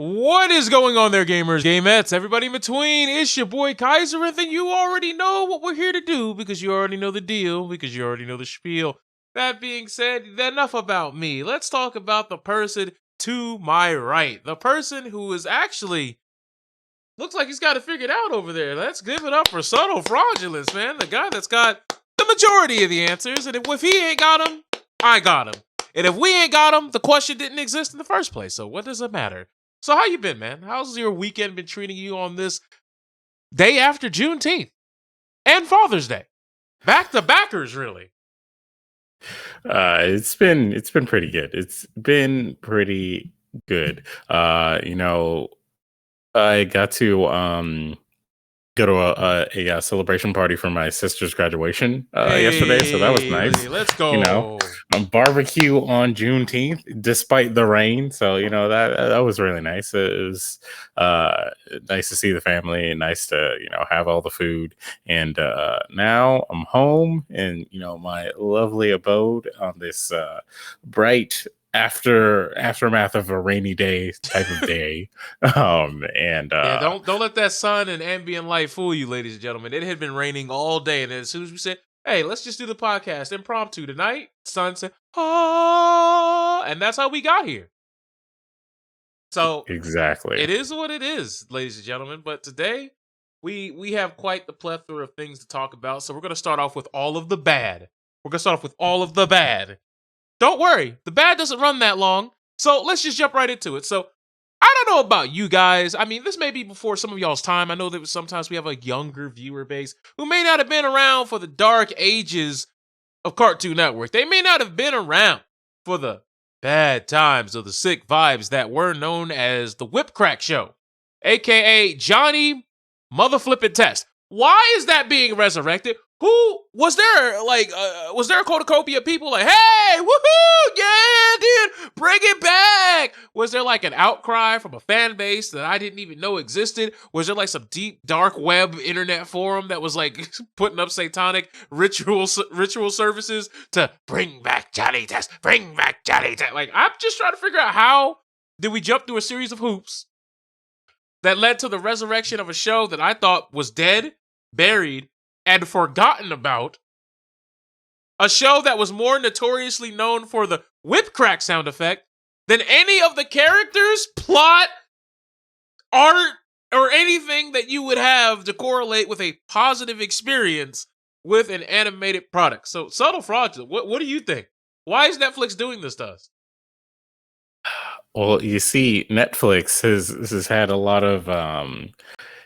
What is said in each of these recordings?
What is going on there, gamers, gamettes, everybody in between? It's your boy Kaiser, and you already know what we're here to do because you already know the deal, because you already know the spiel. That being said, enough about me. Let's talk about the person to my right. The person who is actually looks like he's got it figured out over there. Let's give it up for Subtle Fraudulence, man. The guy that's got the majority of the answers, and if he ain't got them, I got him. And if we ain't got them, the question didn't exist in the first place. So what does it matter? So how you been, man? How's your weekend been treating you on this day after Juneteenth and Father's Day? Back to backers, really. It's been pretty good. It's been pretty good. I got to go to a celebration party for my sister's graduation yesterday, so that was nice. Let's You know, go. barbecue on Juneteenth despite the rain, so that was really nice. It was nice to see the family and nice to have all the food. And now I'm home in my lovely abode on this bright aftermath of a rainy day type of day. Yeah, don't let that sun and ambient light fool you, ladies and gentlemen. It had been raining all day, and then as soon as we said, "Hey, let's just do the podcast impromptu tonight," sun said, "Ah," and that's how we got here. So exactly. it is what it is, ladies and gentlemen. But today we have quite the plethora of things to talk about. So we're gonna start off with all of the bad. Don't worry, the bad doesn't run that long. So let's just jump right into it. So I don't know about you guys. I mean, this may be before some of y'all's time. I know that sometimes we have a younger viewer base who may not have been around for the dark ages of Cartoon Network. They may not have been around for the bad times or the sick vibes that were known as the Whip Crack Show, aka Johnny Motherflippin' Test. Why is that being resurrected? Who was there? Was there a cornucopia of people like, "Hey, woohoo, yeah, dude, bring it back"? Was there like an outcry from a fan base that I didn't even know existed? Was there like some deep dark web internet forum that was like putting up satanic ritual services to bring back Johnny Test, bring back Johnny Test? Like, I'm just trying to figure out how did we jump through a series of hoops that led to the resurrection of a show that I thought was dead, buried, and forgotten about. A show that was more notoriously known for the whip crack sound effect than any of the characters, plot, art, or anything that you would have to correlate with a positive experience with an animated product. So, Subtle Fraudulent, what do you think? Why is Netflix doing this to us? Well, you see, Netflix has had a lot of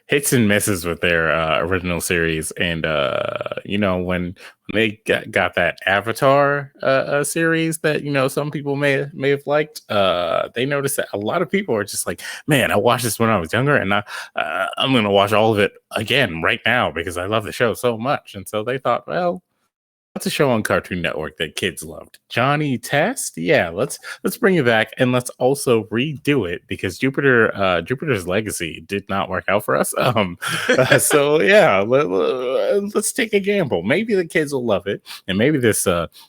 hits and misses with their original series, and when they got that Avatar series that some people may have liked, they noticed that a lot of people are just like, "Man, I watched this when I was younger, and I'm gonna watch all of it again right now because I love the show so much." And so they thought, well, that's a show on Cartoon Network that kids loved. Johnny Test? Yeah, let's bring it back, and let's also redo it because Jupiter's Legacy did not work out for us. So yeah, let's take a gamble. Maybe the kids will love it, and maybe this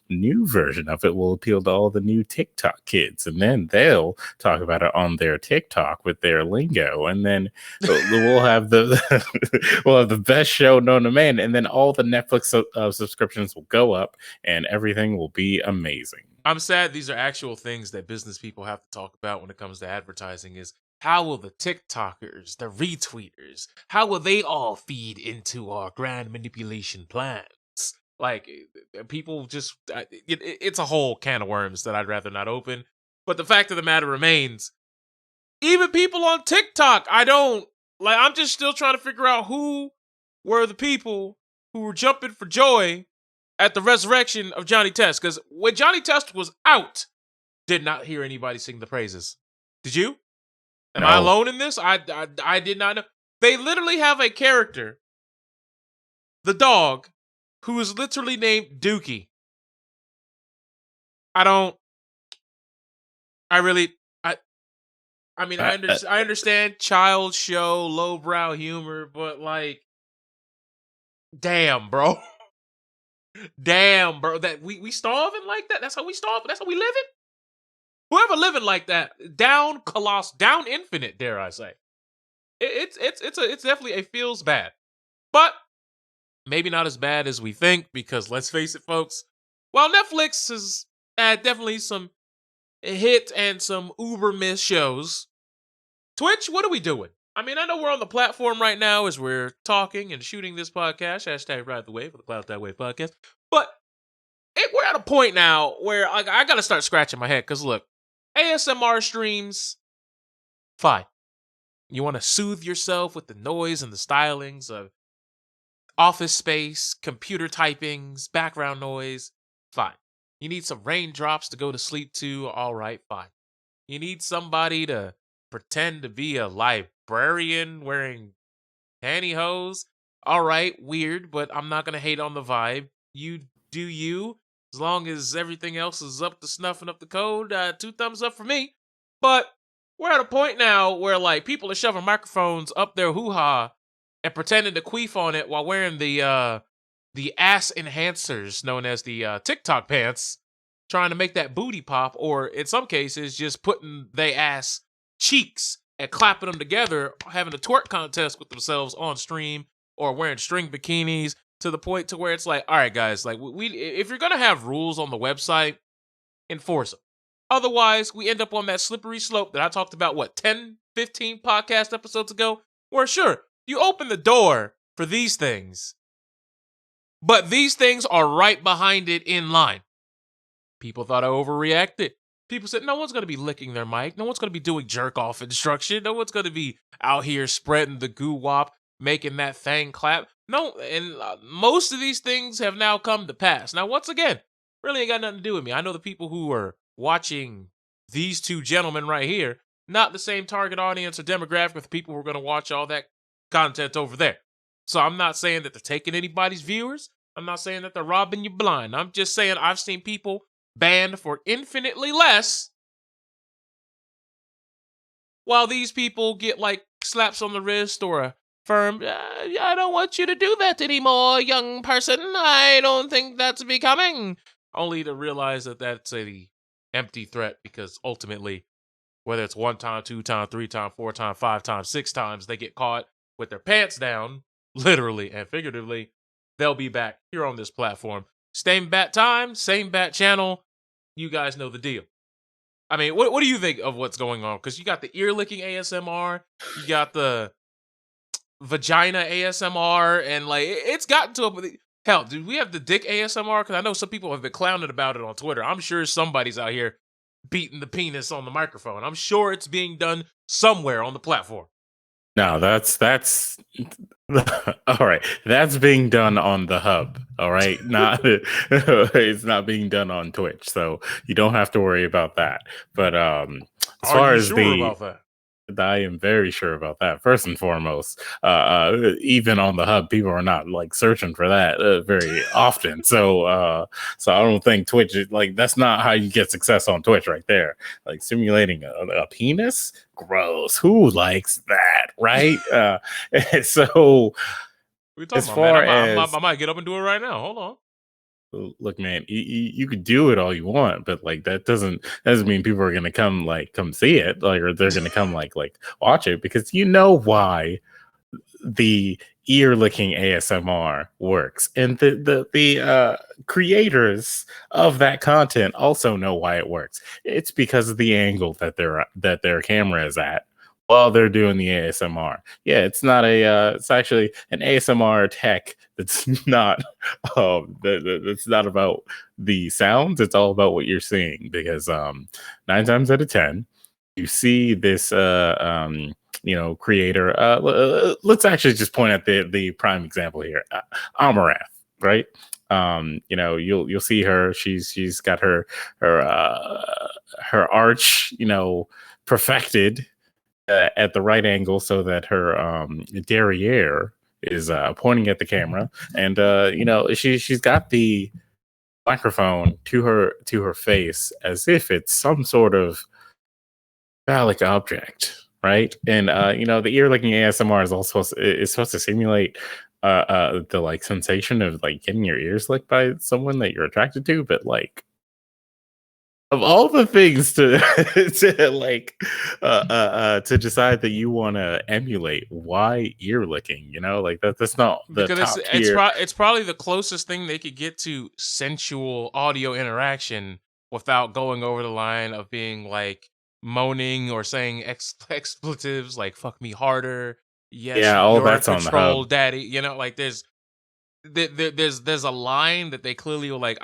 new version of it will appeal to all the new TikTok kids, and then they'll talk about it on their TikTok with their lingo, and then we'll have we'll have the best show known to man, and then all the Netflix subscriptions will go up and everything will be amazing. I'm sad these are actual things that business people have to talk about when it comes to advertising is how will the TikTokers, the retweeters, how will they all feed into our grand manipulation plans? Like, people just, it's a whole can of worms that I'd rather not open. But the fact of the matter remains, even people on TikTok, I'm just still trying to figure out who were the people who were jumping for joy at the resurrection of Johnny Test, because when Johnny Test was out, did not hear anybody sing the praises. Did you? Am I alone in this? I did not know. They literally have a character, the dog, who is literally named Dookie. I understand child show, lowbrow humor, but like, damn, bro. Damn, bro. That we starving like that? That's how we starve? That's how we living? Whoever living like that, down down infinite, dare I say. It's definitely a feels bad. But maybe not as bad as we think, because let's face it, folks, while Netflix has had definitely some hit and some uber miss shows, Twitch, what are we doing? I mean, I know we're on the platform right now as we're talking and shooting this podcast, hashtag Ride the Wave for the Clout.WAV podcast, but we're at a point now where I got to start scratching my head, because look, ASMR streams, fine. You want to soothe yourself with the noise and the stylings of office space, computer typings, background noise, fine. You need some raindrops to go to sleep to, all right, fine. You need somebody to pretend to be a librarian wearing pantyhose, all right, weird, but I'm not going to hate on the vibe. You do you, as long as everything else is up to snuff and up the code, 2 thumbs up for me. But we're at a point now where, like, people are shoving microphones up their hoo-ha and pretending to queef on it while wearing the ass enhancers known as the TikTok pants, trying to make that booty pop, or in some cases just putting they ass cheeks and clapping them together, having a twerk contest with themselves on stream, or wearing string bikinis, to the point to where it's like, all right, guys, like, we if you're gonna have rules on the website, enforce them. Otherwise, we end up on that slippery slope that I talked about, 10, 15 podcast episodes ago, where sure, you open the door for these things, but these things are right behind it in line. People thought I overreacted. People said, no one's going to be licking their mic. No one's going to be doing jerk off instruction. No one's going to be out here spreading the goo wop, making that thing clap. No, and most of these things have now come to pass. Now, once again, really ain't got nothing to do with me. I know the people who are watching these two gentlemen right here, not the same target audience or demographic with the people who are going to watch all that content over there. So I'm not saying that they're taking anybody's viewers. I'm not saying that they're robbing you blind. I'm just saying I've seen people banned for infinitely less, while these people get like slaps on the wrist or a firm, I don't want you to do that anymore, young person. I don't think that's becoming. Only to realize that that's a empty threat, because ultimately, whether it's 1 time, 2 times, 3 times, 4 times, 5 times, 6 times, they get caught with their pants down, literally and figuratively, they'll be back here on this platform. Same bat time, same bat channel. You guys know the deal. I mean, what do you think of what's going on? Because you got the ear licking ASMR, you got the vagina ASMR, and like it's gotten to a hell. Do we have the dick ASMR? Because I know some people have been clowning about it on Twitter. I'm sure somebody's out here beating the penis on the microphone. I'm sure it's being done somewhere on the platform. No, that's all right. That's being done on the hub. All right, not it's not being done on Twitch, so you don't have to worry about that. But as far as about that? I am very sure about that. First and foremost, even on the hub, people are not like searching for that very often. So, so I don't think Twitch is like, that's not how you get success on Twitch, right there. Like simulating a penis, gross. Who likes that, right? So, We talking as about, far man, as I might get up and do it right now. Hold on. look, man, you could do it all you want, but like that doesn't mean people are gonna come see it, like, or they're gonna come like watch it, because you know why the ear licking ASMR works, and the creators of that content also know why it works. It's because of the angle that their camera is at while they're doing the ASMR. Yeah, it's not it's actually an ASMR tech that's not that's not about the sounds. It's all about what you're seeing, because 9 times out of 10 you see this creator. Let's actually just point at the prime example here, Amarath, right? You'll see her. She's got her arch, perfected at the right angle, so that her derriere is pointing at the camera, and she's got the microphone to her face as if it's some sort of phallic object, right? And the ear licking ASMR is also supposed to simulate the like sensation of like getting your ears licked by someone that you're attracted to, but like Of all the things to to like to decide that you want to emulate, why ear licking? You know, like that's not the Because top tier. it's probably the closest thing they could get to sensual audio interaction without going over the line of being like moaning or saying expletives like "fuck me harder." Yes, Yeah, all you're in that's on the control, hub. daddy. You know, like there's a line that they clearly were like,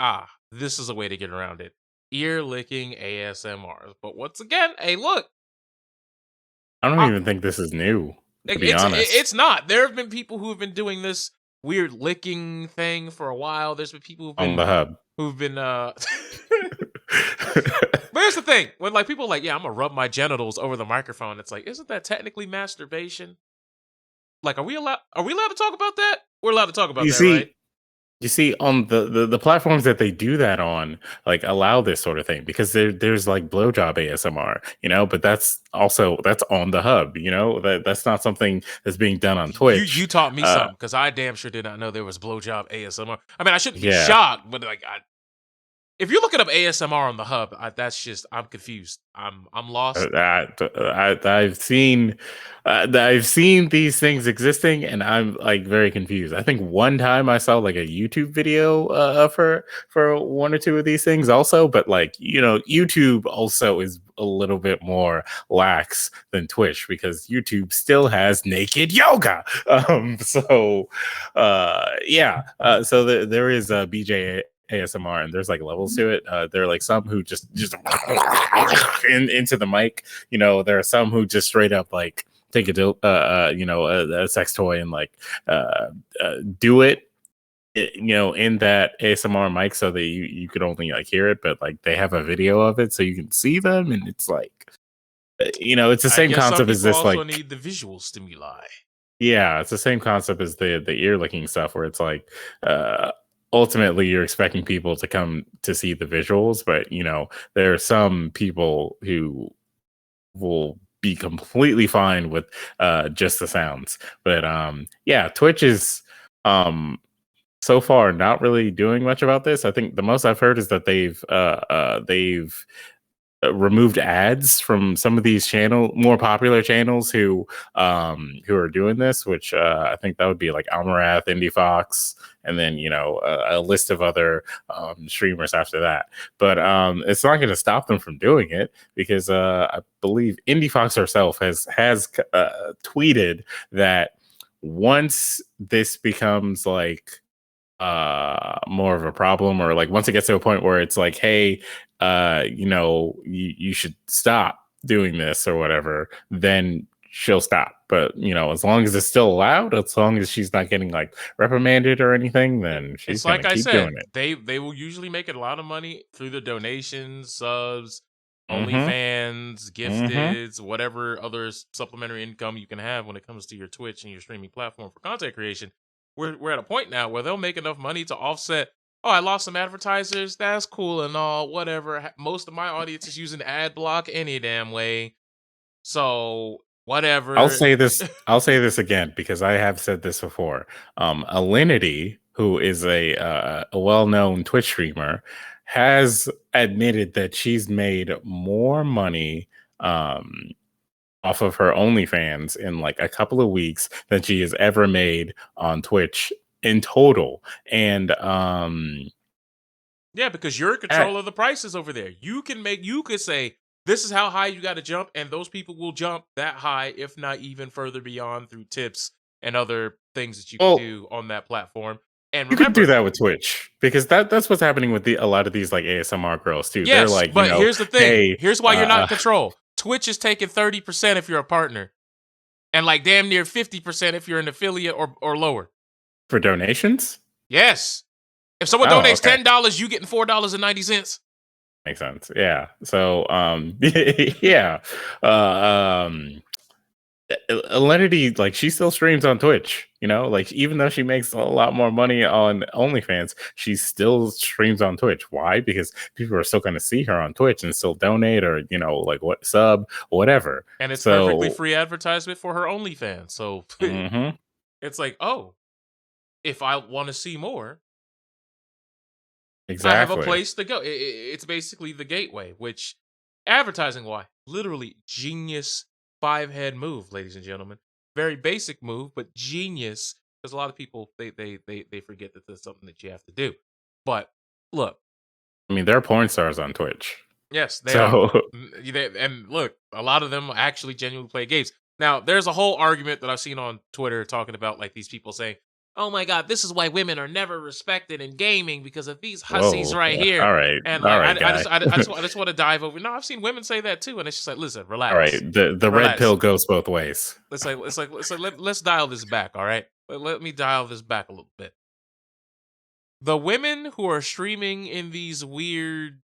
this is a way to get around it. Ear licking ASMR. But once again, hey, look, I don't I, even think this is new, to be honest. it's not. There have been people who have been doing this weird licking thing for a while. There's been people On the hub. who've been But here's the thing: when like people are like, yeah, I'm gonna rub my genitals over the microphone. It's like, isn't that technically masturbation? Like, are we allowed to talk about that? We're allowed to talk about you that, right? see, You see, on the platforms that they do that on, like allow this sort of thing because there's like blowjob ASMR, but that's on the hub, that's not something that's being done on You Twitch. taught me Uh, something because I damn sure did not know there was blowjob ASMR. I mean, I shouldn't be yeah, shocked, but like, if you're looking up ASMR on the hub, that's just I'm confused. I'm lost. I've seen these things existing, and I'm like very confused. I think one time I saw like a YouTube video for one or two of these things, also. But like YouTube also is a little bit more lax than Twitch because YouTube still has naked yoga. Yeah. There is a BJ ASMR, and there's like levels to it. There are like some who just into the mic. There are some who just straight up like take a sex toy and like do it. In that ASMR mic, so that you could only like hear it, but like they have a video of it, so you can see them, and it's like it's the I same guess some concept as people this also like need the visual stimuli. yeah, it's the same concept as the ear licking stuff where it's like ultimately you're expecting people to come to see the visuals, but there are some people who will be completely fine with just the sounds. But yeah, Twitch is so far not really doing much about this. I think the most I've heard is that they've removed ads from some of these more popular channels who are doing this, which I think that would be like Almarath, Indie Fox, and then a list of other streamers after that. But it's not going to stop them from doing it because I believe Indie Fox herself has tweeted that once this becomes like more of a problem, or like once it gets to a point where it's like, hey, you should stop doing this or whatever, then she'll stop. But as long as it's still allowed, as long as she's not getting like reprimanded or anything, then she's It's gonna like I keep doing said, it. they will usually make a lot of money through the donations, subs, Mm-hmm. OnlyFans, Mm-hmm. gifteds, whatever other supplementary income you can have when it comes to your Twitch and your streaming platform for content creation. We're at a point now where they'll make enough money to offset. Oh, I lost some advertisers. That's cool and all. Whatever. Most of my audience is using ad block any damn way. So whatever. I'll say this again because I have said this before. Alinity, who is a well-known Twitch streamer, has admitted that she's made more money off of her OnlyFans in like a couple of weeks than she has ever made on Twitch in total. And Yeah, because you're in control of the prices over there. You could say, this is how high you got to jump, and those people will jump that high, if not even further beyond through tips and other things that you can well, do on that platform. And you could do remember, that with Twitch because that's what's happening with a lot of these like ASMR girls too. They're yes, like, but here's the thing. hey, Here's why you're not in control. Twitch is taking 30% if you're a partner, and like damn near 50% if you're an affiliate or lower. for donations. Yes. If someone Oh, donates okay. $10, you getting $4.90. Makes sense. Yeah. So, yeah. Alinity, like she still streams on Twitch, like even though she makes a lot more money on OnlyFans, she still streams on Twitch. Why? Because people are still going to see her on Twitch and still donate or, like what sub, whatever. And it's perfectly So, free advertisement for her OnlyFans. So mhm. it's like, oh, if I want to see more, I have a Exactly. place to go. It's basically the gateway, which advertising why literally genius five-head move, ladies and gentlemen. Very basic move, but genius because a lot of people they forget that there's something that you have to do. But look, I mean, there are porn stars on Twitch. yes, they are. So, And look, a lot of them actually genuinely play games. Now, there's a whole argument that I've seen on Twitter talking about like these people saying, "Oh my God, this is why women are never respected in gaming because of these hussies whoa. right here." All right. And All like, right, guy. I just want to dive over. No, I've seen women say that too, and it's just like, listen, All right. relax, The red relax. pill goes both ways. Let's dial this back. All right, let me dial this back a little bit. The women who are streaming in these weird,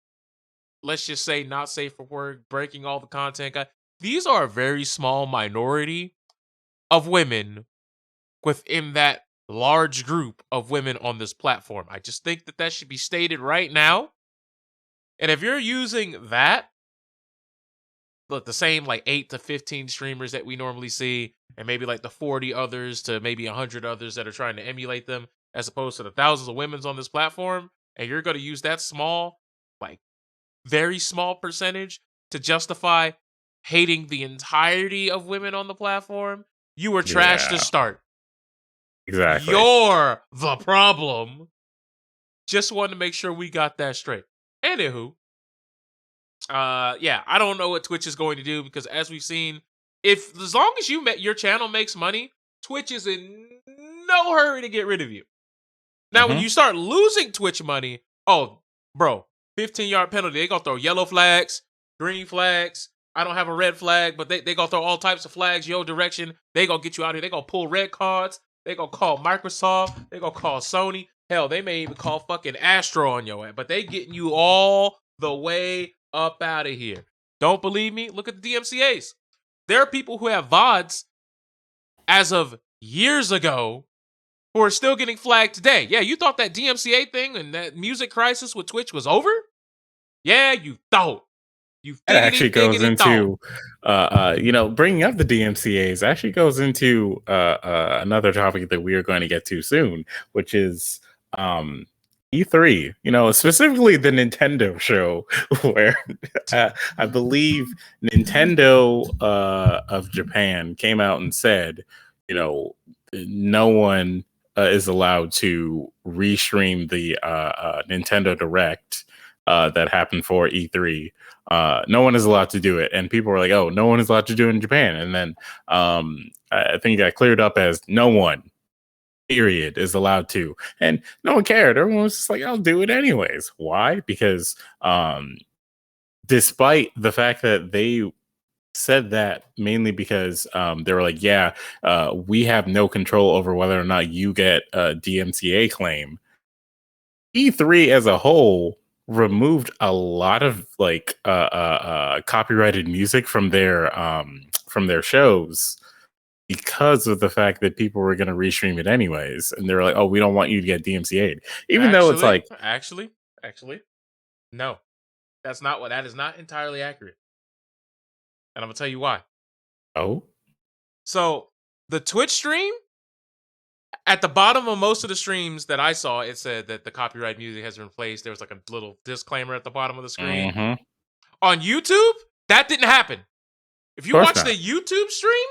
let's just say not safe for work, breaking all the content, these are a very small minority of women within that large group of women on this platform. I just think that should be stated right now. And if you're using that, the same like 8 to 15 streamers that we normally see, and maybe like the 40 others to maybe 100 others that are trying to emulate them, as opposed to the thousands of women's on this platform, and you're going to use that small, like very small percentage to justify hating the entirety of women on the platform, you were trash to Yeah, start. exactly. You're the problem. Just wanted to make sure we got that straight. Anywho, yeah, I don't know what Twitch is going to do because as we've seen, if as long as your channel makes money, Twitch is in no hurry to get rid of you. Now, when Mhm. you start losing Twitch money, oh, bro, 15-yard penalty. They gonna throw yellow flags, green flags. I don't have a red flag, but they gonna throw all types of flags your direction. They gonna get you out here. They gonna pull red cards. They gonna call Microsoft. They gonna call Sony. Hell, they may even call fucking Astro on your ass. But they getting you all the way up out of here. Don't believe me? Look at the DMCA's. There are people who have VODs as of years ago who are still getting flagged today. Yeah, you thought that DMCA thing and that music crisis with Twitch was over? Yeah, you thought. You That actually goes figgity thought. into, bringing up the DMCA's actually goes into another topic that we are going to get to soon, which is E3. Specifically the Nintendo show, where I believe Nintendo of Japan came out and said, no one is allowed to restream the Nintendo Direct that happened for E3. No one is allowed to do it, and people were like, "Oh, no one is allowed to do it in Japan." And then I think it got cleared up as no one, period, is allowed to, and no one cared. Everyone was just like, "I'll do it anyways." Why? Because despite the fact that they said that mainly because they were like, "Yeah, we have no control over whether or not you get a DMCA claim." E3 as a whole removed a lot of like copyrighted music from their shows because of the fact that people were going to restream it anyways, and they're like, "Oh, we don't want you to get DMCA'd," even though it's like, Actually, no. That is not entirely accurate. And I'm gonna tell you why. "Oh, So the Twitch stream, at the bottom of most of the streams that I saw, it said that the copyright music has been replaced. There was like a little disclaimer at the bottom of the screen. of On YouTube, that didn't happen. If you course watch not." the YouTube stream,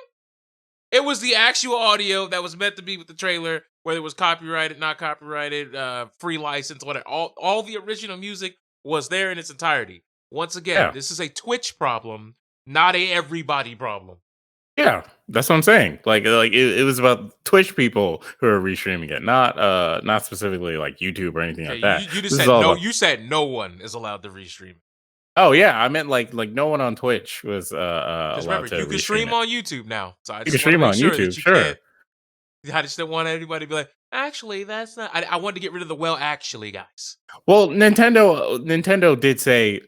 it was the actual audio that was meant to be with the trailer, whether it was copyrighted, not copyrighted, free license, whatever. All the original music was there in its entirety. Once again, Yeah, this is a Twitch problem, not a everybody problem. yeah, that's what I'm saying. Like it was about Twitch people who are restreaming it, not specifically like YouTube or anything Okay, like that. you just This is said all no. about. You said no one is allowed to restream. Oh yeah, I meant like no one on Twitch was Because allowed remember, to you can restream stream it. on YouTube now. So I You can just want to stream make on sure YouTube, that you sure. can. I just don't want anybody to be like, actually, that's not. I wanted to get rid of the well, actually, guys. Well, Nintendo did say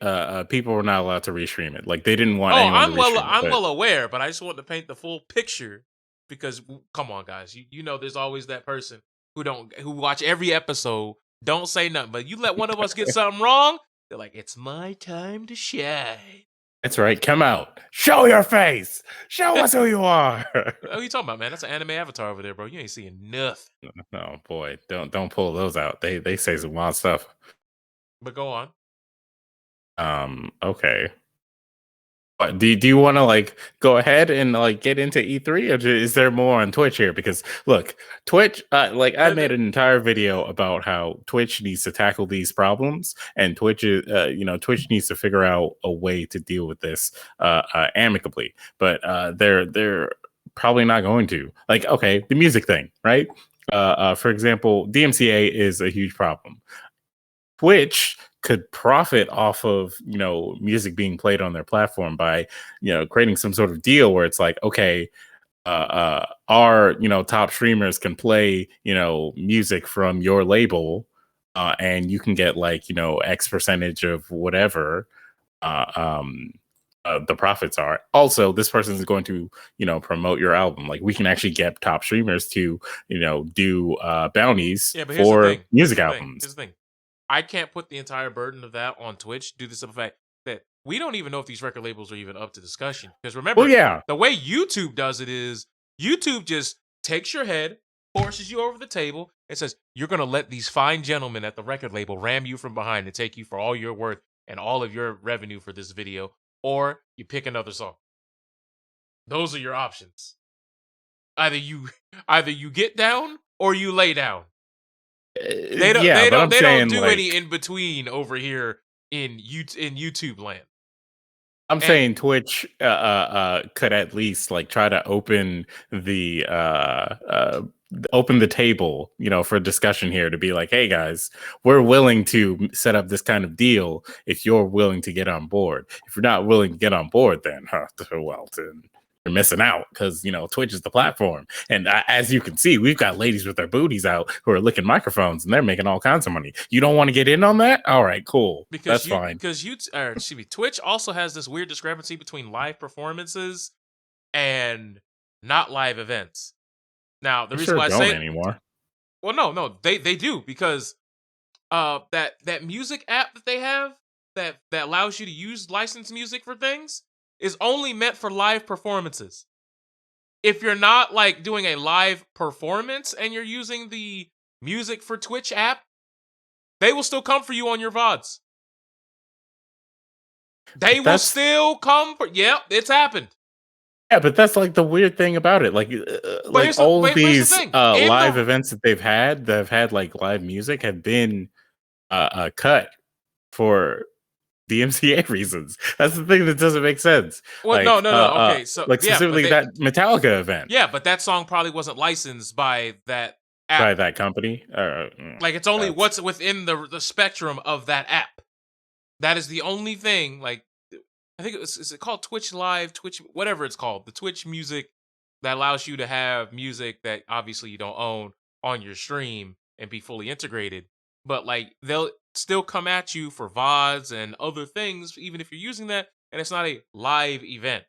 people were not allowed to restream it. Like they didn't want Oh, anyone to restream it. I'm But well aware, but I just wanted to paint the full picture because come on, guys, you know there's always that person who watch every episode, don't say nothing, but you let one of us get something wrong, they're like, it's my time to shine. that's right. Come out, show your face, show us who you are. What are you talking about, man? That's an anime avatar over there, bro. You ain't seeing nothing. Oh boy, don't pull those out. They say some wild stuff. But go on. Okay. Do you want to like go ahead and like get into E3, or is there more on Twitch here? Because look, Twitch, like I made an entire video about how Twitch needs to tackle these problems, and Twitch is, Twitch needs to figure out a way to deal with this amicably. But they're probably not going to. Like, okay, the music thing, right? For example, DMCA is a huge problem. Twitch could profit off of music being played on their platform by creating some sort of deal where it's like, okay, our top streamers can play music from your label, and you can get like X percentage of whatever uh, um, the profits are. Also, this person is going to promote your album. Like we can actually get top streamers to do bounties Yeah, but here's the for thing. music albums. Here's the thing. I can't put the entire burden of that on Twitch due to the simple fact that we don't even know if these record labels are even up to discussion. Because remember, Well, yeah, the way YouTube does it is YouTube just takes your head, forces you over the table, and says, you're going to let these fine gentlemen at the record label ram you from behind and take you for all your worth and all of your revenue for this video, or you pick another song. Those are your options. Either you get down or you lay down. They don't. yeah, They but don't. I'm They saying don't do like any in between over here in YouTube land. I'm And saying Twitch could at least like try to open the table, for discussion here to be like, hey guys, we're willing to set up this kind of deal if you're willing to get on board. If you're not willing to get on board, then well, then you're missing out because Twitch is the platform, and as you can see, we've got ladies with their booties out who are licking microphones, and they're making all kinds of money. You don't want to get in on that? All right, cool, that's fine. Twitch also has this weird discrepancy between live performances and not live events. Now, the They reason sure why I don't say, anymore. well, no, they do because that music app that they have that allows you to use licensed music for things is only meant for live performances. If you're not like doing a live performance and you're using the music for Twitch app, they will still come for you on your VODs. They will still come for. Yep, it's happened. Yeah, but that's like the weird thing about it. Like, all of Here's the these thing. live events that have had like live music have been cut for DMCA reasons. That's the thing that doesn't make sense. Well, Like, no. Okay, so like yeah, specifically that Metallica event but that song probably wasn't licensed by that by app. that company. Like it's only what's within the spectrum of that app. That is the only thing. Like I think is it called Twitch Live, Twitch, whatever it's called, the Twitch music that allows you to have music that obviously you don't own on your stream and be fully integrated. But like they'll still come at you for VODs and other things, even if you're using that, and it's not a live event.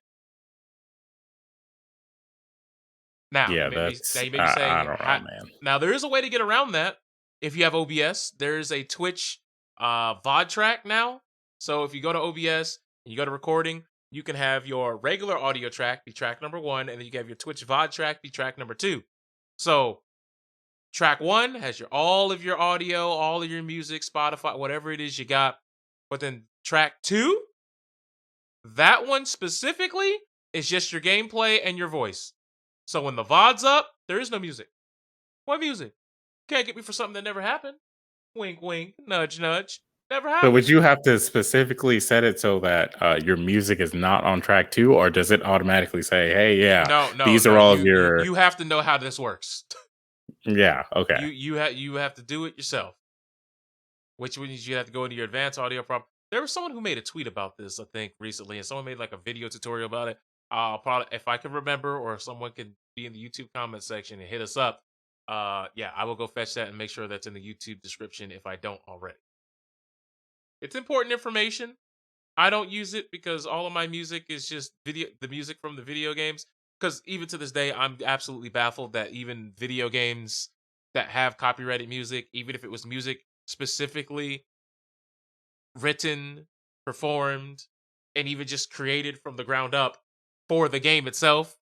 Now, Yeah, maybe that's they may be saying, I don't know, man. now there is a way to get around that. If you have OBS, there is a Twitch VOD track now. So if you go to OBS and you go to recording, you can have your regular audio track be track number 1, and then you can have your Twitch VOD track be track number 2. So track 1 has all of your audio, all of your music, Spotify, whatever it is you got. But then track 2, that one specifically is just your gameplay and your voice. So when the VOD's up, there is no music. What music? Can't get me for something that never happened. Wink, wink, nudge, nudge. Never happened. So would you have to specifically set it so that your music is not on track 2, or does it automatically say, "Hey, yeah, No, these are all of your"? You have to know how this works. Yeah. Okay. You have to do it yourself. Which means you have to go into your advanced audio prop. There was someone who made a tweet about this, I think, recently, and someone made like a video tutorial about it. I'll probably, if I can remember, or if someone can be in the YouTube comment section and hit us up. Yeah, I will go fetch that and make sure that's in the YouTube description if I don't already. It's important information. I don't use it because all of my music is just the music from the video games. Because even to this day, I'm absolutely baffled that even video games that have copyrighted music, even if it was music specifically written, performed, and even just created from the ground up for the game itself,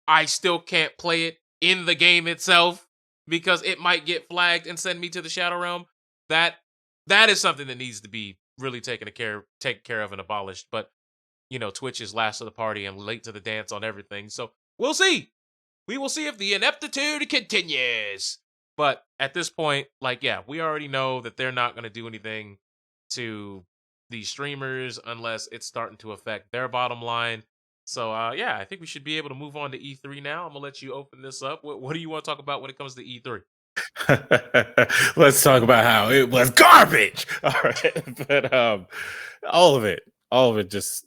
I still can't play it in the game itself because it might get flagged and send me to the Shadow Realm. That that is something that needs to be really taken care of and abolished. But Twitch is last to the party and late to the dance on everything. So we'll see. We will see if the ineptitude continues. But at this point, like, yeah, we already know that they're not going to do anything to these streamers unless it's starting to affect their bottom line. So, yeah, I think we should be able to move on to E3 now. I'm going to let you open this up. What do you want to talk about when it comes to E3? Let's talk about how it was garbage. All right. But all of it just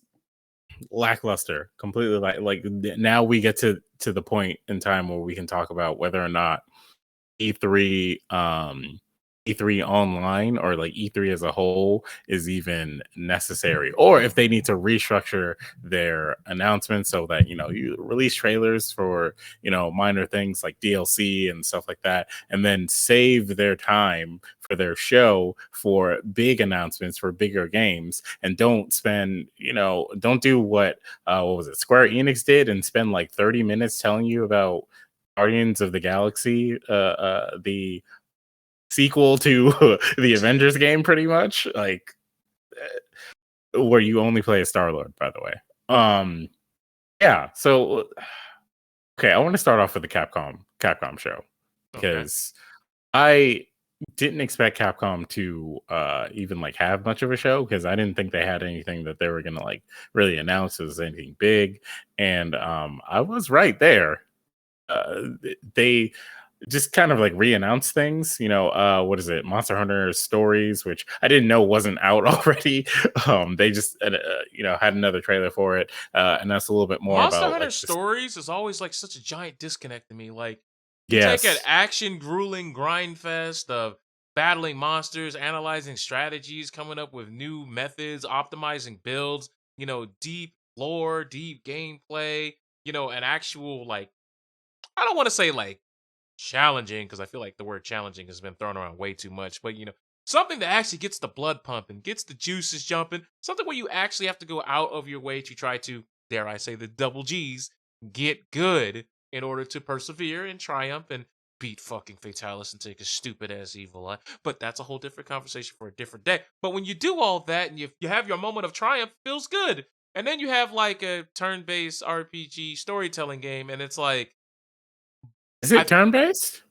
lackluster, completely now we get to the point in time where we can talk about whether or not E3 E3 online or like E3 as a whole is even necessary, or if they need to restructure their announcements so that you release trailers for minor things like DLC and stuff like that, and then save their time for their show for big announcements for bigger games, and don't don't do what was it Square Enix did and spend like 30 minutes telling you about Guardians of the Galaxy, the sequel to the Avengers game, pretty much, like where you only play as Star-Lord, by the way. Yeah, so okay, I want to start off with the Capcom show, because I didn't expect Capcom to even like have much of a show, because I didn't think they had anything that they were gonna like really announce as anything big, and I was right there. They just kind of like re-announce things, what is it, Monster Hunter Stories, which I didn't know wasn't out already. They just had another trailer for it, and that's a little bit more Monster about Hunter like Stories is always like such a giant disconnect to me. Like, you take an yes, action grueling grind fest of battling monsters, analyzing strategies, coming up with new methods, optimizing builds, deep lore, deep gameplay, an actual, like, I don't want to say like challenging, because I feel like the word challenging has been thrown around way too much, but something that actually gets the blood pumping, gets the juices jumping, something where you actually have to go out of your way to try to, dare I say, the double G's, get good in order to persevere and triumph and beat fucking Fatalis and take a stupid ass evil eye. But that's a whole different conversation for a different day. But when you do all that and you have your moment of triumph, it feels good. And then you have like a turn-based RPG storytelling game, and it's like, is it I turn-based?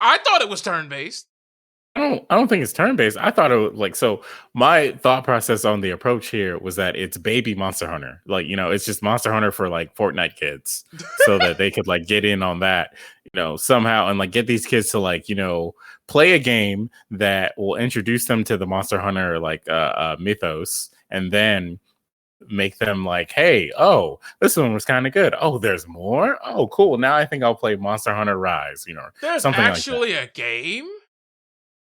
I thought it was turn-based. I don't think it's turn-based. I thought it was like, so my thought process on the approach here was that it's baby Monster Hunter. Like, it's just Monster Hunter for like Fortnite kids, so that they could like get in on that, somehow, and like get these kids to like, play a game that will introduce them to the Monster Hunter like mythos, and then make them like, hey, oh, this one was kind of good. Oh, there's more. Oh, cool. Now I think I'll play Monster Hunter Rise, There's something like that. actually a game?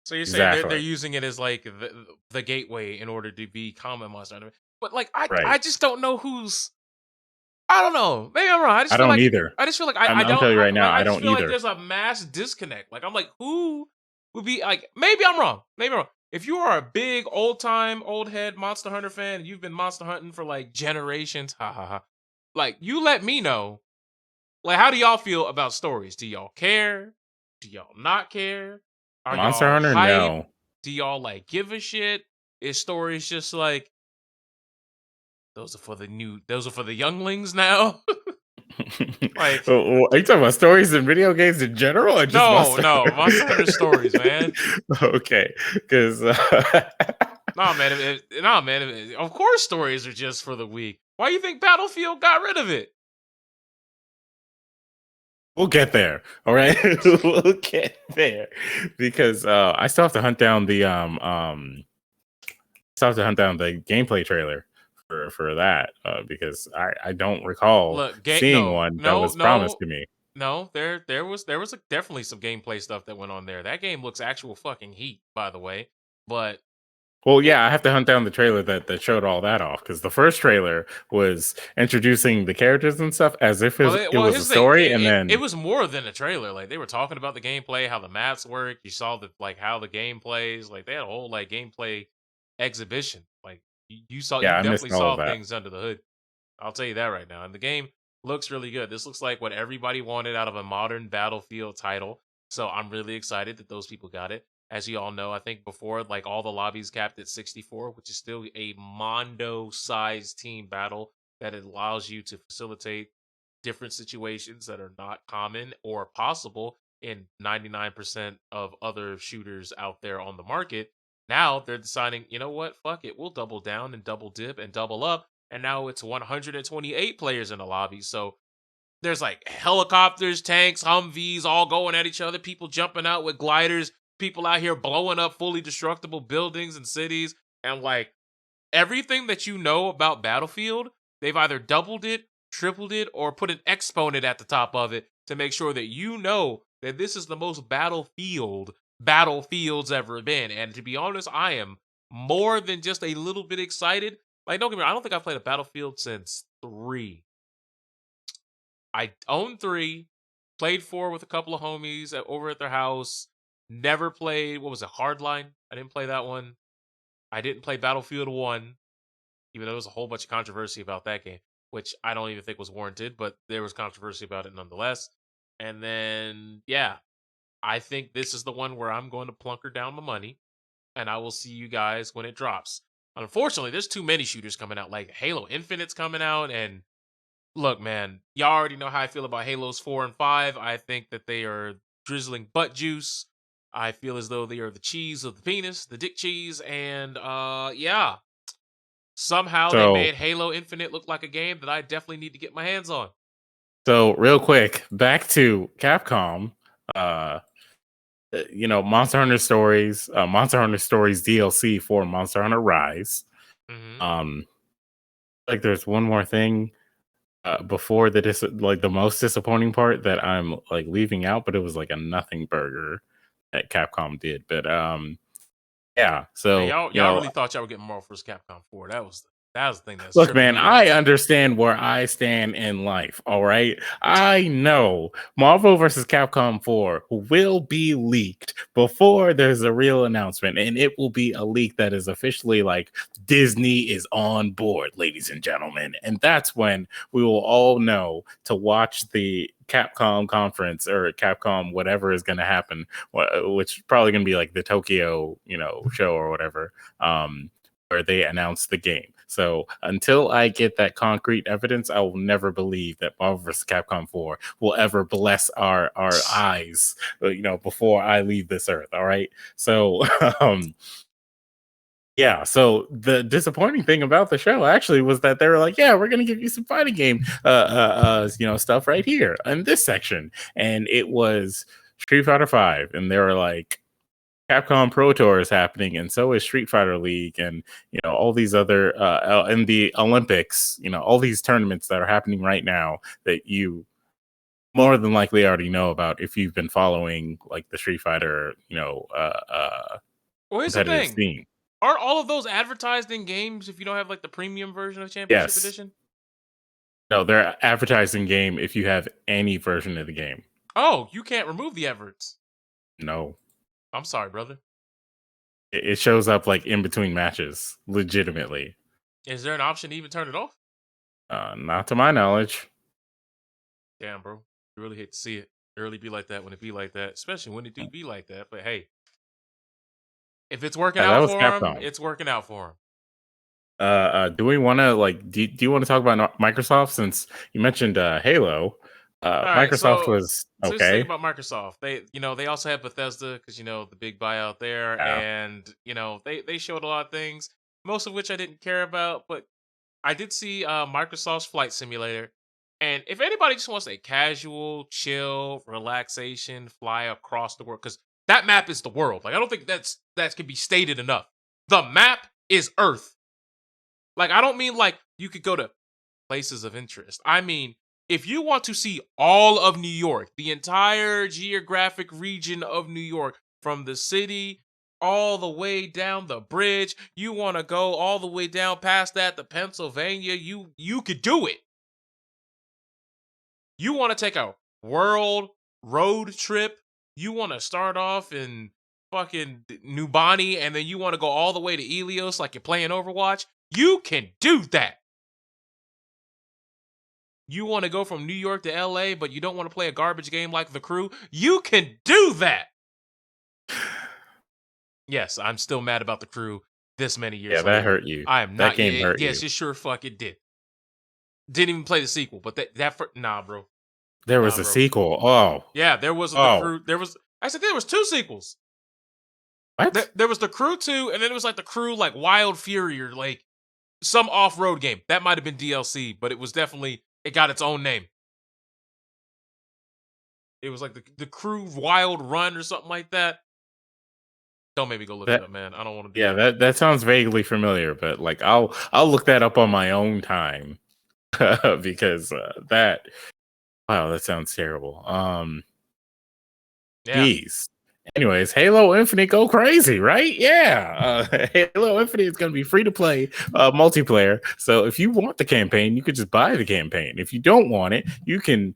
So you're saying they're Exactly. using it as like the gateway in order to become a Monster Hunter. But like I Right. just don't know who's, I don't know. Maybe I'm wrong. I don't either. I just feel like I'm, I I'm don't telling you right now, I I just don't feel like either. there's a mass disconnect. Like, I'm like, who would be like, maybe I'm wrong. Maybe I'm wrong. If you are a big old head Monster Hunter fan and you've been Monster hunting for like generations, ha ha ha. Like, you let me know. Like, how do y'all feel about stories? Do y'all care? Do y'all not care? Are Monster y'all Hunter, hype? no. Do y'all like give a shit? Is stories just like, those are for the younglings now? Like, Are you talking about stories in video games in general, or just no, Monster no, Monster Hunter? Hunter stories, man. Okay, because Nah, man, nah, man. Of course, stories are just for the weak. Why you think Battlefield got rid of it? we'll get there. All right, we'll get there, because I still have to hunt down the gameplay trailer for that, because I don't recall Look, seeing no, one that no, was promised no, to me. no. There was definitely some gameplay stuff that went on there. That game looks actual fucking heat, by the way. But Well, it yeah, I have to hunt down the trailer that showed all that off, because the first trailer was introducing the characters and stuff as if it was a here's the thing. story, and It then was more than a trailer. Like, they were talking about the gameplay, how the maps work. You saw the like how the game plays. Like, they had a whole like gameplay exhibition. Like, you yeah, I missed definitely all of saw that. things under the hood. I'll tell you that right now. And the game looks really good. This looks like what everybody wanted out of a modern Battlefield title. So I'm really excited that those people got it. as you all know. I think before, like, all the lobbies capped at 64, which is still a mondo-sized team battle that allows you to facilitate different situations that are not common or possible in 99% of other shooters out there on the market. Now they're deciding, you know what, fuck it, we'll double down and double dip and double up. And now it's 128 players in the lobby. So there's like helicopters, tanks, Humvees all going at each other, people jumping out with gliders, people out here blowing up fully destructible buildings and cities. And like everything that you know about Battlefield, they've either doubled it, tripled it, or put an exponent at the top of it to make sure that you know that this is the most Battlefield's ever been. And to be honest, I am more than just a little bit excited. Like, don't get me wrong, I don't think I've played a Battlefield since 3. I own 3, played 4 with a couple of homies over at their house. Never played, what was it, Hardline? I didn't play that one. I didn't play Battlefield 1, even though there was a whole bunch of controversy about that game, which I don't even think was warranted, but there was controversy about it nonetheless. And then, yeah, I think this is the one where I'm going to plunker down my money, and I will see you guys when it drops. Unfortunately, there's too many shooters coming out. Like Halo Infinite's coming out, and look, man, y'all already know how I feel about Halos 4 and 5. I think that they are drizzling butt juice. I feel as though they are the cheese of the penis, the dick cheese, and yeah. Somehow they So made Halo Infinite look like a game that I definitely need to get my hands on. so real quick, back to Capcom. Monster Hunter Stories DLC for Monster Hunter Rise. Hmm. Like there's one more thing before the most disappointing part that I'm like leaving out, but it was like a nothing burger that Capcom did. But yeah, Man, so y'all really thought y'all were getting more vs. Capcom 4. That was the thing that's look, tripping man, me out. I understand where I stand in life. All right. I know Marvel vs. Capcom 4 will be leaked before there's a real announcement. And it will be a leak that is officially like Disney is on board, ladies and gentlemen. And that's when we will all know to watch the Capcom conference or Capcom, whatever is going to happen, which is probably going to be like the Tokyo, show or whatever. Where they announce the game. So until I get that concrete evidence, I will never believe that Marvel vs. Capcom 4 will ever bless our eyes, before I leave this earth. All right. So, yeah. So the disappointing thing about the show actually was that they were like, yeah, we're going to give you some fighting game, stuff right here in this section. And it was Street Fighter 5. And they were like, Capcom Pro Tour is happening, and so is Street Fighter League, and all these other in the Olympics. All these tournaments that are happening right now that you more than likely already know about if you've been following like the Street Fighter, Well, here's the competitive thing. scene. Aren't all of those advertised in games if you don't have like the premium version of Championship Yes, Edition? no, they're advertising game if you have any version of the game. Oh, you can't remove the adverts. No, I'm sorry, brother. it shows up like in between matches, legitimately. Is there an option to even turn it off? Not to my knowledge. Damn, bro. You really hate to see it. It really be like that when it be like that, especially when it do be like that. But hey, if it's working That out was for him, Capcom. it's working out for him. Do we want to do you want to talk about Microsoft since you mentioned Halo? All right, Microsoft was so this thing okay. about Microsoft, they also have Bethesda because the big buyout there, Yeah. and they showed a lot of things, most of which I didn't care about, but I did see Microsoft's Flight Simulator, and if anybody just wants a casual, chill, relaxation, fly across the world, because that map is the world. Like I don't think that can be stated enough. The map is Earth. Like I don't mean like you could go to places of interest. I mean, if you want to see all of New York, the entire geographic region of New York, from the city all the way down the bridge, you want to go all the way down past that to Pennsylvania, you could do it. You want to take a world road trip, you want to start off in fucking New Bonnie and then you want to go all the way to Elios like you're playing Overwatch, you can do that. You want to go from New York to LA, but you don't want to play a garbage game like The Crew? You can do that. Yes, I'm still mad about the crew this many Yeah, years that later. hurt you. I am That not. game hurt Yes, you. it sure fuck it did. Didn't even play the sequel, but nah, bro. There Nah, was a bro. sequel. Oh, Yeah, there was the oh, crew. There was two sequels. what? There was the crew 2, and then it was like the crew like Wild Fury or like some off-road game. That might have been DLC, but it was definitely it got its own name. It was like the crew Wild Run or something like that. Don't make me go look it That up, man. I don't want to do yeah, that. that sounds vaguely familiar, but like I'll look that up on my own time because that wow, that sounds terrible. Yeah. Geez. Anyways, Halo Infinite go crazy, right? Yeah. Halo Infinite is going to be free to play multiplayer. So if you want the campaign, you could just buy the campaign. If you don't want it, you can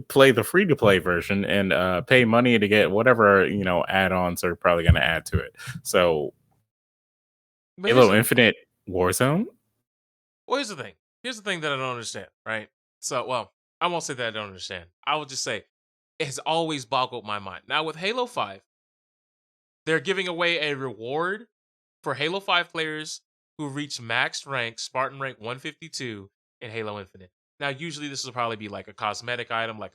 play the free to play version and pay money to get whatever, add-ons they're probably going to add to it. So But Halo Infinite Warzone? here's the thing. Here's the thing that I don't understand, right? So, well, I won't say that I don't understand. I will just say it has always boggled my mind. Now with Halo 5, they're giving away a reward for Halo 5 players who reach max rank, Spartan rank 152 in Halo Infinite. Now, usually this will probably be like a cosmetic item, like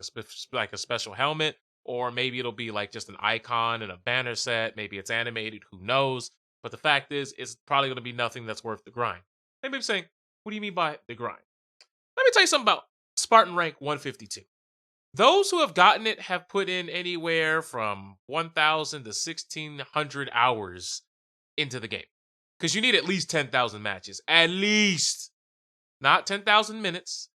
like a special helmet, or maybe it'll be like just an icon and a banner set. Maybe it's animated, who knows? But the fact is, it's probably going to be nothing that's worth the grind. Maybe I'm saying, what do you mean by the grind? Let me tell you something about Spartan rank 152. Those who have gotten it have put in anywhere from 1,000 to 1,600 hours into the game. Because you need at least 10,000 matches. At least. Not 10,000 minutes.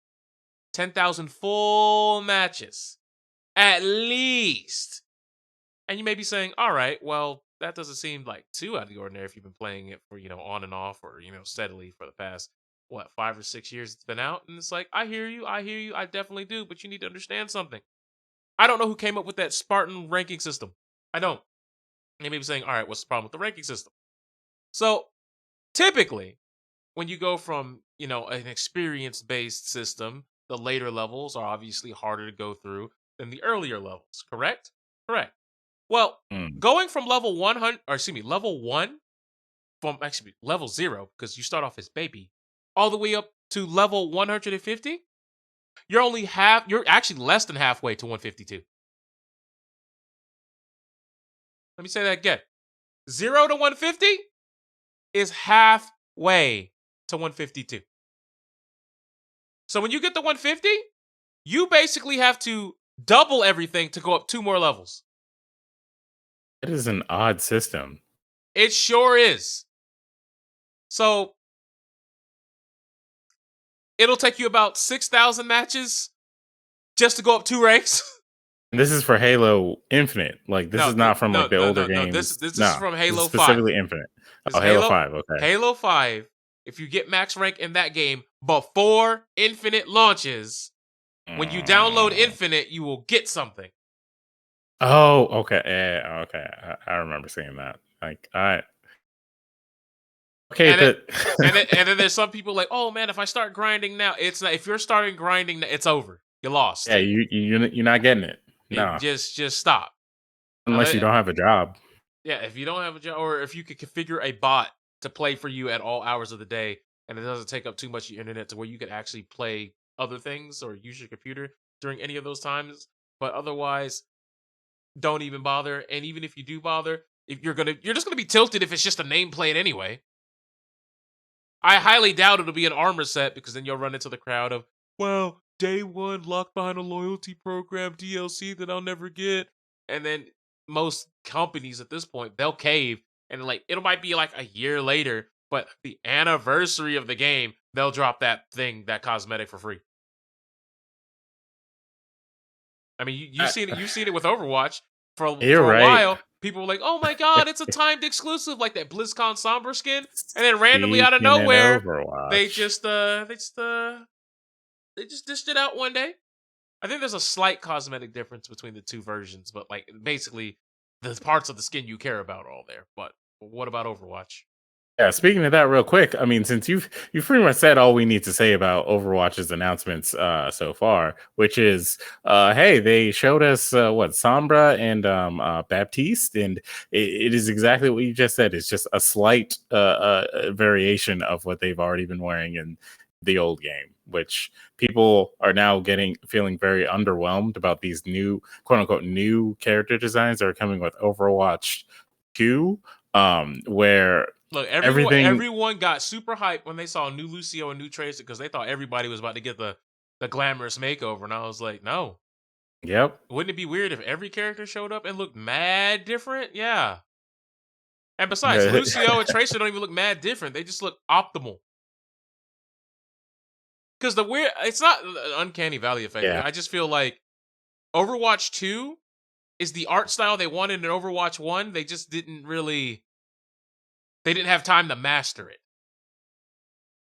10,000 full matches. At least. And you may be saying, all right, well, that doesn't seem like too out of the ordinary if you've been playing it for, on and off or, steadily for the past, 5 or 6 years it's been out. And it's like, I hear you, I definitely do. But you need to understand something. I don't know who came up with that Spartan ranking system. I don't. And you may be saying, all right, what's the problem with the ranking system? So typically, when you go from, an experience-based system, the later levels are obviously harder to go through than the earlier levels, correct? Correct. Well, Mm. going from level 100, or excuse me, level 1, from actually level 0, because you start off as baby, all the way up to level 150, you're actually less than halfway to 152. Let me say that again. 0 to 150 is halfway to 152. So when you get to 150, you basically have to double everything to go up 2 more levels. That is an odd system. It sure is. So it'll take you about 6,000 matches just to go up 2 ranks. And this is for Halo Infinite. Like this is not from like the older No. This games. this is No, from this is Halo 5. specifically Infinite. This Oh, is Halo 5. Okay. Halo 5. If you get max rank in that game before Infinite launches, when you download Infinite, you will get something. Oh, okay. Yeah, okay. I remember seeing that. Like, okay, And it, and, but and then there's some people like, oh man, if I start grinding now, it's not. If you're starting grinding, it's over. You lost. yeah, you're not getting it. No, Just stop. unless you don't have a job. Yeah, if you don't have a job, or if you could configure a bot to play for you at all hours of the day, and it doesn't take up too much of your internet to where you could actually play other things or use your computer during any of those times. But otherwise, don't even bother. And even if you do bother, if you're just gonna be tilted if it's just a nameplate anyway. I highly doubt it'll be an armor set because then you'll run into the crowd of, well, day one locked behind a loyalty program DLC that I'll never get. And then most companies at this point, they'll cave and like it might be like a year later, but the anniversary of the game, they'll drop that thing, that cosmetic for free. I mean, you've seen it with Overwatch You're for a right. while. People were like, "Oh my god, it's a timed exclusive like that BlizzCon Sombra skin," and then randomly out of Speaking in nowhere, they Overwatch. just dished it out one day. I think there's a slight cosmetic difference between the two versions, but like basically the parts of the skin you care about are all there. But what about Overwatch? Yeah, speaking of that real quick, I mean, since you've pretty much said all we need to say about Overwatch's announcements so far, which is hey, they showed us what Sombra and Baptiste, and it is exactly what you just said. It's just a slight variation of what they've already been wearing in the old game, which people are now feeling very underwhelmed about these new quote unquote new character designs that are coming with Overwatch 2, where Look, everything. everyone got super hyped when they saw new Lucio and new Tracer because they thought everybody was about to get the glamorous makeover, and I was like, no. Yep. Wouldn't it be weird if every character showed up and looked mad different? Yeah. And besides, Yeah. Lucio and Tracer don't even look mad different. They just look optimal. Because it's not an uncanny valley effect. Yeah. I just feel like Overwatch 2 is the art style they wanted in Overwatch 1. They just they didn't have time to master it.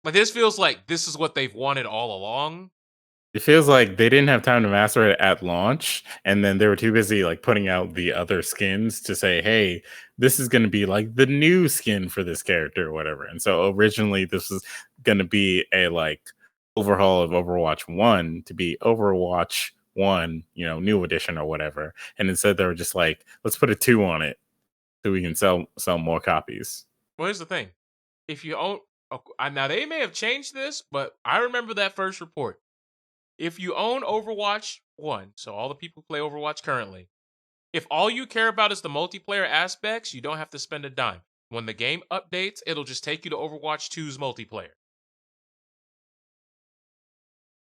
Like, this feels like this is what they've wanted all along. It feels like they didn't have time to master it at launch, and then they were too busy like putting out the other skins to say, "Hey, this is going to be like the new skin for this character or whatever." And so originally, this was going to be a like overhaul of Overwatch 1 to be Overwatch 1, new edition or whatever. And instead, they were just like, "Let's put a 2 on it so we can sell more copies." Well, here's the thing. If you own... Now, they may have changed this, but I remember that first report. If you own Overwatch 1, so all the people who play Overwatch currently, if all you care about is the multiplayer aspects, you don't have to spend a dime. When the game updates, it'll just take you to Overwatch 2's multiplayer.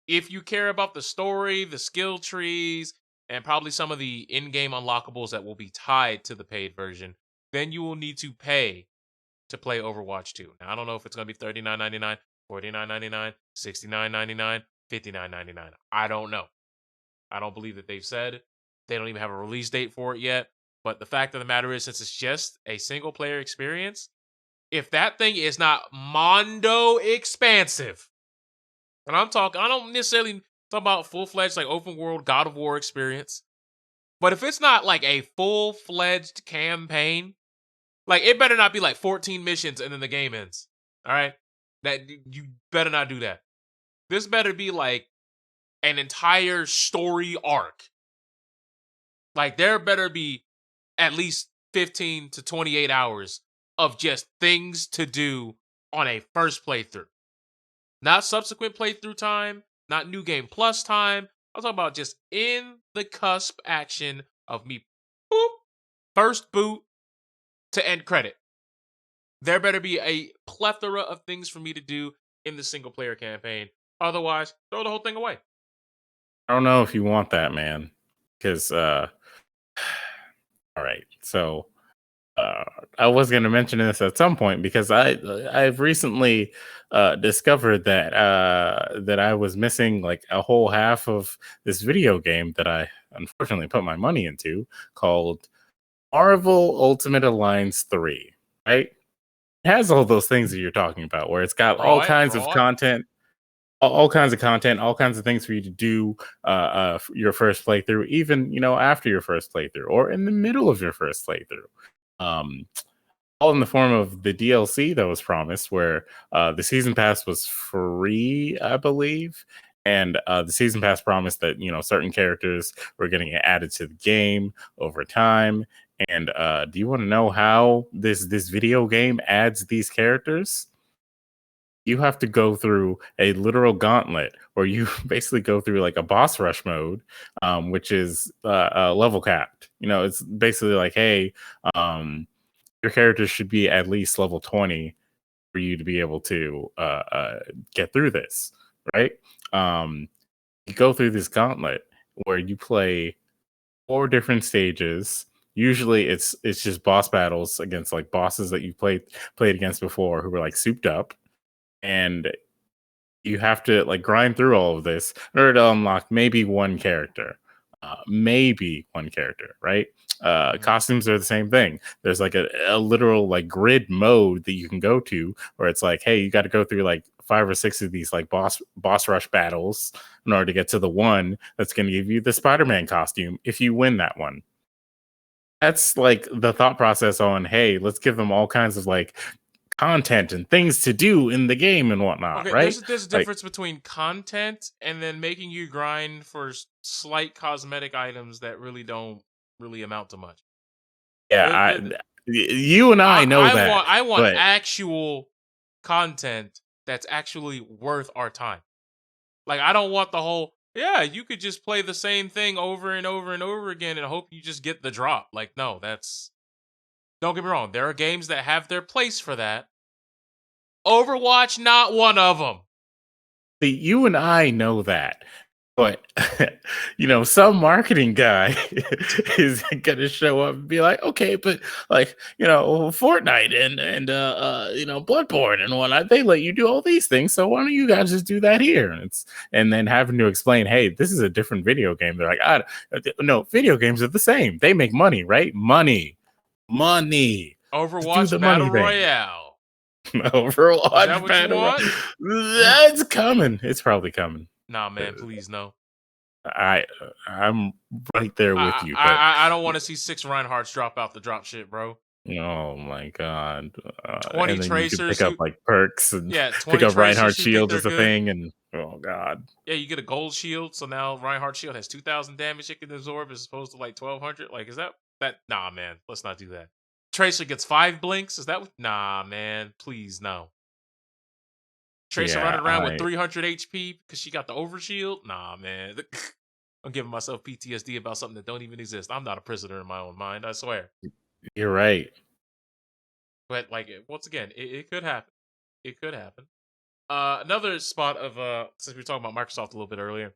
If you care about the story, the skill trees, and probably some of the in-game unlockables that will be tied to the paid version, then you will need to pay to play Overwatch 2. Now, I don't know if it's going to be $39.99, $49.99, $69.99, $59.99. I don't know. I don't believe that they've said. They don't even have a release date for it yet. But the fact of the matter is, since it's just a single player experience, if that thing is not mondo expansive, and I don't necessarily talk about full-fledged like open world God of War experience, but if it's not like a full-fledged campaign, like, it better not be like 14 missions and then the game ends. All right? That you better not do that. This better be like an entire story arc. Like, there better be at least 15 to 28 hours of just things to do on a first playthrough. Not subsequent playthrough time, not new game plus time. I'm talking about just in the cusp action of me, boop, first boot to end credit. There better be a plethora of things for me to do in the single player campaign. Otherwise, throw the whole thing away. I don't know if you want that, man, because all right, so uh, I was going to mention this at some point because I've recently discovered that I was missing like a whole half of this video game that I unfortunately put my money into, called Marvel Ultimate Alliance 3. Right? It has all those things that you're talking about, where it's got all Fraud, kinds of fraud. content, all kinds of content, all kinds of things for you to do your first playthrough, even after your first playthrough or in the middle of your first playthrough. Um, all in the form of the DLC that was promised, where the season pass was free, I believe, and the season pass promised that certain characters were getting added to the game over time. And do you want to know how this video game adds these characters? You have to go through a literal gauntlet where you basically go through like a boss rush mode, which is level capped. It's basically like, hey, your character should be at least level 20 for you to be able to get through this, right? You go through this gauntlet where you play 4 different stages. Usually it's just boss battles against like bosses that you played against before who were like souped up, and you have to like grind through all of this in order to unlock maybe one character. Right? Costumes are the same thing. There's like a literal like grid mode that you can go to where it's like, hey, you got to go through like 5 or 6 of these like boss rush battles in order to get to the one that's going to give you the Spider-Man costume if you win that one. That's like the thought process on, hey, let's give them all kinds of like content and things to do in the game and whatnot, Okay, right? there's a Like, difference between content and then making you grind for slight cosmetic items that really don't really amount to much. yeah, The- the- the- you and I know that, I want but actual content that's actually worth our time. Like I don't want the whole yeah, you could just play the same thing over and over and over again and hope you just get the drop. Like no, that's don't get me wrong. There are games that have their place for that. Overwatch, not one of them. you and I know that. But some marketing guy is gonna show up and be like, okay, but like, Fortnite and Bloodborne and whatnot, they let you do all these things. So why don't you guys just do that here? And then having to explain, hey, this is a different video game. They're like, no, video games are the same. They make money, right? Money. Just do Overwatch the money Battle thing. Royale. Is that Overwatch what you Battle want? That's coming. It's probably coming. Nah, Uh, man, please no. I'm right there with you, but I don't want to see 6 Reinhardts drop out the drop shit, bro. oh my god! 20 And then you can tracers pick up who like perks and yeah, pick 20 up Reinhardt tracers who think shields they're as a good. thing, and oh god, Yeah, you get a gold shield, so now Reinhardt shield has 2,000 damage it can absorb as opposed to like 1,200. Like, is that nah, man, let's not do that. Tracer gets 5 blinks. Is that nah, man, please no. Tracer yeah, running around with 300 HP because she got the overshield. Nah, man. I'm giving myself PTSD about something that don't even exist. I'm not a prisoner in my own mind, I swear. you're right. But like once again, it could happen. It could happen. Another spot of since we were talking about Microsoft a little bit earlier,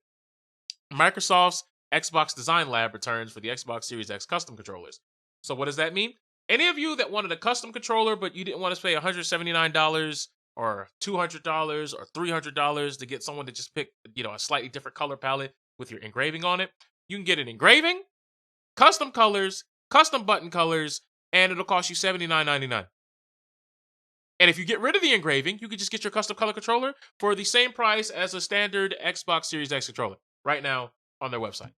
Microsoft's Xbox Design Lab returns for the Xbox Series X custom controllers. So what does that mean? Any of you that wanted a custom controller but you didn't want to pay $179 or $200 or $300 to get someone to just pick, a slightly different color palette with your engraving on it, you can get an engraving, custom colors, custom button colors, and it'll cost you $79.99. And if you get rid of the engraving, you can just get your custom color controller for the same price as a standard Xbox Series X controller right now on their website.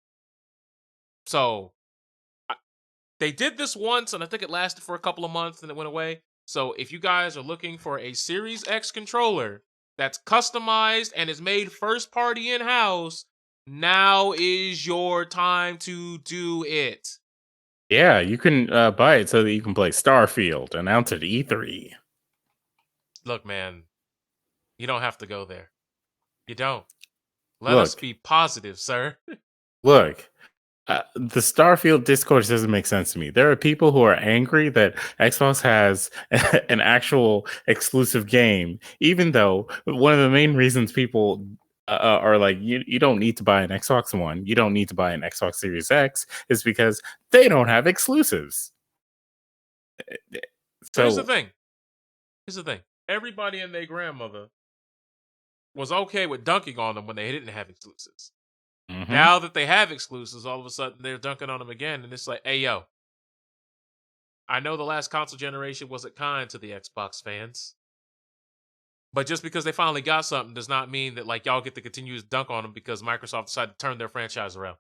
So they did this once, and I think it lasted for a couple of months and it went away. So if you guys are looking for a Series X controller that's customized and is made first party in-house, now is your time to do it. Yeah, you can buy it so that you can play Starfield, announced at E3. Look, man, you don't have to go there. You don't. Let us Look, be positive, sir. look. The Starfield discourse doesn't make sense to me. There are people who are angry that Xbox has an actual exclusive game, even though one of the main reasons people are like, you don't need to buy an Xbox One, you don't need to buy an Xbox Series X, is because they don't have exclusives. But here's the So, thing. Everybody and their grandmother was okay with dunking on them when they didn't have exclusives. mhm. Now that they have exclusives, all of a sudden they're dunking on them again, and it's like, hey yo, I know the last console generation wasn't kind to the Xbox fans, but just because they finally got something does not mean that like y'all get to continue to dunk on them because Microsoft decided to turn their franchise around.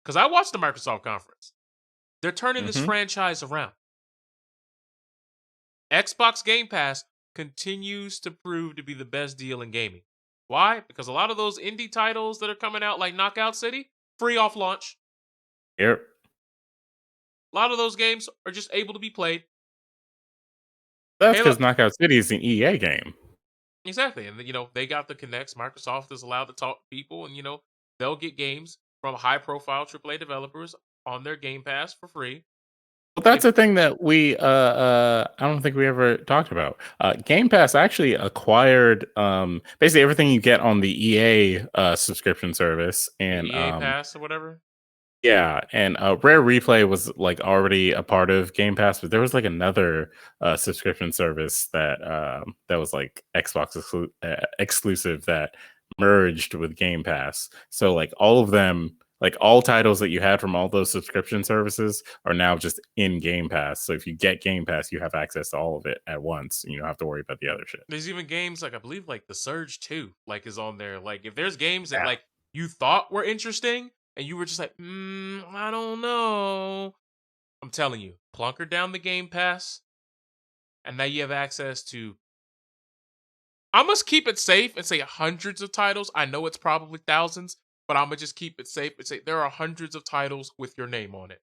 Because I watched the Microsoft conference, they're turning this Mhm. franchise around. Xbox Game Pass continues to prove to be the best deal in gaming. Why? Because a lot of those indie titles that are coming out, like Knockout City, free off launch. Yep. A lot of those games are just able to be played. That's Halo, because Knockout City is an EA game. exactly, and they got the connects. Microsoft is allowed to talk to people, and they'll get games from high-profile AAA developers on their Game Pass for free. Well, that's If a thing that we I don't think we ever talked about. Game Pass actually acquired basically everything you get on the EA subscription service, the and EA Pass or whatever, yeah, and Rare Replay was like already a part of Game Pass, but there was like another subscription service that was like Xbox exclusive that merged with Game Pass. So like all of them, like all titles that you had from all those subscription services are now just in Game Pass. So if you get Game Pass, you have access to all of it at once, and you don't have to worry about the other shit. there's even games like I believe like The Surge 2 like is on there. Like if there's games that Yeah. like you thought were interesting and you were just like, I don't know. I'm telling you, plunker down the Game Pass. and now you have access to. I must keep it safe and say hundreds of titles. I know it's probably thousands, but I'm gonna just keep it safe and say there are hundreds of titles with your name on it.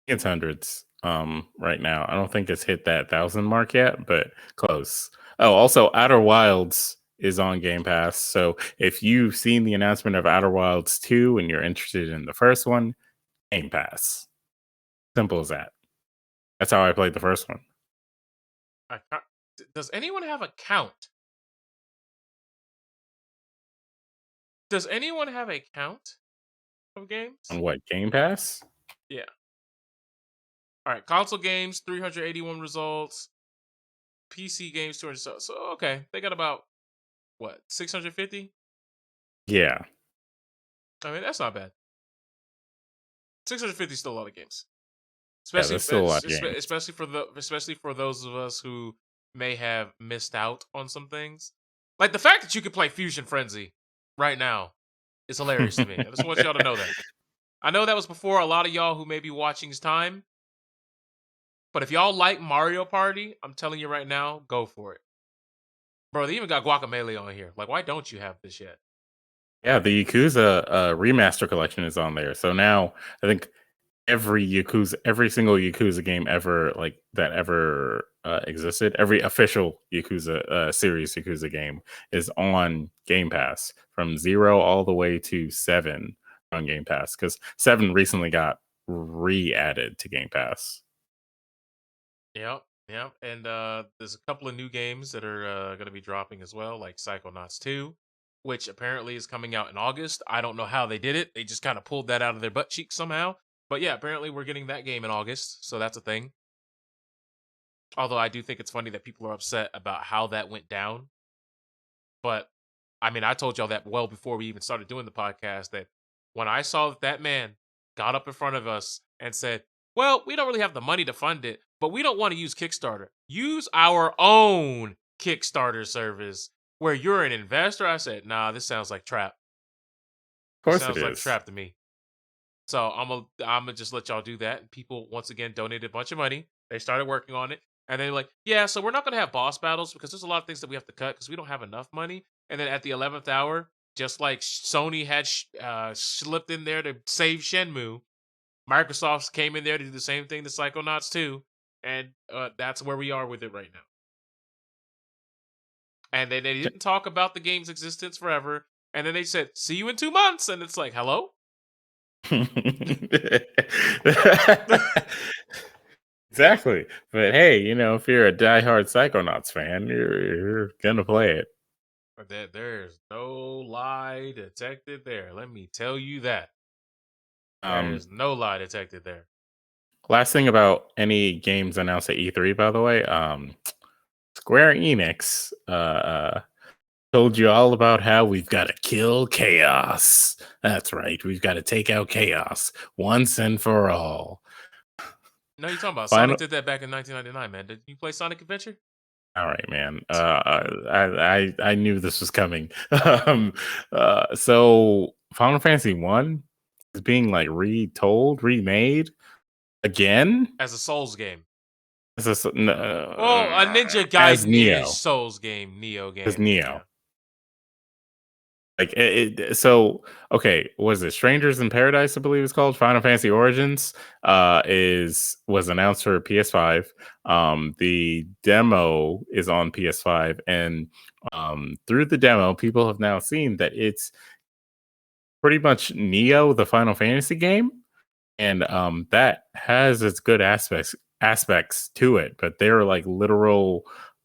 It's hundreds right now. I don't think it's hit that 1,000 mark yet, but close. Oh, also Outer Wilds is on Game Pass. So if you've seen the announcement of Outer Wilds 2 and you're interested in the first one, Game Pass. Simple as that. That's how I played the first one. Does anyone have a count? Does anyone have a count of games? On what, Game Pass? Yeah. All right, console games 381 results, PC games 200. So okay, they got about what 650. Yeah. I mean that's not bad. 650 is still a lot of games, Yeah, especially there's still a lot of games. especially for those of us who may have missed out on some things. Like the fact that you could play Fusion Frenzy right now is hilarious to me. I just want y'all to know that. I know that was before a lot of y'all who may be watching's time. But if y'all like Mario Party, I'm telling you right now, go for it. Bro, they even got Guacamelee on here. Like, why don't you have this yet? Yeah, the Yakuza remaster collection is on there. So now I think every single Yakuza game ever existed, every official Yakuza series Yakuza game is on Game Pass from 0 all the way to 7 on Game Pass because 7 recently got re-added to Game Pass. Yep. And there's a couple of new games that are going to be dropping as well, like Psychonauts 2, which apparently is coming out in August. I don't know how they did it. They just kind of pulled that out of their butt cheeks somehow. But yeah, apparently we're getting that game in August, so that's a thing. Although I do think it's funny that people are upset about how that went down. But I mean, I told y'all that well before we even started doing the podcast that when I saw that man got up in front of us and said, well, we don't really have the money to fund it, but we don't want to use Kickstarter. Use our own Kickstarter service where you're an investor. I said, nah, this sounds like trap. Of course Sounds it like is. trap to me. So I'm gonna just let y'all do that. And people once again donated a bunch of money. They started working on it, and they're like, yeah, so we're not gonna have boss battles because there's a lot of things that we have to cut because we don't have enough money. And then at the 11th hour, just like Sony had slipped in there to save Shenmue, Microsoft came in there to do the same thing to Psychonauts 2, and that's where we are with it right now. And then they didn't talk about the game's existence forever. And then they said, see you in 2 months. And it's like, hello? Exactly. But hey, if you're a diehard Psychonauts fan, you're gonna play it. There's no lie detected there. Let me tell you that. Um, There's no lie detected there. Last thing about any games announced at E3, by the way, Square Enix told you all about how we've got to kill chaos. That's right, we've got to take out chaos once and for all. No, you're talking about Sonic did that back in 1999, man. Did you play Sonic Adventure? All right, man. I knew this was coming. So Final Fantasy 1 is being like remade again as a Souls game. As a a Ninja Gaiden Souls game, Neo game. As Neo. Yeah. So okay, was it Strangers in Paradise? I believe it's called Final Fantasy Origins. Was announced for PS5. The demo is on PS5, and through the demo, people have now seen that it's pretty much Neo, the Final Fantasy game, and that has its good aspects to it, but they're like literal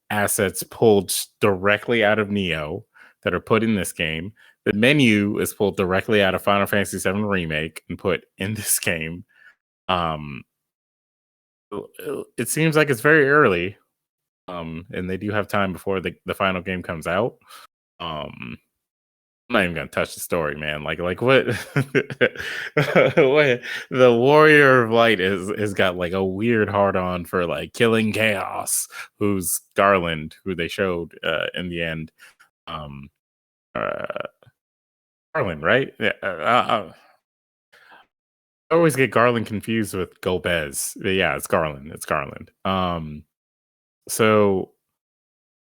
assets pulled directly out of Neo that are put in this game. The menu is pulled directly out of Final Fantasy VII Remake and put in this game. It seems like it's very early, and they do have time before the final game comes out. I'm not even gonna touch the story, man. Like what? What the Warrior of Light is got like a weird hard on for like killing chaos. Who's Garland? Who they showed in the end? Garland, right? Yeah. I always get Garland confused with Golbez. But yeah, it's Garland. It's Garland. So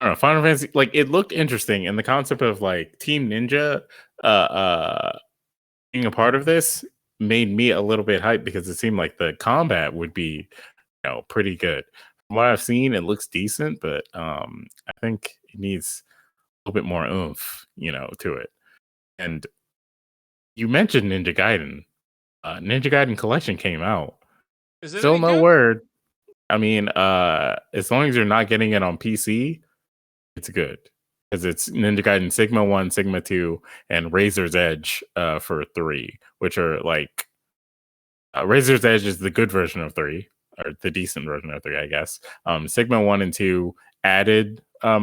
I don't know, Final Fantasy, like it looked interesting, and the concept of like Team Ninja being a part of this made me a little bit hyped because it seemed like the combat would be, pretty good. From what I've seen, it looks decent, but I think it needs a little bit more oomph, to it. And you mentioned Ninja Gaiden. Ninja Gaiden Collection came out. Is it Still any no good? word. I mean, as long as you're not getting it on PC, it's good because it's Ninja Gaiden Sigma 1, Sigma 2, and Razor's Edge for 3, which are like Razor's Edge is the good version of 3, or the decent version of 3, I guess. Sigma 1 and 2 added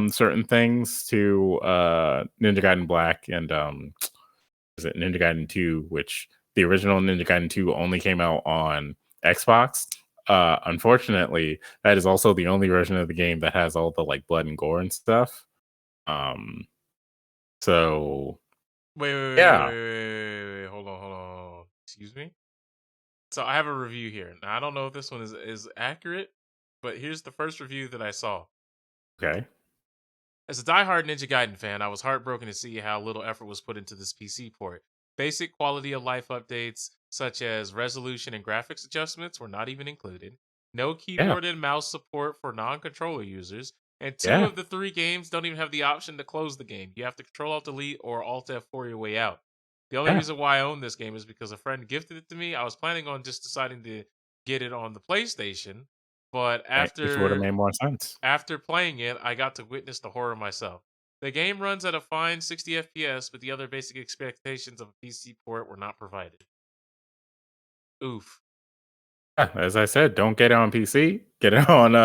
certain things to Ninja Gaiden Black and is it Ninja Gaiden 2, which the original Ninja Gaiden 2 only came out on Xbox. Unfortunately, that is also the only version of the game that has all the like blood and gore and stuff. Um, so yeah, Wait. Hold on. Excuse me. So I have a review here. Now I don't know if this one is accurate, but here's the first review that I saw. okay, As a diehard Ninja Gaiden fan, I was heartbroken to see how little effort was put into this PC port. Basic quality of life updates, such as resolution and graphics adjustments, were not even included. No yeah, keyboard and mouse support for non controller users. And two yeah, of the three games don't even have the option to close the game. You have to Control Alt Delete or Alt F4 your way out. The only yeah. reason why I own this game is because a friend gifted it to me. I was planning on just deciding to get it on the PlayStation, but Which would have made more sense. after playing it, I got to witness the horror myself. The game runs at a fine 60 FPS, but the other basic expectations of a PC port were not provided. Oof. Yeah, as I said, don't get it on PC. Get it on.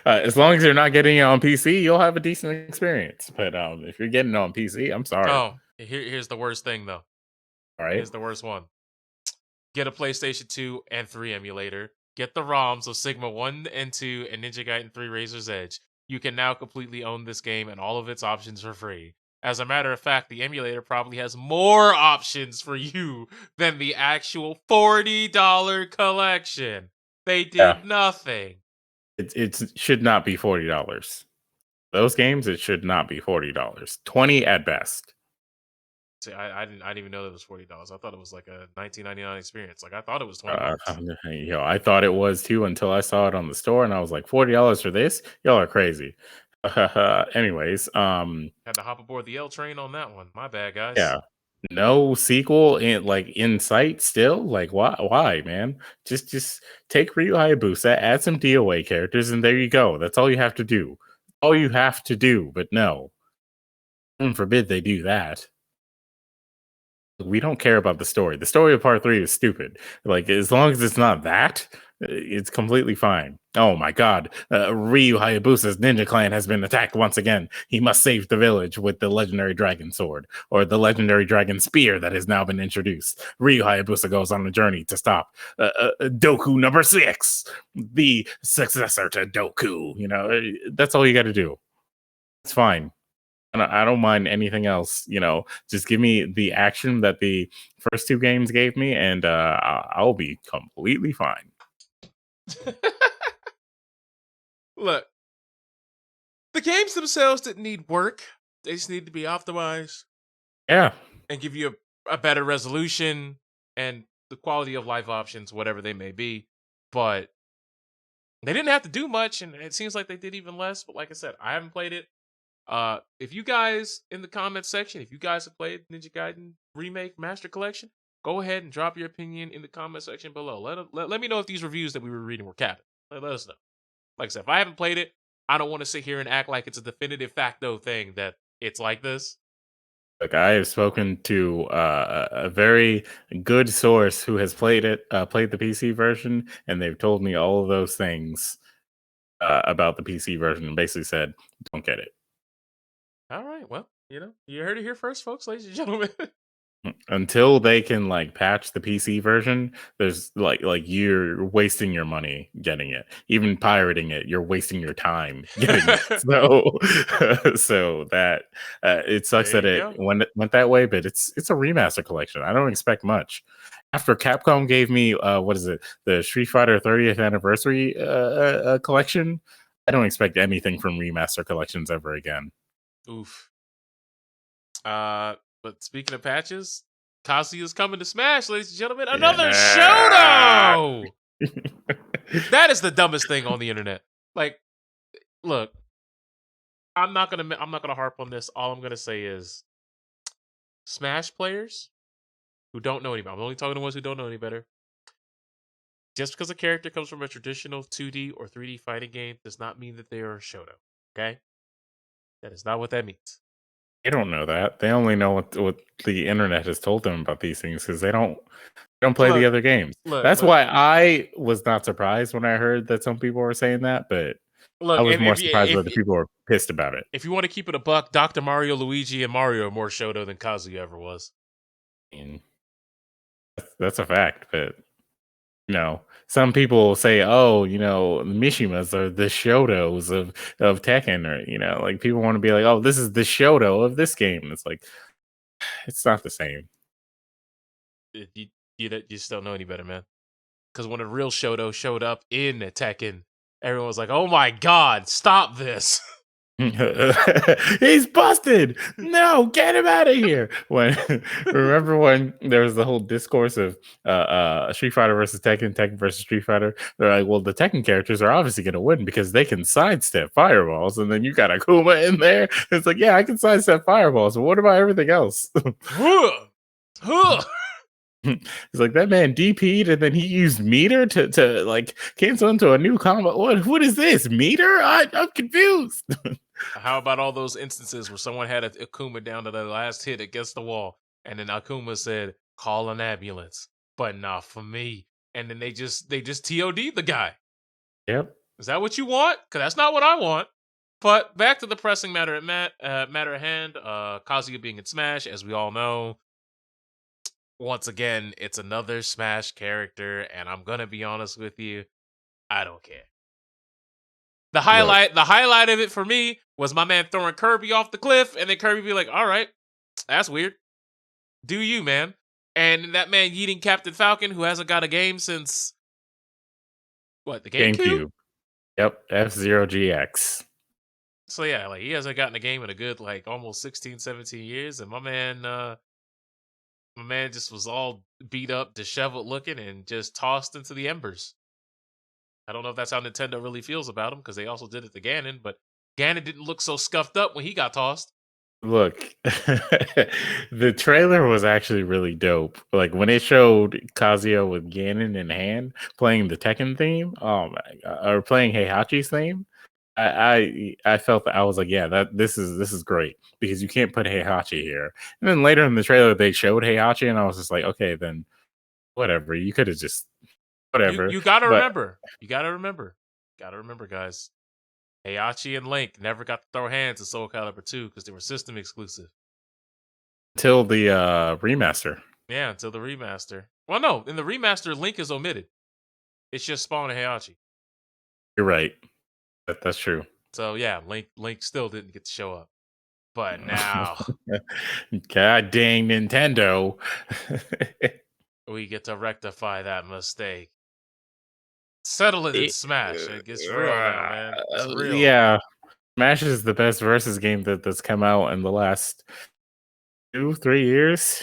As long as you're not getting it on PC, you'll have a decent experience. But if you're getting it on PC, I'm sorry. Oh, here's the worst thing though. All right. Here's the worst one. Get a PlayStation 2 and 3 emulator. Get the ROMs of Sigma 1 and 2 and Ninja Gaiden 3 Razor's Edge. You can now completely own this game and all of its options for free. As a matter of fact, the emulator probably has more options for you than the actual $40 collection. They Yeah. did nothing. It should not be $40. Those games, it should not be $40. 20 at best. See, I didn't even know that it was $40. I thought it was like a 19.99 experience. Like I thought it was Uh, $20. I thought it was too until I saw it on the store, and I was like, $40 for this? Y'all are crazy. Anyways, Had to hop aboard the L train on that one. My bad, guys. yeah, no sequel in sight still. Like, why, man? Just take Ryu Hayabusa, add some DOA characters, and there you go. That's all you have to do. All you have to do. But no, heaven forbid they do that. We don't care about the story. The story of part 3 is stupid. Like, as long as it's not that, it's completely fine. Oh my god. Ryu Hayabusa's ninja clan has been attacked once again. He must save the village with the legendary dragon sword, or the legendary dragon spear that has now been introduced. Ryu Hayabusa goes on a journey to stop Doku number 6, the successor to Doku. That's all you got to do. It's fine. I don't mind anything else. Just give me the action that the first 2 games gave me, and I'll be completely fine. Look, the games themselves didn't need work. They just need to be optimized Yeah, and give you a better resolution and the quality of life options, whatever they may be. But they didn't have to do much, and it seems like they did even less. But like I said, I haven't played it. If you guys in the comment section, if you guys have played Ninja Gaiden Remake Master Collection, go ahead and drop your opinion in the comment section below. Let me know if these reviews that we were reading were capping. Let us know. Like I said, if I haven't played it, I don't want to sit here and act like it's a definitive facto thing that it's like this. like I have spoken to a very good source who has played the PC version, and they've told me all of those things about the PC version, and basically said, "Don't get it." All right, well, you heard it here first, folks, ladies and gentlemen. Until they can like patch the PC version, there's like you're wasting your money getting it. Even pirating it, you're wasting your time getting it. So that it sucks There that you it go. went that way, but it's a remaster collection. I don't expect much. After Capcom gave me what is it, the Street Fighter 30th anniversary collection, I don't expect anything from remaster collections ever again. Oof. But speaking of patches, Kazuya's coming to Smash, ladies and gentlemen. Another Yeah. Shoto! That is the dumbest thing on the internet. Like, look, I'm not gonna harp on this. All I'm gonna say is Smash players who don't know any better. I'm only talking to ones who don't know any better. Just because a character comes from a traditional 2D or 3D fighting game does not mean that they are a Shoto. Okay? That is not what that means. They don't know that. They only know what the internet has told them about these things because they don't play the Look, other games. look, That's look, why I was not surprised when I heard that some people were saying that, but I look. was If more if you surprised that the people were pissed about it. if you want to keep it a buck, Dr. Mario, Luigi, and Mario are more Shoto than Kazuya ever was. And that's a fact, but some people say, "Oh, the Mishimas are the Shotos of Tekken," or like people want to be like, "Oh, this is the Shoto of this game." It's like it's not the same. You just don't know any better, man. Because when a real Shoto showed up in Tekken, everyone was like, "Oh my god, stop this!" He's busted. No, get him out of here. Remember when there was the whole discourse of Street Fighter versus Tekken, Tekken versus Street Fighter? They're like, well, the Tekken characters are obviously going to win because they can sidestep fireballs, and then you got Akuma in there. It's like, yeah, I can sidestep fireballs, but what about everything else? It's like that man DP'd and then he used meter to like cancel into a new combo. What is this? Meter? I'm confused. How about all those instances where someone had Akuma down to the last hit against the wall, and then Akuma said, "Call an ambulance," but not for me. And then they just TOD'd the guy. Yep. Is that what you want? Because that's not what I want. But back to the pressing matter at matter at hand. Kazuya being in Smash, as we all know. Once again, it's another Smash character, and I'm gonna be honest with you, I don't care. The highlight of it for me was my man throwing Kirby off the cliff, and then Kirby be like, "All right, that's weird. Do you, man?" And that man yeeting Captain Falcon, who hasn't got a game since what, the GameCube? GameCube. Yep. F-Zero GX. So yeah, like he hasn't gotten a game in a good like almost 16, 17 years, and my man just was all beat up, disheveled looking, and just tossed into the embers. I don't know if that's how Nintendo really feels about him, because they also did it to Ganon, but Ganon didn't look so scuffed up when he got tossed. Look, the trailer was actually really dope. Like when it showed Kazuya with Ganon in hand playing the Tekken theme, oh my god, or playing Heihachi's theme. I felt that I was like, yeah, that this is great because you can't put Heihachi here. And then later in the trailer they showed Heihachi, and I was just like, okay, then whatever. You could have just whatever. You gotta But remember. Gotta remember, guys. Heihachi and Link never got to throw hands in Soul Calibur 2 because they were system exclusive. until the remaster, Yeah, until the remaster. Well, no, in the remaster, Link is omitted. It's just Spawn and Heihachi. you're right. That's true. So yeah, Link still didn't get to show up. But now God dang Nintendo. we get to rectify that mistake. Settle it in Smash. It gets real now, man. It's real. Yeah. Smash is the best versus game that's come out in the last 2-3 years.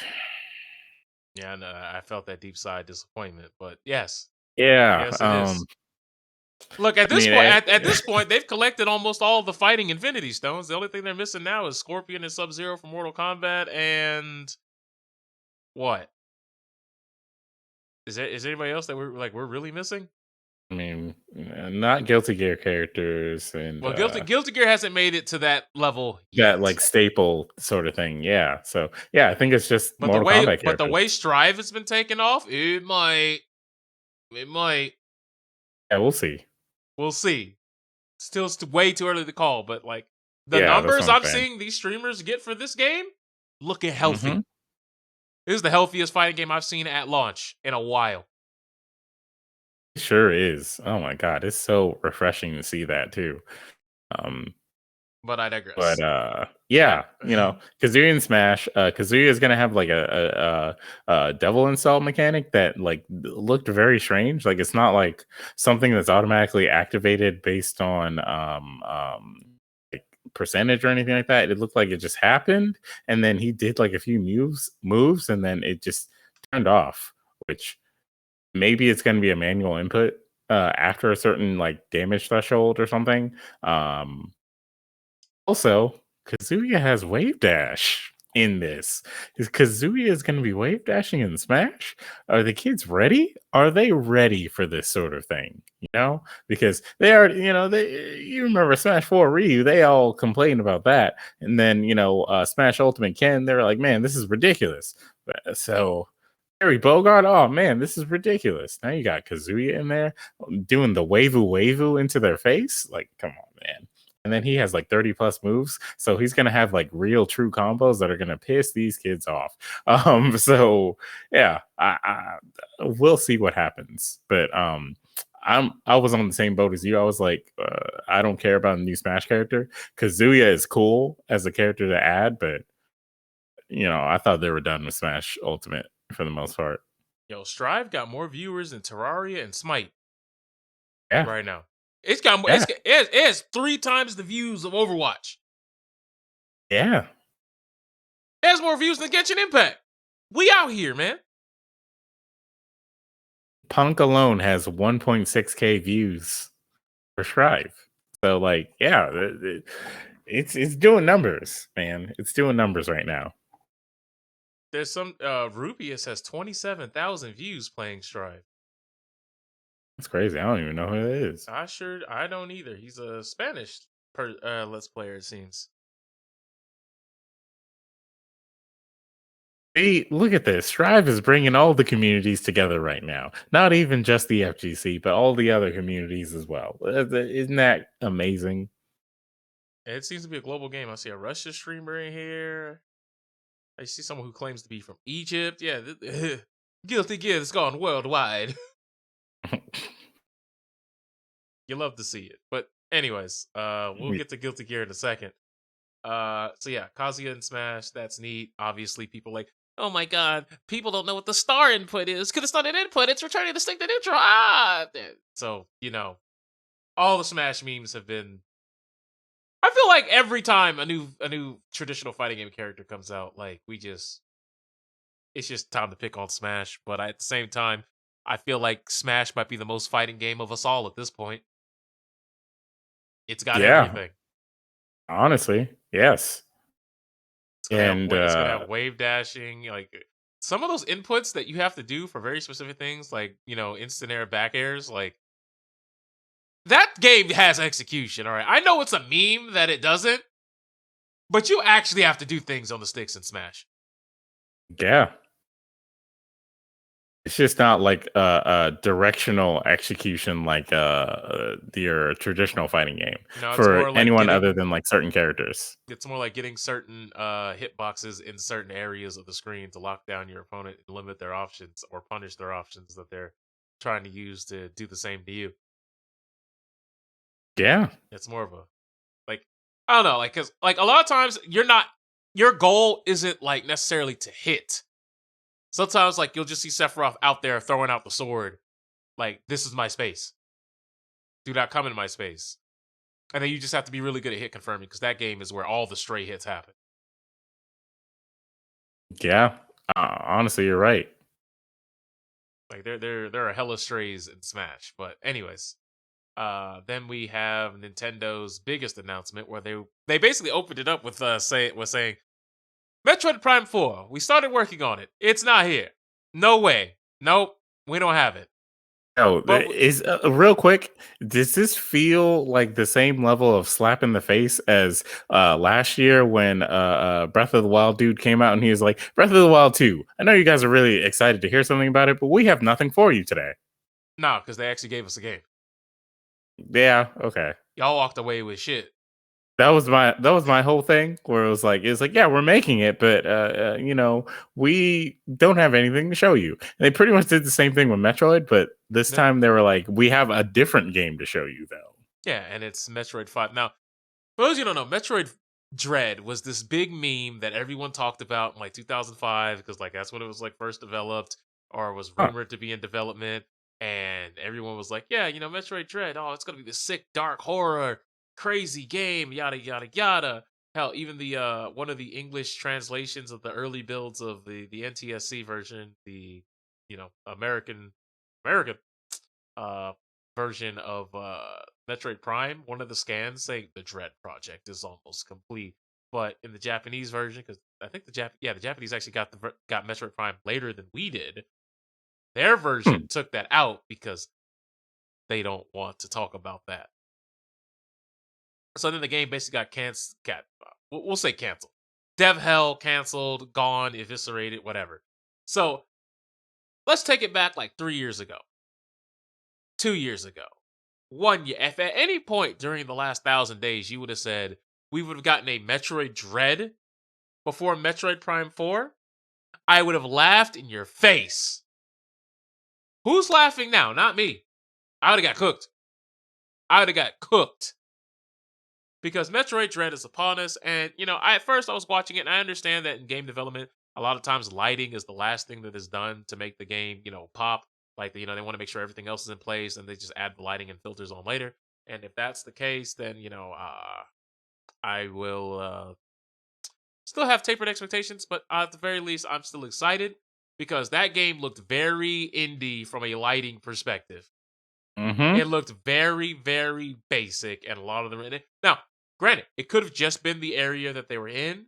Yeah, no, I felt that deep side disappointment, but yes. Yeah. Yes, it is. Look, at this point, they've collected almost all the fighting Infinity Stones. The only thing they're missing now is Scorpion and Sub-Zero from Mortal Kombat, and what? Is there anybody else that we're really missing? I mean, not Guilty Gear characters, and Well, Guilty Gear hasn't made it to that level yet. that like staple sort of thing. Yeah. So yeah, I think it's just Mortal Kombat characters. But the way Strive has been taken off, it might. Yeah, we'll see. We'll see. Still way too early to call, but like the numbers I'm seeing these streamers get for this game, looking healthy. Mm-hmm. This is the healthiest fighting game I've seen at launch in a while. It sure is. Oh my god, it's so refreshing to see that too. But I But digress. yeah, Yeah. Kazuya and Smash, Kazuya is gonna have like a devil install mechanic that like looked very strange. Like it's not like something that's automatically activated based on like percentage or anything like that. It looked like it just happened, and then he did like a few moves, and then it just turned off. Which maybe it's gonna be a manual input after a certain like damage threshold or something. Also, Kazuya has wave dash in this. Is Kazuya is going to be wave dashing in Smash? Are the kids ready? Are they ready for this sort of thing? Because they are. You remember Smash Four Ryu? They all complained about that, and then Smash Ultimate Ken, they're like, man, this is ridiculous. So. Harry Bogart, oh man, this is ridiculous. Now you got Kazuya in there doing the wavu into their face. Like, come on, man. And then he has like 30 plus moves. So he's gonna have like real true combos that are gonna piss these kids off. So yeah, we'll see what happens. But I was on the same boat as you. I was like, I don't care about a new Smash character. Kazuya is cool as a character to add, but I thought they were done with Smash Ultimate for the most part. Yo, Strive got more viewers than Terraria and Smite Yeah, right now. It's got more. yeah, It has 3 times the views of Overwatch. yeah. It has more views than Genshin Impact. We out here, man. Punk alone has 1.6K views for Strive. So like, yeah, it's doing numbers, man. It's doing numbers right now. There's some Rubius has 27,000 views playing Strive. That's crazy. I don't even know who it is. I don't either. He's a Spanish Let's Player, it seems. See, look at this. Strive is bringing all the communities together right now. Not even just the FGC, but all the other communities as well. Isn't that amazing? It seems to be a global game. I see a Russia streamer in here. I see someone who claims to be from Egypt. Yeah, Guilty Gear has gone worldwide. You love to see it. But anyways, we'll get to Guilty Gear in a second. So yeah, Kazuya and Smash, that's neat. Obviously, people like, oh my god, people don't know what the star input is. Because it's not an input, it's returning distinct to neutral. So, all the Smash memes have been. I feel like every time a new traditional fighting game character comes out, like it's just time to pick on Smash. But at the same time, I feel like Smash might be the most fighting game of us all at this point. It's got Yeah, everything. honestly, yes. It's gonna have wave dashing, like some of those inputs that you have to do for very specific things, like instant air back airs. Like that game has execution. All right, I know it's a meme that it doesn't, but you actually have to do things on the sticks in Smash. Yeah. It's just not like a directional execution like your traditional fighting game No, it's for more like anyone other than like certain characters. it's more like getting certain hitboxes in certain areas of the screen to lock down your opponent and limit their options or punish their options that they're trying to use to do the same to you. Yeah. It's more of a like I don't know, like because like a lot of times your goal isn't like necessarily to hit. Sometimes like you'll just see Sephiroth out there throwing out the sword, like this is my space. Do not come into my space. And then you just have to be really good at hit confirming because that game is where all the stray hits happen. Yeah. Honestly, you're right. Like there are hella strays in Smash. But anyways, then we have Nintendo's biggest announcement where they basically opened it up with saying Metroid Prime 4, we started working on it. It's not here. No way. Nope. We don't have it. Oh, But is real quick. Does this feel like the same level of slap in the face as last year when Breath of the Wild dude came out and he was like, Breath of the Wild 2. I know you guys are really excited to hear something about it, but we have nothing for you today. no, because they actually gave us a game. Yeah, okay. Y'all walked away with shit. That was my whole thing where it's like yeah, we're making it, but we don't have anything to show you. And they pretty much did the same thing with Metroid, but this time they were like, we have a different game to show you though. Yeah, and it's Metroid 5. Now, For those of you who don't know, Metroid Dread was this big meme that everyone talked about in like 2005 because like that's when it was like first developed or was Huh. rumored to be in development, and everyone was like, "Yeah, Metroid Dread. Oh, it's gonna be this sick dark horror, crazy game. Yada yada yada." Hell, even the one of the English translations of the early builds of the NTSC version, the American uh version of Metroid Prime, one of the scans saying the Dread project is almost complete. But in the Japanese version, because I think the Japanese actually got Metroid Prime later than we did. Their version Hmm. took that out because they don't want to talk about that. So then the game basically got canceled. We'll say canceled. Dev hell, canceled, gone, eviscerated, whatever. So let's take it back like 3 years ago, 2 years ago, 1 year. If at any point during the last 1,000 days you would have said we would have gotten a Metroid Dread before Metroid Prime 4, I would have laughed in your face. Who's laughing now? Not me. I would have got cooked. I would have got cooked. Because Metroid Dread is upon us, and at first I was watching it, and I understand that in game development, a lot of times lighting is the last thing that is done to make the game, pop. Like they want to make sure everything else is in place, and they just add the lighting and filters on later. And if that's the case, then I will still have tapered expectations, but at the very least, I'm still excited because that game looked very indie from a lighting perspective. Mm-hmm. It looked very, very basic, and a lot of them in it. Now, granted, it could have just been the area that they were in,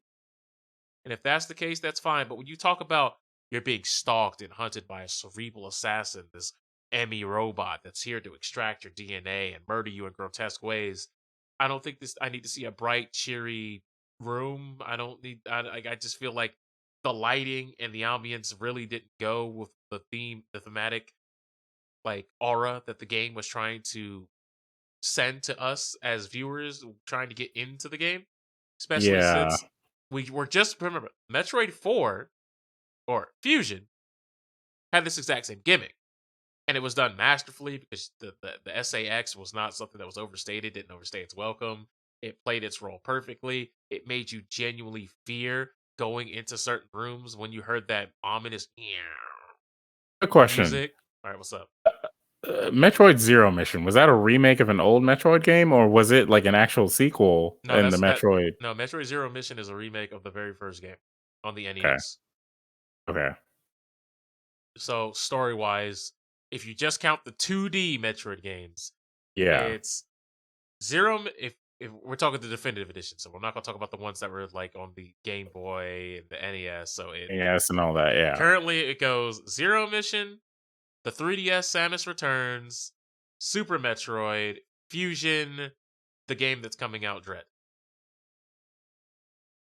and if that's the case, that's fine. But when you talk about you're being stalked and hunted by a cerebral assassin, this Emmy robot that's here to extract your DNA and murder you in grotesque ways, I don't think this. I need to see a bright, cheery room. I don't need. I just feel like the lighting and the ambience really didn't go with the thematic like aura that the game was trying to send to us as viewers trying to get into the game, especially Yeah. since we were just remember Metroid 4 or Fusion had this exact same gimmick. And it was done masterfully because the SAX was not something that was overstated, didn't overstay its welcome. It played its role perfectly. It made you genuinely fear going into certain rooms when you heard that ominous Good question. music. All right, what's up? Metroid Zero Mission, was that a remake of an old Metroid game, or was it like an actual sequel No, in the that's that. Metroid? No, Metroid Zero Mission is a remake of the very first game on the Okay. NES. Okay. So story wise, if you just count the 2D Metroid games, Yeah. it's zero. If we're talking the definitive edition, so we're not gonna talk about the ones that were like on the Game Boy and the NES. So Yes, and all that. Yeah. currently it goes Zero Mission, the 3DS Samus Returns, Super Metroid, Fusion, the game that's coming out, Dread.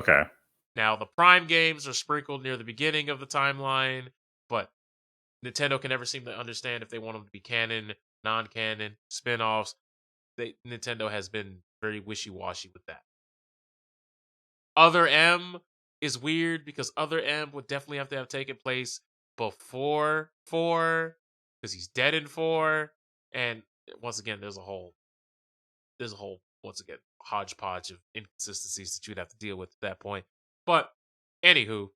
Okay. Now the Prime games are sprinkled near the beginning of the timeline, but Nintendo can never seem to understand if they want them to be canon, non-canon, spin-offs. Nintendo has been very wishy-washy with that. Other M is weird because Other M would definitely have to have taken place before 4 because he's dead in 4. And once again, there's a whole once again hodgepodge of inconsistencies that you'd have to deal with at that point. But anywho,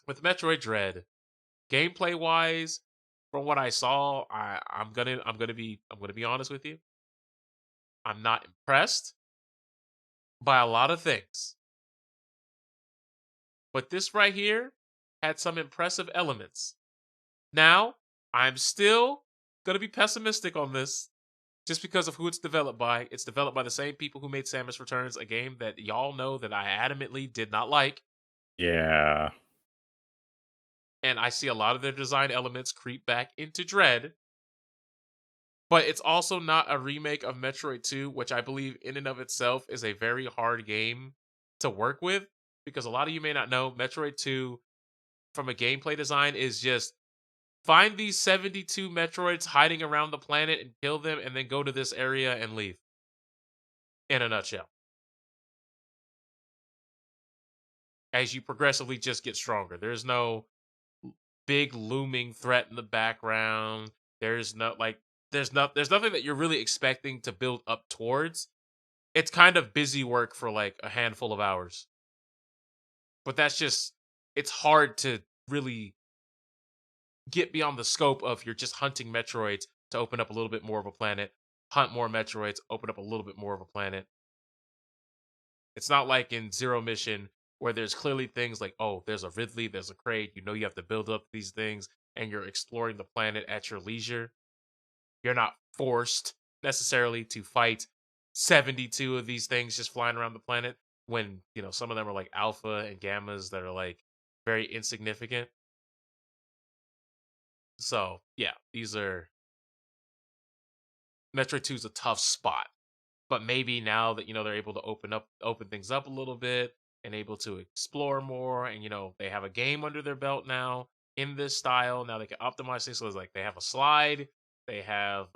with Metroid Dread, gameplay wise, from what I saw, I'm gonna be honest with you. I'm not impressed by a lot of things. But this right here had some impressive elements. Now, I'm still gonna be pessimistic on this just because of who it's developed by. It's developed by the same people who made Samus Returns, a game that y'all know that I adamantly did not like. Yeah. And I see a lot of their design elements creep back into Dread. But it's also not a remake of Metroid 2, which I believe in and of itself is a very hard game to work with. Because a lot of you may not know, Metroid 2, from a gameplay design, is just find these 72 Metroids hiding around the planet and kill them, and then go to this area and leave. In a nutshell. As you progressively just get stronger. There's no big looming threat in the background. There's no there's nothing that you're really expecting to build up towards. it's kind of busy work for like a handful of hours. But that's just it's hard to really get beyond the scope of you're just hunting Metroids to open up a little bit more of a planet, hunt more Metroids, open up a little bit more of a planet. It's not like in Zero Mission where there's clearly things like, oh, there's a Ridley, there's a crate, you have to build up these things and you're exploring the planet at your leisure. You're not forced necessarily to fight 72 of these things just flying around the planet when, some of them are like alpha and gammas that are like very insignificant. So, yeah, Metroid 2 is a tough spot. But maybe now that they're able to open things up a little bit and able to explore more, and they have a game under their belt now in this style. Now they can optimize things. So it's like they have a slide, they have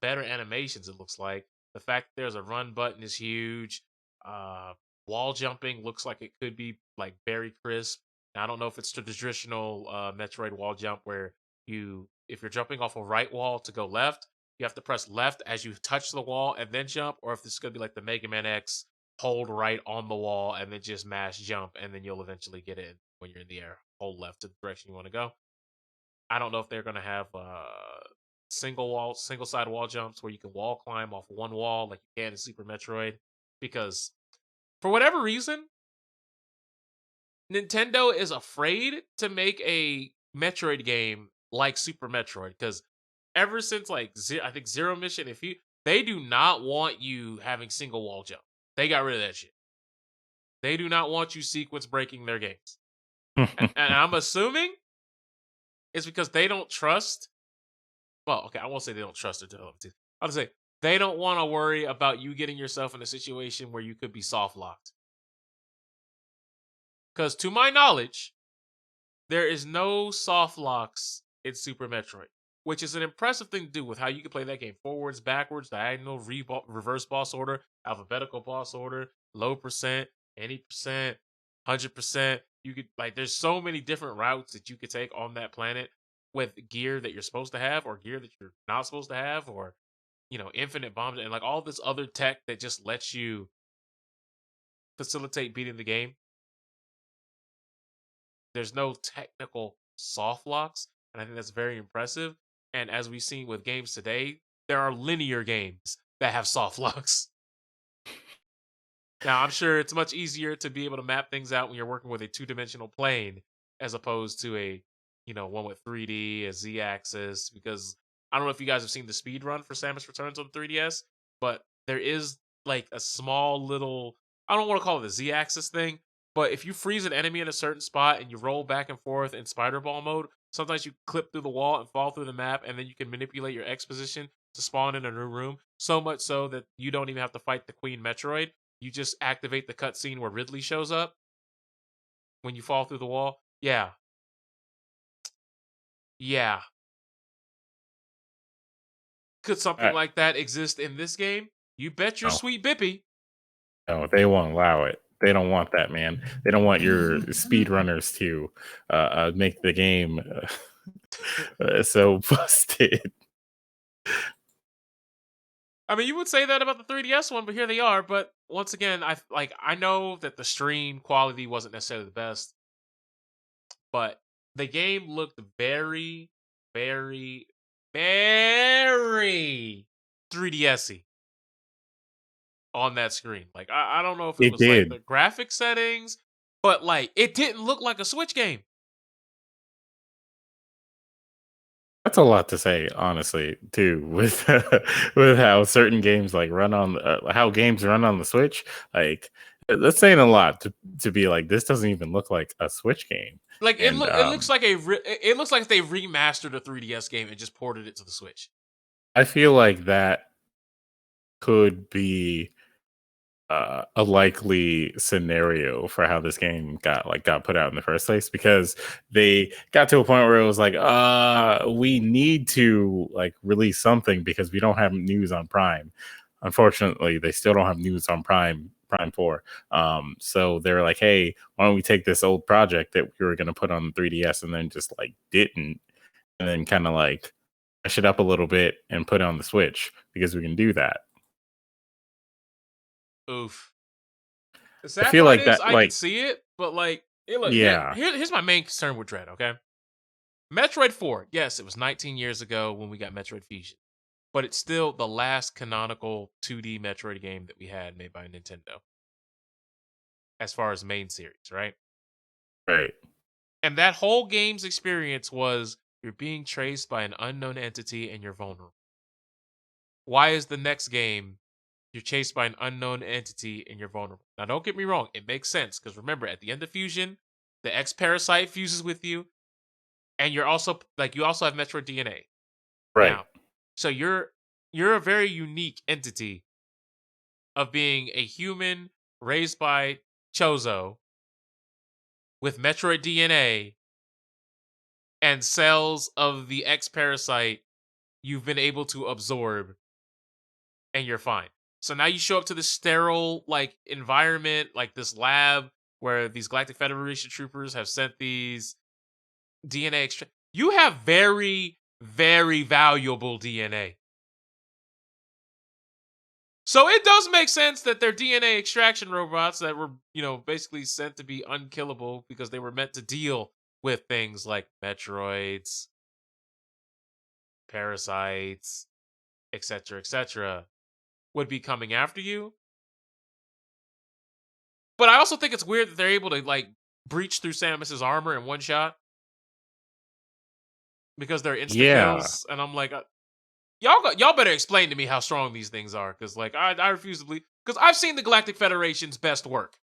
better animations. It looks like the fact that there's a run button is huge. Wall jumping looks like it could be like very crisp. Now, I don't know if it's the traditional Metroid wall jump where if you're jumping off a right wall to go left, you have to press left as you touch the wall and then jump, or if this is going to be like the Mega Man X, hold right on the wall and then just mash jump, and then you'll eventually get in when you're in the air. Hold left to the direction you want to go. I don't know if they're going to have single side wall jumps where you can wall climb off one wall like you can in Super Metroid, because for whatever reason, Nintendo is afraid to make a Metroid game like Super Metroid, because ever since I think Zero Mission, they do not want you having single wall jump. They got rid of that shit. They do not want you sequence breaking their games. And I'm assuming it's because they don't trust. Well, okay, I won't say they don't trust their development. I'll say they don't want to worry about you getting yourself in a situation where you could be soft locked. Because to my knowledge, there is no soft locks in Super Metroid, which is an impressive thing to do with how you can play that game forwards, backwards, diagonal, reverse boss order, alphabetical boss order, low percent, any percent, 100%. You could there's so many different routes that you could take on that planet with gear that you're supposed to have or gear that you're not supposed to have, or infinite bombs and like all this other tech that just lets you facilitate beating the game. There's no technical soft locks, and I think that's very impressive. And as we've seen with games today, there are linear games that have soft locks. Now, I'm sure it's much easier to be able to map things out when you're working with a two-dimensional plane as opposed to a, one with 3D, a Z-axis, because I don't know if you guys have seen the speed run for Samus Returns on 3DS, but there is like a small little, I don't want to call it the Z-axis thing, but if you freeze an enemy in a certain spot and you roll back and forth in Spider Ball mode, sometimes you clip through the wall and fall through the map, and then you can manipulate your X position to spawn in a new room. So much so that you don't even have to fight the Queen Metroid. You just activate the cutscene where Ridley shows up when you fall through the wall. Yeah. Yeah. Could something like that exist in this game? You bet your No. sweet bippy. No, they won't allow it. They don't want that, man. They don't want your speedrunners to make the game so busted. I mean, you would say that about the 3DS one, but here they are. But once again, I know that the stream quality wasn't necessarily the best, but the game looked very, very, very 3DS-y on that screen. Like I don't know if it It was like did. the graphic settings, but like it didn't look like a Switch game. That's a lot to say, honestly, too, with with how certain games run on how games run on the Switch. Like that's saying a lot to be like this doesn't even look like a Switch game. Like And it looks like it looks like they remastered a 3DS game and just ported it to the Switch. I feel like that could be a likely scenario for how this game got put out in the first place, because they got to a point where it was like, we need to release something because we don't have news on Prime. Unfortunately, they still don't have news on Prime 4. So they're like, hey, why don't we take this old project that we were going to put on the 3DS and then just didn't, and then kind of brush it up a little bit and put it on the Switch because we can do that. Oof. The I sad feel part like is that, I could like, see it, but like, look, yeah, here's my main concern with Dread. Okay, Metroid 4. Yes, it was 19 years ago when we got Metroid Fusion, but it's still the last canonical 2D Metroid game that we had made by Nintendo, as far as main series, right? right. And that whole game's experience was you're being traced by an unknown entity and you're vulnerable. Why is the next game you're chased by an unknown entity and you're vulnerable? Now, don't get me wrong, it makes sense because remember, at the end of Fusion, the X parasite fuses with you, and you're also like you also have Metroid DNA. Right. Now, so you're a very unique entity of being a human raised by Chozo with Metroid DNA and cells of the X parasite you've been able to absorb, and you're fine. So now you show up to this sterile like environment, like this lab where these Galactic Federation troopers have sent these DNA You have very, very valuable DNA. So it does make sense that they're DNA extraction robots that were, basically sent to be unkillable because they were meant to deal with things like Metroids, parasites, etc., would be coming after you. But I also think it's weird that they're able to like breach through Samus's armor in one shot because they're insta Yeah. kills, and I'm like, y'all better explain to me how strong these things are, because like I refuse to believe, because I've seen the Galactic Federation's best work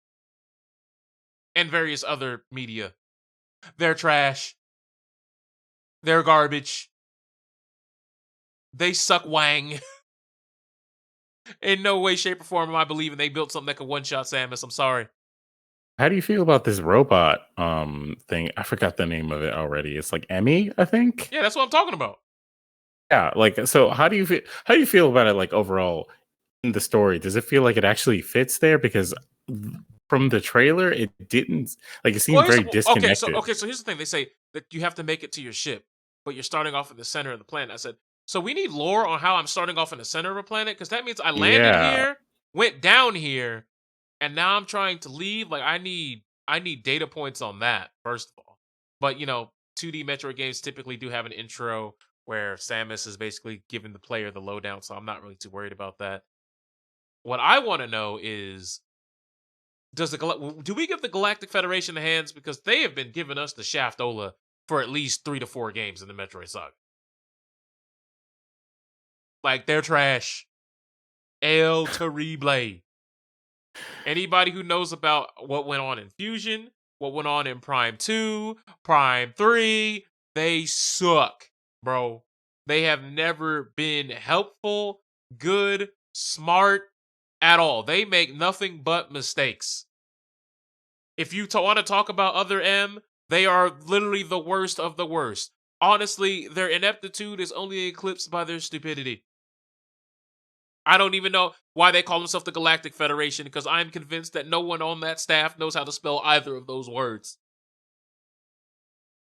and various other media. They're trash. They're garbage. They suck wang. In no way, shape, or form am I believing they built something that could one shot Samus. I'm sorry. How do you feel about this robot thing? I forgot the name of it already. It's like Emmy, I think. Yeah, that's what I'm talking about. Yeah, like, so how do you feel about it, like, overall in the story? Does it feel like it actually fits there? Because from the trailer, it didn't, like, it Well, seemed very disconnected. okay, so here's the thing. They say that you have to make it to your ship, but you're starting off in the center of the planet. I said, so we need lore on how I'm starting off in the center of a planet, because that means I landed Yeah. here, went down here, and now I'm trying to leave. Like I need data points on that first of all. But 2D Metroid games typically do have an intro where Samus is basically giving the player the lowdown, so I'm not really too worried about that. What I want to know is, do we give the Galactic Federation the hands, because they have been giving us the Shaftola for at least 3 to 4 games in the Metroid saga. Like, they're trash. El Terrible. Anybody who knows about what went on in Fusion, what went on in Prime 2, Prime 3, they suck, bro. They have never been helpful, good, smart at all. They make nothing but mistakes. If you want to talk about other M, they are literally the worst of the worst. Honestly, their ineptitude is only eclipsed by their stupidity. I don't even know why they call themselves the Galactic Federation, because I'm convinced that no one on that staff knows how to spell either of those words.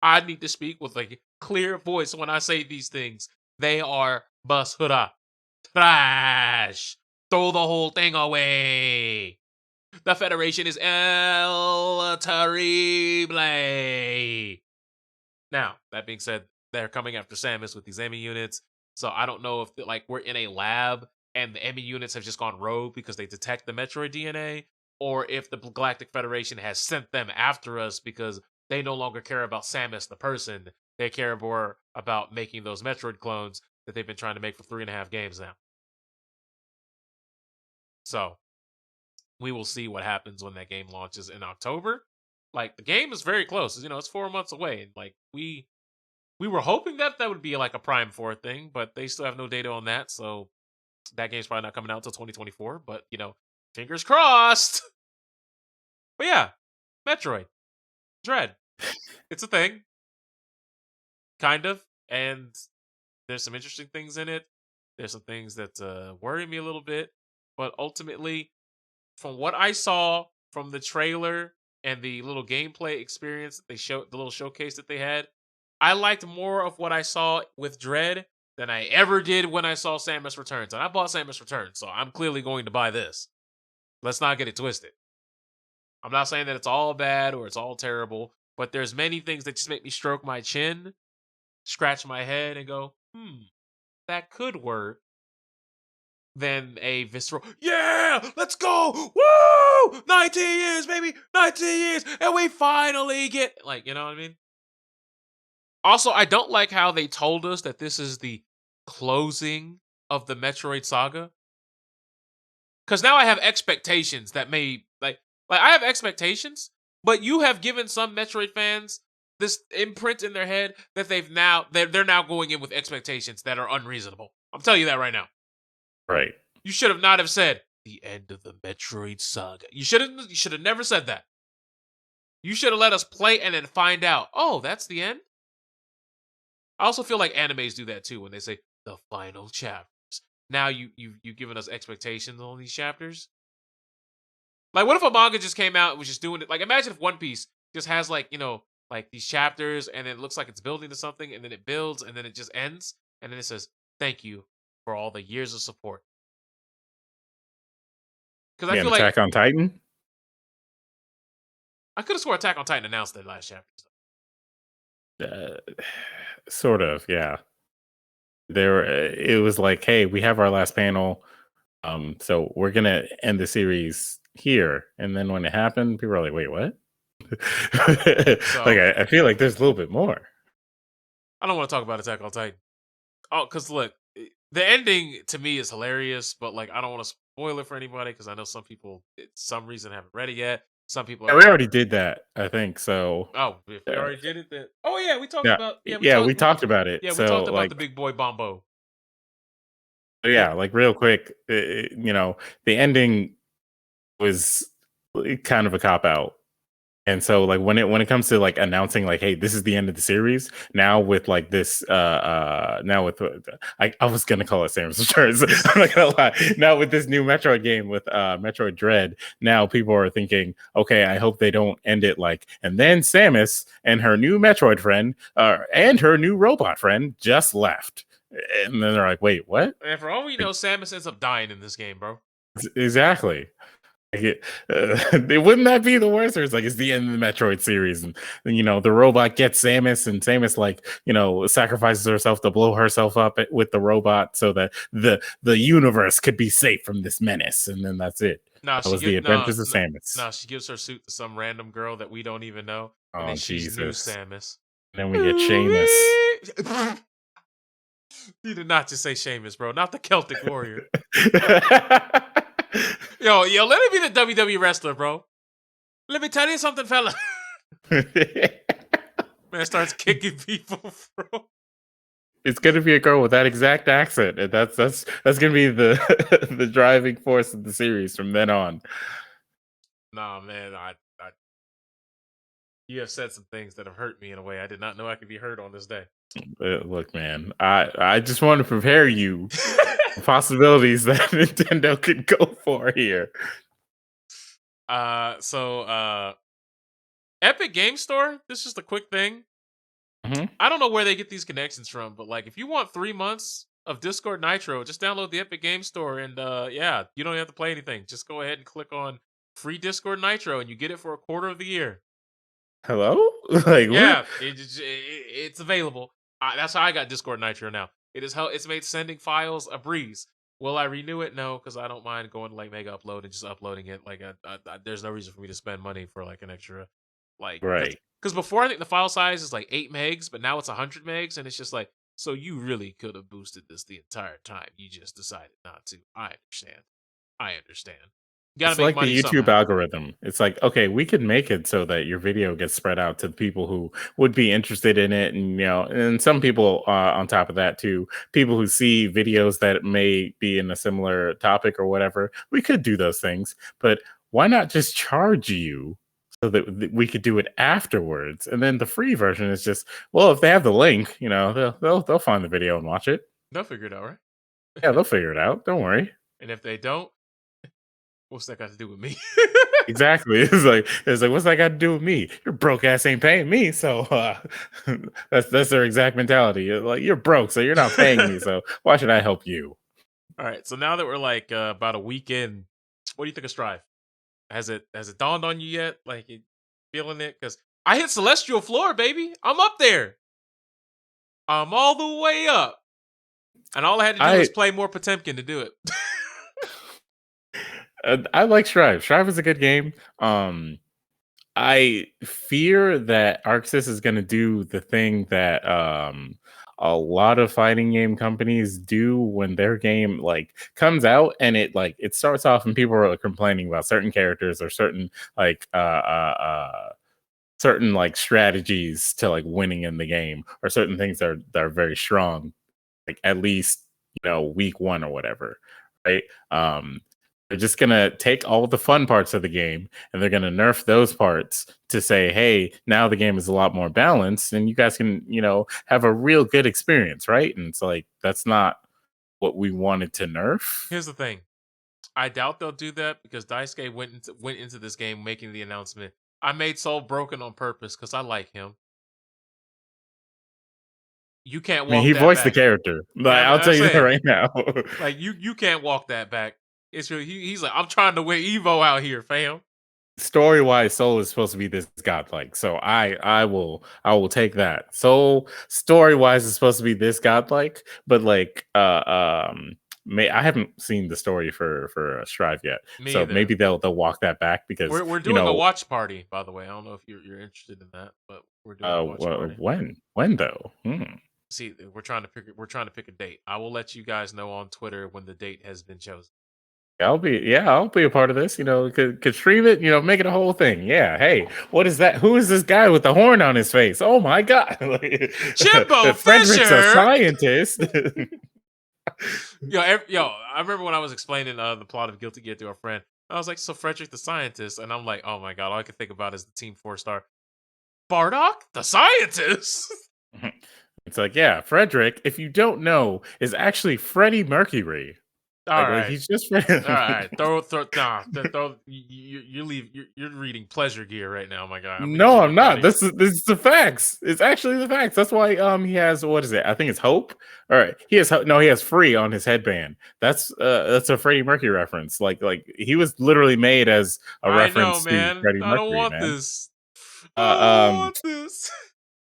I need to speak with a clear voice when I say these things. They are basura. Trash. Throw the whole thing away. The Federation is El Terrible. Now, that being said, they're coming after Samus with these Emmy units. So I don't know if like we're in a lab and the Emmy units have just gone rogue because they detect the Metroid DNA, or if the Galactic Federation has sent them after us because they no longer care about Samus the person. They care more about making those Metroid clones that they've been trying to make for 3.5 games now. So we will see what happens when that game launches in October. Like, the game is very close. It's 4 months away. And like we were hoping that would be like a Prime 4 thing, but they still have no data on that. So that game's probably not coming out until 2024. But fingers crossed. But yeah, Metroid Dread. It's a thing, kind of, and there's some interesting things in it. There's some things that worry me a little bit, but ultimately, from what I saw from the trailer and the little gameplay experience that they showed, the little showcase that they had, I liked more of what I saw with Dread than I ever did when I saw Samus Returns. And I bought Samus Returns, so I'm clearly going to buy this. Let's not get it twisted. I'm not saying that it's all bad or it's all terrible, but there's many things that just make me stroke my chin, scratch my head, and go, that could work. Than a visceral, yeah, let's go, woo, 19 years, baby, 19 years, and we finally get, like, you know what I mean? Also, I don't like how they told us that this is the closing of the Metroid saga. Because now I have expectations that may, like I have expectations, but you have given some Metroid fans this imprint in their head that they're now going in with expectations that are unreasonable. I'm telling you that right now. Right. You should have not have said the end of the Metroid saga. You should have never said that. You should have let us play and then find out. Oh, that's the end. I also feel like animes do that too when they say the final chapters. Now you've given us expectations on these chapters. Like, what if a manga just came out and was just doing it? Like, imagine if One Piece just has, like, you know, like these chapters and it looks like it's building to something and then it builds and then it just ends and then it says thank you for all the years of support. Because I Yeah, feel like Attack on Titan. I could have swore Attack on Titan announced their last chapter. Sort of, yeah. There, it was like, hey, we have our last panel, so we're gonna end the series here. And then when it happened, people were like, wait, what? Like, I feel like there's a little bit more. I don't want to talk about Attack on Titan. Oh, because look, the ending to me is hilarious, but like I don't want to spoil it for anybody because I know some people, some reason, haven't read it yet. Some people Yeah, we already did that, I think. So, oh, if we already did it, then oh yeah, we talked yeah, about we talked about it. Yeah, we so, talked about like, the big boy Bombo. yeah, like real quick, you know, the ending was kind of a cop out. And so, like, when it comes to like announcing like, hey, this is the end of the series now with like this now with I was gonna call it Samus Returns. I'm not gonna lie. Now with this new Metroid game with Metroid Dread, now people are thinking, okay, I hope they don't end it like, and then Samus and her new Metroid friend and her new robot friend just left. And then they're like, wait, what? And for all we know, Samus ends up dying in this game, bro. Exactly. Wouldn't that be the worst? Or it's like it's the end of the Metroid series, and you know the robot gets Samus, and Samus like sacrifices herself to blow herself up with the robot so that the universe could be safe from this menace, and then that's it. That was the Adventures of Samus. No, she gives her suit to some random girl that we don't even know, and then she's new Samus. And then we get Seamus. You did not just say Seamus, bro. Not the Celtic warrior. Yo, let me be the WWE wrestler, bro. Let me tell you something, fella. Man starts kicking people, bro. It's gonna be a girl with that exact accent, and that's gonna be the the driving force of the series from then on. Nah, man, you have said some things that have hurt me in a way I did not know I could be hurt on this day. Look, man, I just want to prepare you for possibilities that Nintendo could go for here. Epic Game Store, this is just a quick thing. Mm-hmm. I don't know where they get these connections from, but like if you want 3 months of Discord Nitro, just download the Epic Game Store and yeah, you don't have to play anything. Just go ahead and click on free Discord Nitro and you get it for a quarter of the year. Hello? Like, yeah, it's available. That's how I got Discord Nitro now. It's made sending files a breeze. Will I renew it? No, because I don't mind going to like Mega Upload and just uploading it. Like, there's no reason for me to spend money for like an extra, like, right? Because before I think the file size is like 8 megs, but now it's 100 megs, and it's just like, so you really could have boosted this the entire time. You just decided not to. I understand. It's like the YouTube algorithm. It's like, okay, we could make it so that your video gets spread out to people who would be interested in it, and and some people on top of that too, people who see videos that may be in a similar topic or whatever. We could do those things, but why not just charge you so that we could do it afterwards? And then the free version is just, well, if they have the link, they'll find the video and watch it. They'll figure it out, right? Yeah, they'll figure it out. Don't worry. And if they don't, what's that got to do with me? Exactly. It's like, what's that got to do with me? Your broke ass ain't paying me, so that's their exact mentality. Like, you're broke, so you're not paying me, so why should I help you? All right. So now that we're like about a week in, what do you think of Strive? Has it dawned on you yet? Like, you feeling it? Because I hit celestial floor, baby. I'm up there. I'm all the way up, and all I had to do was I play more Potemkin to do it. I like Strive. Strive is a good game. I fear that Arxis is going to do the thing that a lot of fighting game companies do when their game like comes out and it starts off and people are complaining about certain characters or certain like certain like strategies to like winning in the game or certain things that are very strong, like at least week one or whatever, right? They're just gonna take all the fun parts of the game and they're gonna nerf those parts to say, hey, now the game is a lot more balanced and you guys can have a real good experience, right? And it's like that's not what we wanted to nerf. Here's the thing. I doubt they'll do that because Daisuke went into this game making the announcement. I made Soul broken on purpose because I like him. You can't I mean, walk he that voiced the back. character, but Yeah, I'll I'm tell you that saying, right now. like you can't walk that back. It's he's like, I'm trying to win Evo out here, fam. Story wise, Soul is supposed to be this godlike, so I will take that. Soul story wise is supposed to be this godlike, but like I haven't seen the story for Strive yet, Me so either. maybe they'll walk that back because We're doing a watch party, by the way. I don't know if you're interested in that, but we're doing a watch party. when though? See, we're trying to pick a date. I will let you guys know on Twitter when the date has been chosen. I'll be a part of this. Could stream it. Make it a whole thing. Yeah. Hey, what is that? Who is this guy with the horn on his face? Oh my god! Jimbo Frederick's a Fisher. scientist. Yo, I remember when I was explaining the plot of Guilty Gear to a friend. I was like, so Frederick the scientist, and I'm like, oh my god, all I could think about is the Team 4-star Bardock the scientist. It's like, yeah, Frederick, if you don't know, is actually Freddie Mercury. All right, he's just all right. You're reading Pleasure Gear right now, my guy. No, I'm not. This is the facts. It's actually the facts. That's why he has, what is it? I think it's Hope. All right, he has Free on his headband. That's a Freddie Mercury reference. Like he was literally made as a reference to Freddie Mercury. I don't want this. I don't want this.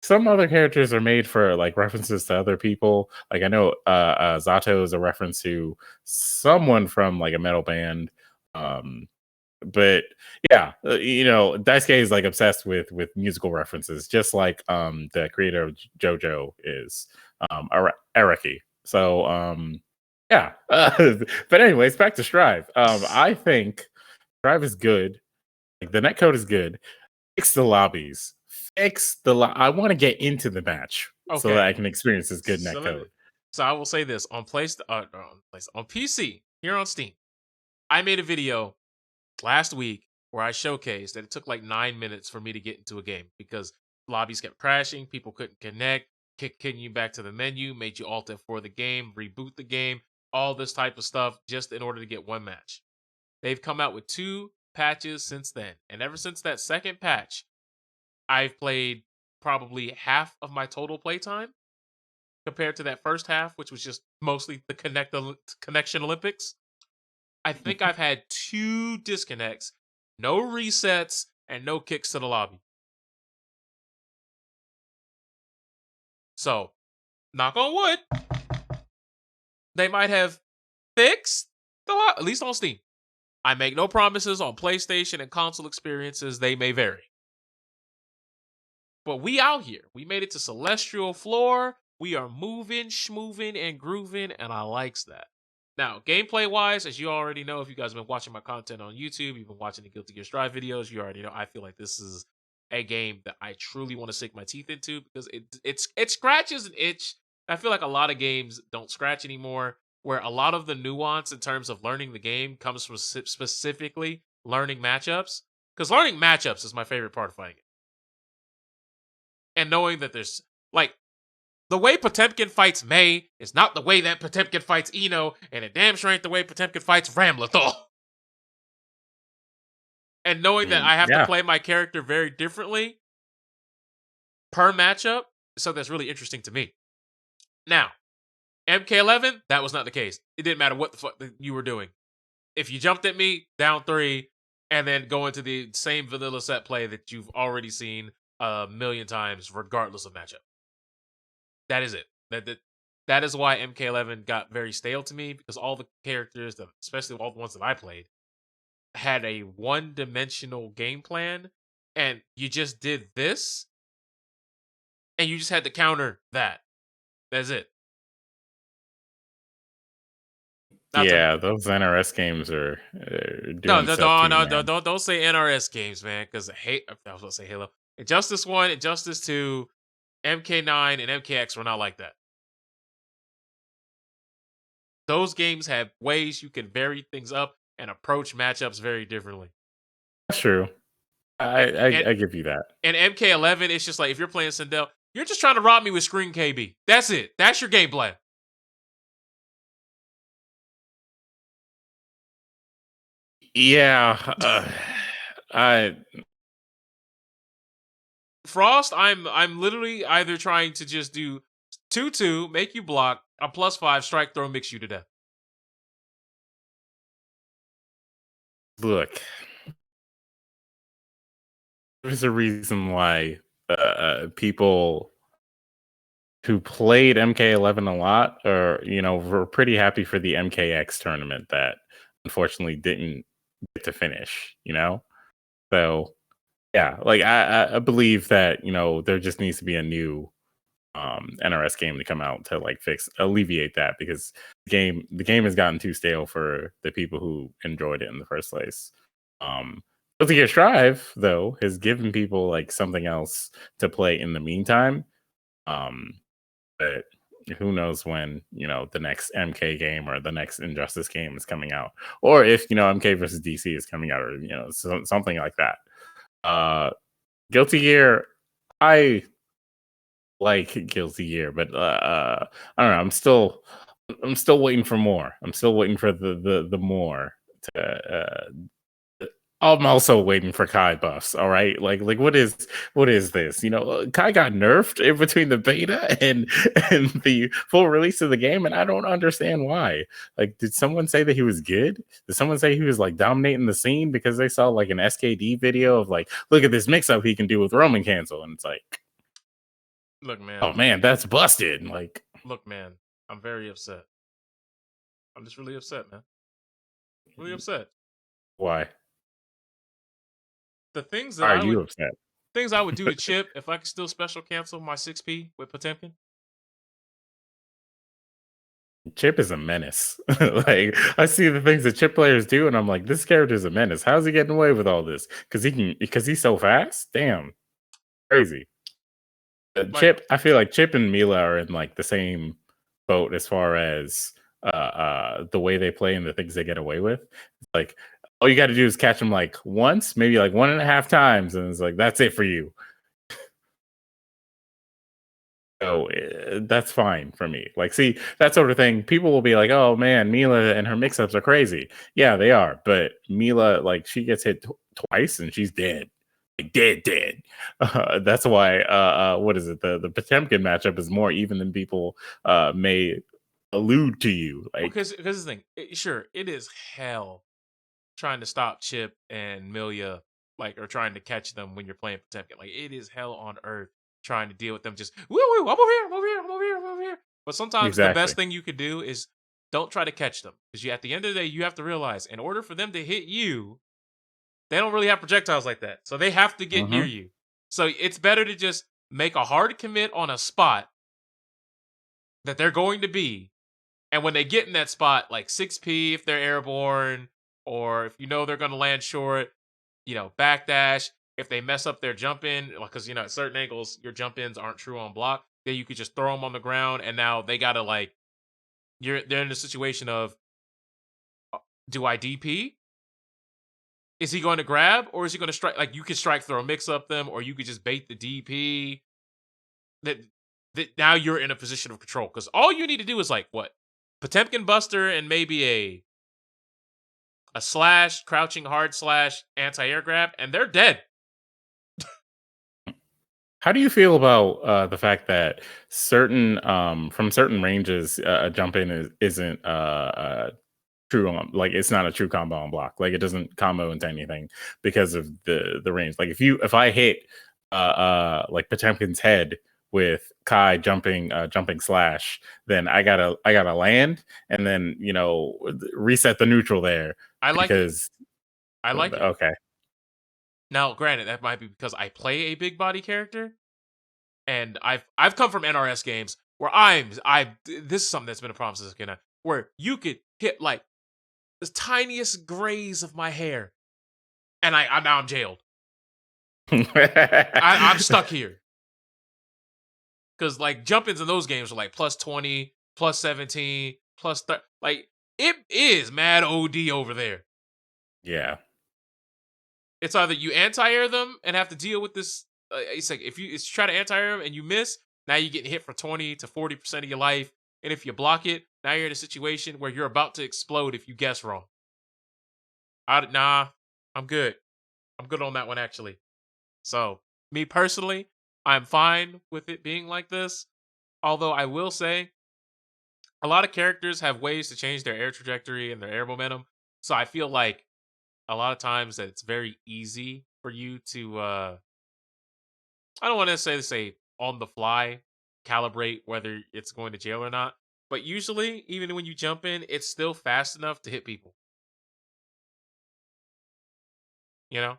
Some other characters are made for like references to other people. Like I know Zato is a reference to someone from like a metal band. But yeah, Daisuke is like obsessed with musical references, just like the creator of JoJo is Araki. So yeah. But anyways, back to Strive. I think Strive is good. Like the netcode is good. Fix the lobbies. I want to get into the match so that I can experience this good netcode. So I will say this on on PC here on Steam. I made a video last week where I showcased that it took like 9 minutes for me to get into a game because lobbies kept crashing, people couldn't connect, kicking you back to the menu, made you alt F4 the game, reboot the game, all this type of stuff just in order to get one match. They've come out with 2 patches since then, and ever since that second patch, I've played probably half of my total playtime compared to that first half, which was just mostly the Connection Olympics. I think I've had 2 disconnects, no resets, and no kicks to the lobby. So, knock on wood, they might have fixed the lobby, at least on Steam. I make no promises on PlayStation and console experiences. They may vary. But we out here. We made it to Celestial Floor. We are moving, schmoving, and grooving, and I likes that. Now, gameplay-wise, as you already know, if you guys have been watching my content on YouTube, you've been watching the Guilty Gear Strive videos, you already know I feel like this is a game that I truly want to sink my teeth into because it scratches an itch. I feel like a lot of games don't scratch anymore, where a lot of the nuance in terms of learning the game comes from specifically learning matchups. Because learning matchups is my favorite part of fighting it. And knowing that there's, like, the way Potemkin fights May is not the way that Potemkin fights Ino, and it damn sure ain't the way Potemkin fights Ramlethal. And knowing that I have to play my character very differently per matchup, so that's really interesting to me. Now, MK11, that was not the case. It didn't matter what the fuck you were doing. If you jumped at me, down 3, and then go into the same vanilla set play that you've already seen a million times, regardless of matchup. That is it. That is why MK11 got very stale to me, because all the characters, especially all the ones that I played, had a one-dimensional game plan, and you just did this, and you just had to counter that. That's it. Not to Yeah, those NRS games are no, doing no, stuff to no, you, no, man. don't say NRS games, man, because I was gonna say Halo, Injustice 1, Injustice 2, MK9, and MKX were not like that. Those games have ways you can vary things up and approach matchups very differently. That's true. And I give you that. and MK11, it's just like if you're playing Sindel, you're just trying to rob me with screen KB. That's it. That's your game plan. Yeah, I Frost, I'm literally either trying to just do 2-2, make you block, a +5, strike throw, mix you to death. look. There's a reason why people who played MK11 a lot are, were pretty happy for the MKX tournament that unfortunately didn't get to finish. So yeah, like I believe that there just needs to be a new NRS game to come out to like alleviate that, because the game has gotten too stale for the people who enjoyed it in the first place. Guilty Gear Strive though has given people like something else to play in the meantime. Um, but who knows when the next MK game or the next Injustice game is coming out, or if MK versus DC is coming out, or something like that. Guilty Gear, I like Guilty Gear, but I don't know. I'm still waiting for more. I'm still waiting for the more. I'm also waiting for Kai buffs. All right, like what is this? Kai got nerfed in between the beta and the full release of the game, and I don't understand why. Like, did someone say that he was good? Did someone say he was like dominating the scene because they saw like an SKD video of like, look at this mix up he can do with Roman cancel, and it's like, Look, man. oh man, that's busted. Like, Look, man. I'm very upset. I'm just really upset, man. Really upset. why? The things Why that are I would you upset? things I would do to Chip if I could still special cancel my 6P with Potemkin. Chip is a menace. Like, I see the things that Chip players do, and I'm like, this character is a menace. How's he getting away with all this? Because he's so fast. Damn, crazy. Like, Chip, I feel like Chip and Mila are in like the same boat as far as the way they play and the things they get away with. It's like all you got to do is catch them like once, maybe like 1.5 times, and it's like that's it for you. So that's fine for me. Like, see, that sort of thing. People will be like, "Oh man, Mila and her mix-ups are crazy." Yeah, they are. But Mila, like, she gets hit twice and she's dead, like dead. That's why. What is it? The Potemkin matchup is more even than people may allude to you. well, Like, because the thing, sure, it is hell trying to stop Chip and Milia, like, or trying to catch them when you're playing Potemkin. Like, it is hell on earth trying to deal with them. Just woo woo, I'm over here, I'm over here, I'm over here, I'm over here. But sometimes the exactly. best thing you could do is don't try to catch them, because at the end of the day, you have to realize in order for them to hit you, they don't really have projectiles like that, so they have to get near Hmm. you. So it's better to just make a hard commit on a spot that they're going to be, and when they get in that spot, like 6P if they're airborne, or if you know they're going to land short, backdash. If they mess up their jump in, because at certain angles your jump ins aren't true on block, then you could just throw them on the ground, and now they gotta like they're in a situation of, do I DP? Is he going to grab, or is he going to strike? Like, you could strike throw mix up them, or you could just bait the DP. That now you're in a position of control, because all you need to do is like what, Potemkin Buster and maybe a slash, crouching hard slash, anti-air grab, and they're dead. How do you feel about the fact that certain from certain ranges, a jump in isn't true on, like, it's not a true combo on block. Like, it doesn't combo into anything because of the range. Like, if I hit like Potemkin's head with Kai jumping slash, then I gotta land and then reset the neutral there I like it. because I like it. okay. Now, granted, that might be because I play a big body character, and I've come from NRS games where this is something that's been a problem since again, where you could hit like the tiniest grays of my hair, and now I'm jailed. I'm stuck here because like jump-ins in those games are like plus 20, plus 17, plus 30. Like it is mad OD over there. Yeah. It's either you anti-air them and have to deal with this. It's like if you try to anti-air them and you miss, now you're getting hit for 20 to 40% of your life. And if you block it, now you're in a situation where you're about to explode if you guess wrong. Nah, I'm good. I'm good on that one actually. So me personally, I'm fine with it being like this. Although I will say, a lot of characters have ways to change their air trajectory and their air momentum. So I feel like a lot of times that it's very easy for you to I don't want to say on the fly calibrate whether it's going to jail or not, but usually even when you jump in, it's still fast enough to hit people. You know?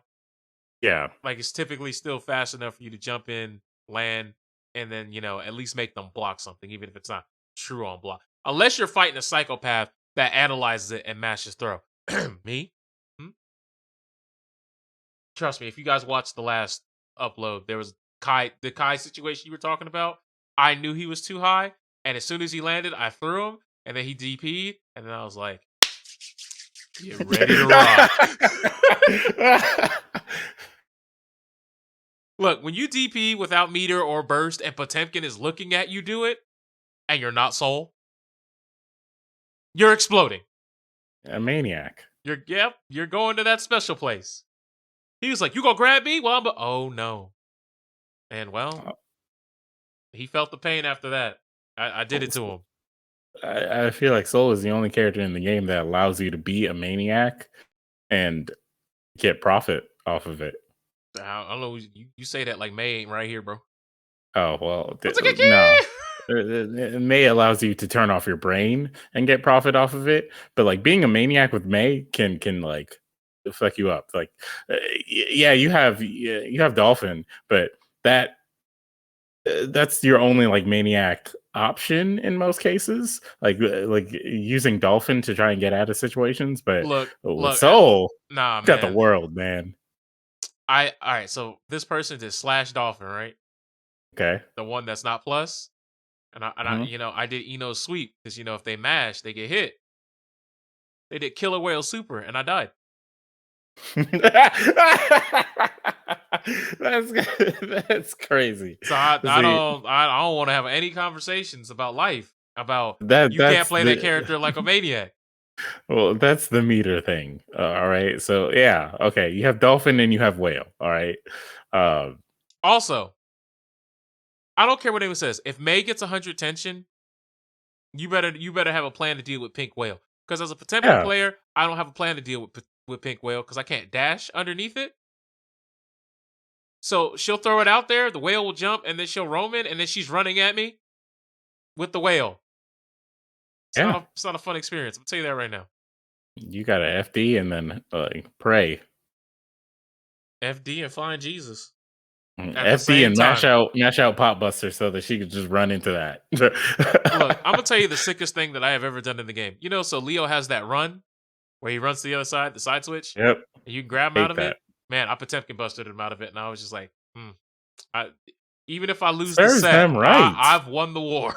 Yeah. Like it's typically still fast enough for you to jump in, land, and then, at least make them block something, even if it's not true on block. Unless you're fighting a psychopath that analyzes it and mashes throw. Me? Trust me, if you guys watched the last upload, there was the Kai situation you were talking about. I knew he was too high, and as soon as he landed, I threw him, and then he DP'd, and then I was like, get ready to rock. Look, when you DP without meter or burst, and Potemkin is looking at you do it, and you're not Soul, you're exploding. A maniac. You're going to that special place. He was like, "You gonna grab me?" Well, oh no. And well, he felt the pain after that. I did it to him. I feel like Soul is the only character in the game that allows you to be a maniac and get profit off of it. I don't know. You say that like May ain't right here, bro. Oh well, No. May allows you to turn off your brain and get profit off of it, but like being a maniac with May can like fuck you up. Like, yeah, you have Dolphin, but that's your only like maniac option in most cases. Like using Dolphin to try and get out of situations, but look, Soul, nah, man, got the world, man. All right. So this person did slash Dolphin, right? Okay, the one that's not plus, and I did Eno's sweep because if they mash, they get hit. They did Killer Whale Super, and I died. That's crazy. So I don't want to have any conversations about life about that. You can't play that character like a maniac. Well, that's the meter thing. All right. So yeah, okay. You have Dolphin and you have Whale. All right. Also, I don't care what anyone says. If May gets 100 tension, you better have a plan to deal with Pink Whale. Because as a Potemkin player, I don't have a plan to deal with Pink Whale because I can't dash underneath it. So she'll throw it out there, the whale will jump, and then she'll roam in, and then she's running at me with the whale. It's not a fun experience. I'll tell you that right now. You got to FD and then pray. FD and find Jesus. FD and mash out Pop Buster so that she could just run into that. Look, I'm gonna tell you the sickest thing that I have ever done in the game. So Leo has that run where he runs to the other side, the side switch. Yep. And you can grab him out of it. Man, I Potemkin busted him out of it, and I was just like, even if I lose the set, them right. I've won the war.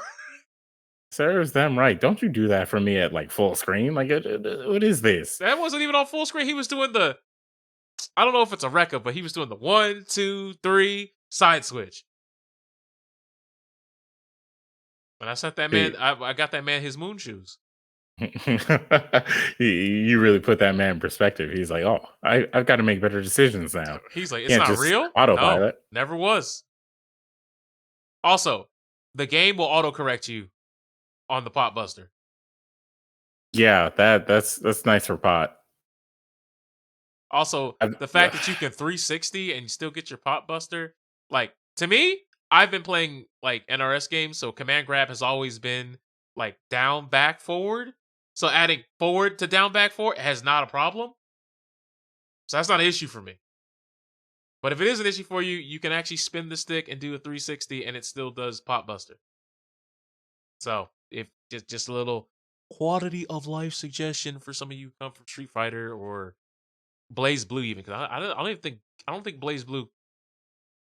Serves them right. Don't you do that for me at like full screen? Like, what is this? That wasn't even on full screen. He was doing I don't know if it's a record, but he was doing the 1, 2, 3 side switch. And I sent that man, I got that man his moon shoes. You really put that man in perspective. He's like, oh, I've got to make better decisions now. He's like, it's not real? Autopilot. No, never was. Also, the game will autocorrect you on the Pop Buster. Yeah, that's nice for pot. Also, I've- the fact that you can 360 and you still get your pot buster, like to me, I've been playing like NRS games, so command grab has always been like down, back, forward. So adding forward to down, back, forward has not a problem. So that's not an issue for me. But if it is an issue for you, you can actually spin the stick and do a 360 and it still does pot buster. So if just a little quality of life suggestion for some of you who come from Street Fighter or Blaze Blue, even because I don't think Blaze Blue.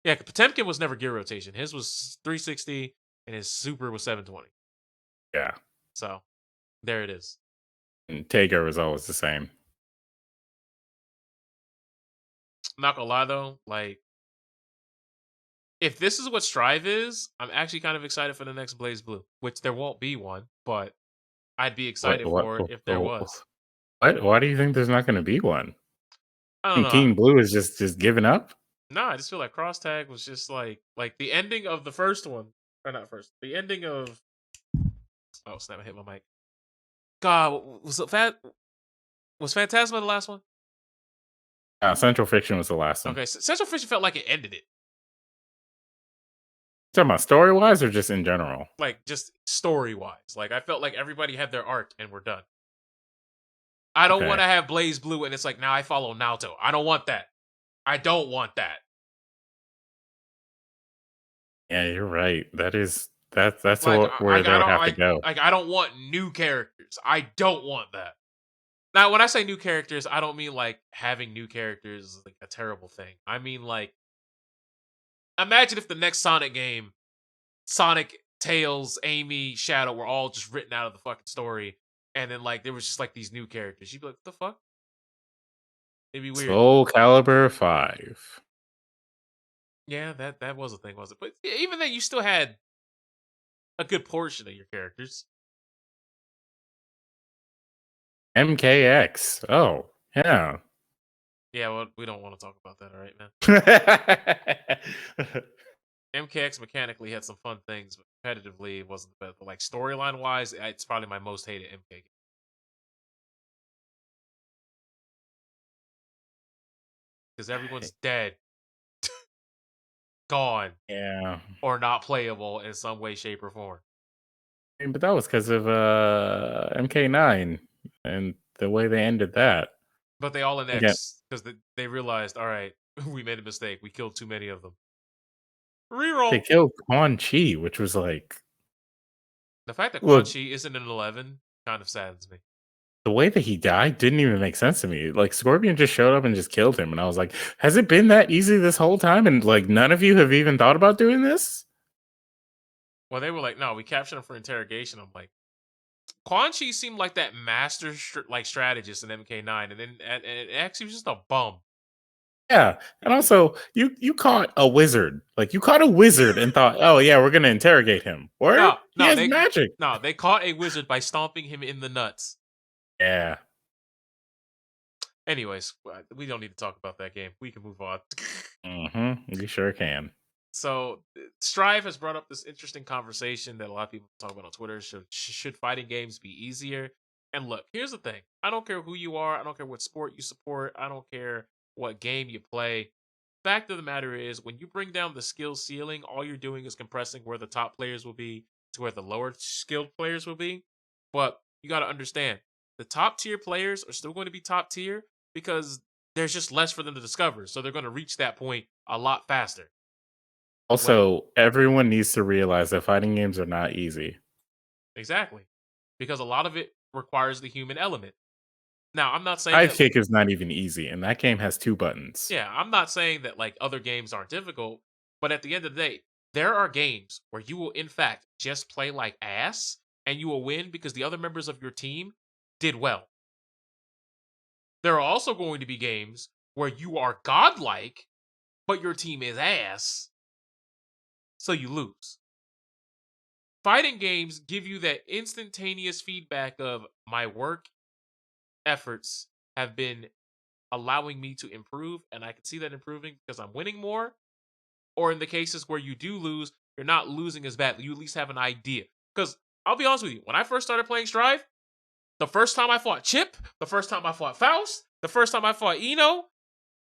Yeah, Potemkin was never gear rotation. His was 360 and his super was 720. yeah, So there it is. and Tager was always the same. I'm not gonna lie though, like if this is what Strive is, I'm actually kind of excited for the next Blaze Blue, which there won't be one, but I'd be What excited what for it if there what? was. Why do you think there's not going to be one? I don't And know. King Blue is just giving up. No, I just feel like Cross Tag was just like the ending of the first one, or not first. The ending of oh snap! I hit my mic. God, was Phantasma the last one? Central Fiction was the last one. Okay, Central Fiction felt like it ended it, Talking about story wise or just in general? like just story wise. Like I felt like everybody had their arc and we're done. I don't want Okay. to have Blaze Blue and it's like now I follow Naoto. I don't want that. I don't want that. Yeah, you're right. That's Like where they'll have to go. I don't want new characters. I don't want that. Now, when I say new characters, I don't mean like having new characters is like a terrible thing. I mean like imagine if the next Sonic game, Sonic, Tails, Amy, Shadow were all just written out of the fucking story, and then like there was just like these new characters. You'd be like, what the fuck? It'd be weird. Soul Calibur 5. Yeah, that was a thing, was it? But yeah, even then, you still had a good portion of your characters. MKX. Oh, yeah. Yeah, well, we don't want to talk about that, all right, man. MKX mechanically had some fun things, but competitively it wasn't the best. But like storyline wise, it's probably my most hated MK game. Because everyone's dead, gone, Yeah. or not playable in some way, shape, or form. But that was because of MK9 and the way they ended that. But they all in Again, X because they realized, all right, we made a mistake. We killed too many of them. Reroll. they killed Quan Chi, which was like, The fact that Quan look, Chi isn't an 11 kind of saddens me. the way that he died didn't even make sense to me. Like Scorpion just showed up and just killed him, and I was like, has it been that easy this whole time? And like none of you have even thought about doing this? Well, they were like, no, we captured him for interrogation. I'm like, Quan Chi seemed like that master like strategist in MK9, and then and it actually was just a bum. Yeah, and also you caught a wizard. Like you caught a wizard and thought, oh yeah, we're gonna interrogate him. Or he has magic. No, they caught a wizard by stomping him in the nuts. Yeah. Anyways, we don't need to talk about that game. We can move on. You sure can. So, Strive has brought up this interesting conversation that a lot of people talk about on Twitter. Should fighting games be easier? And look, here's the thing. I don't care who you are. I don't care what sport you support. I don't care what game you play. Fact of the matter is, when you bring down the skill ceiling, all you're doing is compressing where the top players will be to where the lower skilled players will be. But you got to understand, the top tier players are still going to be top tier because there's just less for them to discover. So they're going to reach that point a lot faster. Also, everyone needs to realize that fighting games are not easy. Exactly. Because a lot of it requires the human element. Now, I'm not saying Dive that, kick is not even easy, and that game has 2 buttons. yeah, I'm not saying that like other games aren't difficult, but at the end of the day, there are games where you will in fact just play like ass and you will win because the other members of your team did well. There are also going to be games where you are godlike, but your team is ass, so you lose. Fighting games give you that instantaneous feedback of my work efforts have been allowing me to improve, and I can see that improving because I'm winning more. Or in the cases where you do lose, you're not losing as badly. You at least have an idea. Because I'll be honest with you, when I first started playing Strive, The first time I fought Chip, the first time I fought Faust, the first time I fought Eno,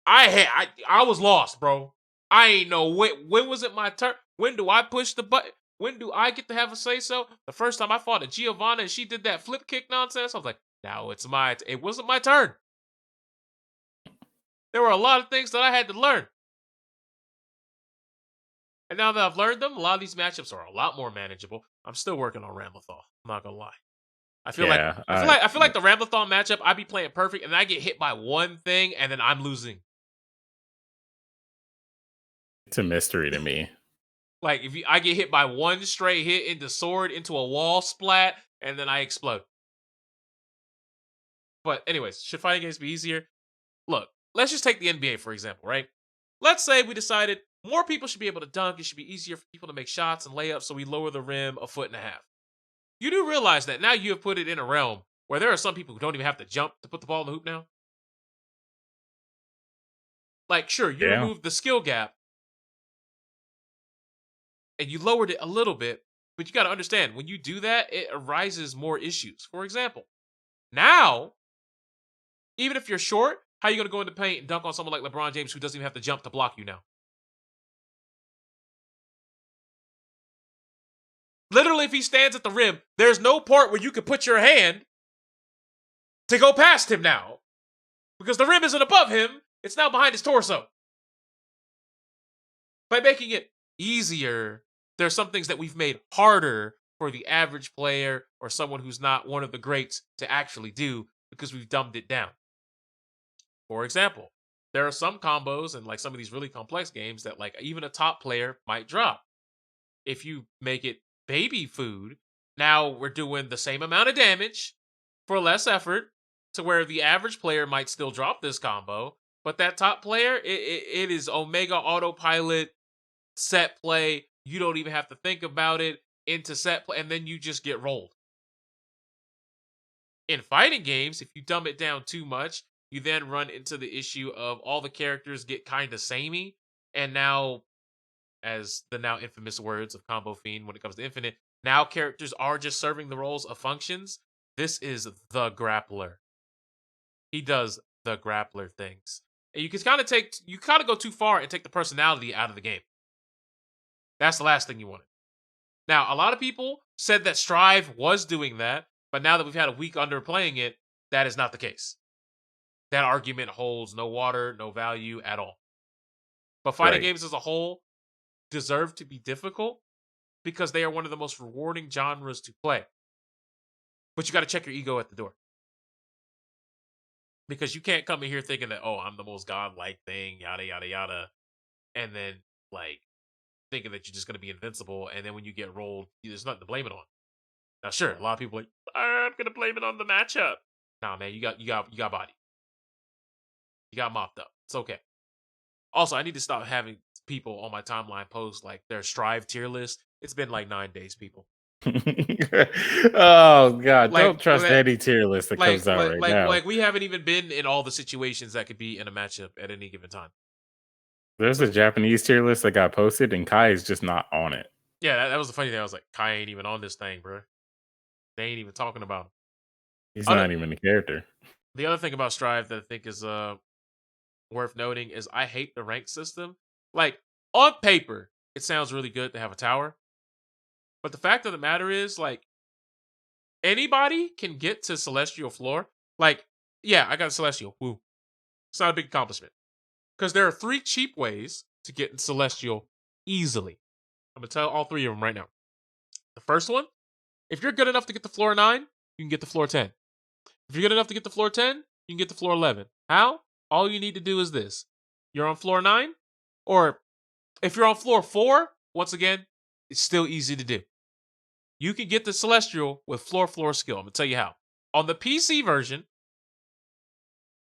I was lost, bro. I ain't know when was it my turn? When do I push the button? When do I get to have a say so? The first time I fought a Giovanna and she did that flip kick nonsense, I was like, now it's it wasn't my turn. There were a lot of things that I had to learn. And now that I've learned them, a lot of these matchups are a lot more manageable. I'm still working on Ramlethal. I'm not gonna lie. I feel like the Ramlethal matchup, I'd be playing perfect, and then I get hit by one thing, and then I'm losing. It's a mystery to me. Like if I get hit by one straight hit into sword into a wall splat, and then I explode. But anyways, should fighting games be easier? Look, let's just take the NBA for example, right? Let's say we decided more people should be able to dunk. It should be easier for people to make shots and layups, so we lower the rim 1.5 feet. You do realize that now you have put it in a realm where there are some people who don't even have to jump to put the ball in the hoop now. Like, sure, you removed the skill gap and you lowered it a little bit, but you got to understand, when you do that, it arises more issues. For example, now, even if you're short, how are you going to go into paint and dunk on someone like LeBron James who doesn't even have to jump to block you now? Literally, if he stands at the rim, there's no part where you can put your hand to go past him now. Because the rim isn't above him, it's now behind his torso. By making it easier, there are some things that we've made harder for the average player or someone who's not one of the greats to actually do because we've dumbed it down. For example, there are some combos and like some of these really complex games that like even a top player might drop. If you make it baby food, now we're doing the same amount of damage for less effort to where the average player might still drop this combo, but that top player, it is Omega autopilot set play. You don't even have to think about it into set play, and then you just get rolled. In fighting games, if you dumb it down too much, you then run into the issue of all the characters get kind of samey, and now, as the now infamous words of Combo Fiend when it comes to Infinite, now characters are just serving the roles of functions. This is the grappler. He does the grappler things. And you can kind of go too far and take the personality out of the game. That's the last thing you wanted. Now, a lot of people said that Strive was doing that, but now that we've had a week under playing it, that is not the case. That argument holds no water, no value at all. But fighting games as a whole deserve to be difficult because they are one of the most rewarding genres to play. But you got to check your ego at the door. Because you can't come in here thinking that, oh, I'm the most godlike thing, yada, yada, yada. And then, like, thinking that you're just going to be invincible. And then when you get rolled, there's nothing to blame it on. Now, sure, a lot of people are like, I'm going to blame it on the matchup. Nah, man, you got body. You got mopped up. It's okay. Also, I need to stop having people on my timeline post like their Strive tier list. It's been like 9 days, people. Oh god, don't trust any tier list that comes out right now. Like we haven't even been in all the situations that could be in a matchup at any given time. There's a Japanese tier list that got posted, and Kai is just not on it. Yeah, that was the funny thing. I was like, Kai ain't even on this thing, bro. They ain't even talking about him. He's not even a character. The other thing about Strive that I think is worth noting is I hate the rank system. Like, on paper, it sounds really good to have a tower. But the fact of the matter is, like, anybody can get to Celestial Floor. Like, yeah, I got Celestial. Woo. It's not a big accomplishment. Because there are 3 cheap ways to get in Celestial easily. I'm going to tell all 3 of them right now. The first one, if you're good enough to get to floor 9, you can get to floor 10. If you're good enough to get to floor 10, you can get to floor 11. How? All you need to do is this. You're on floor 9, or if you're on floor 4, once again, it's still easy to do. You can get the Celestial with floor skill. I'm going to tell you how. On the PC version,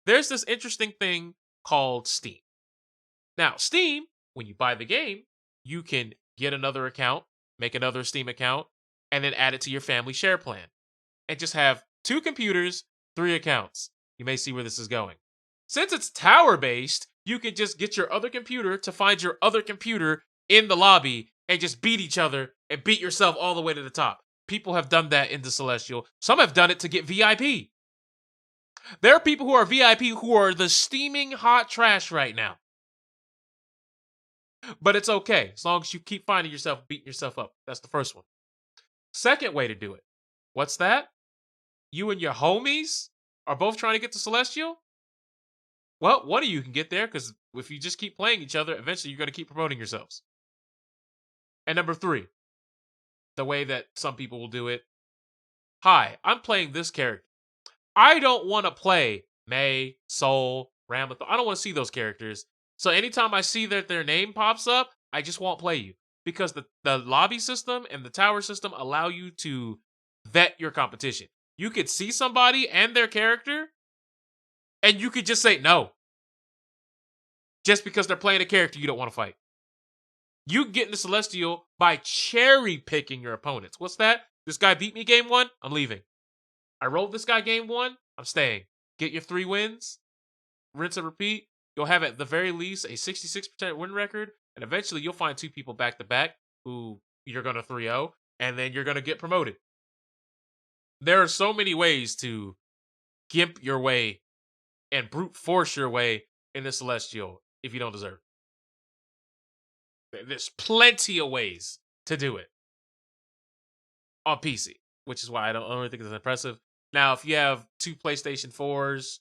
there's this interesting thing called Steam. Now, Steam, when you buy the game, you can get another account, make another Steam account, and then add it to your family share plan. And just have 2 computers, 3 accounts. You may see where this is going. Since it's tower-based, you can just get your other computer to find your other computer in the lobby and just beat each other and beat yourself all the way to the top. people have done that into Celestial. Some have done it to get VIP. There are people who are VIP who are the steaming hot trash right now. But it's okay, as long as you keep finding yourself beating yourself up. That's the first one. Second way to do it. What's that? You and your homies are both trying to get to Celestial? Well, one of you can get there, because if you just keep playing each other, eventually you're going to keep promoting yourselves. And number 3, the way that some people will do it. Hi, I'm playing this character. I don't want to play May, Soul, Ramlethal. I don't want to see those characters. So anytime I see that their name pops up, I just won't play you. Because the lobby system and the tower system allow you to vet your competition. You could see somebody and their character, and you could just say no. Just because they're playing a character you don't want to fight. You get into Celestial by cherry picking your opponents. What's that? This guy beat me game 1, I'm leaving. I rolled this guy game 1, I'm staying. Get your 3 wins, rinse and repeat. You'll have at the very least a 66% win record, and eventually you'll find 2 people back to back who you're going to 3-0, and then you're going to get promoted. There are so many ways to gimp your way and brute force your way into Celestial if you don't deserve it. There's plenty of ways to do it on PC, which is why I don't really think it's impressive. Now, if you have 2 PlayStation 4s,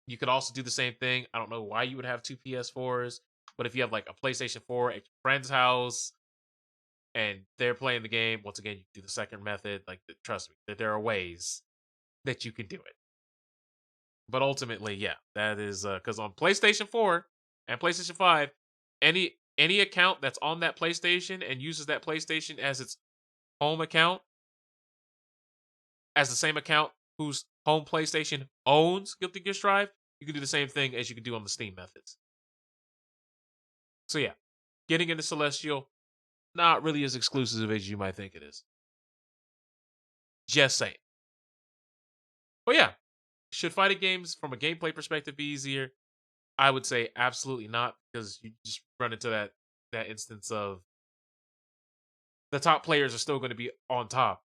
you could also do the same thing. I don't know why you would have 2 PS4s, but if you have like a PlayStation 4 at your friend's house and they're playing the game, once again, you can do the second method. Like, trust me, that there are ways that you can do it. But ultimately, yeah, that is because on PlayStation 4 and PlayStation 5, any account that's on that PlayStation and uses that PlayStation as its home account, as the same account whose home PlayStation owns Guilty Gear Strive, you can do the same thing as you can do on the Steam methods. So yeah, getting into Celestial, not really as exclusive as you might think it is. Just saying. But yeah, should fighting games from a gameplay perspective be easier? I would say absolutely not, because you just run into that instance of the top players are still going to be on top,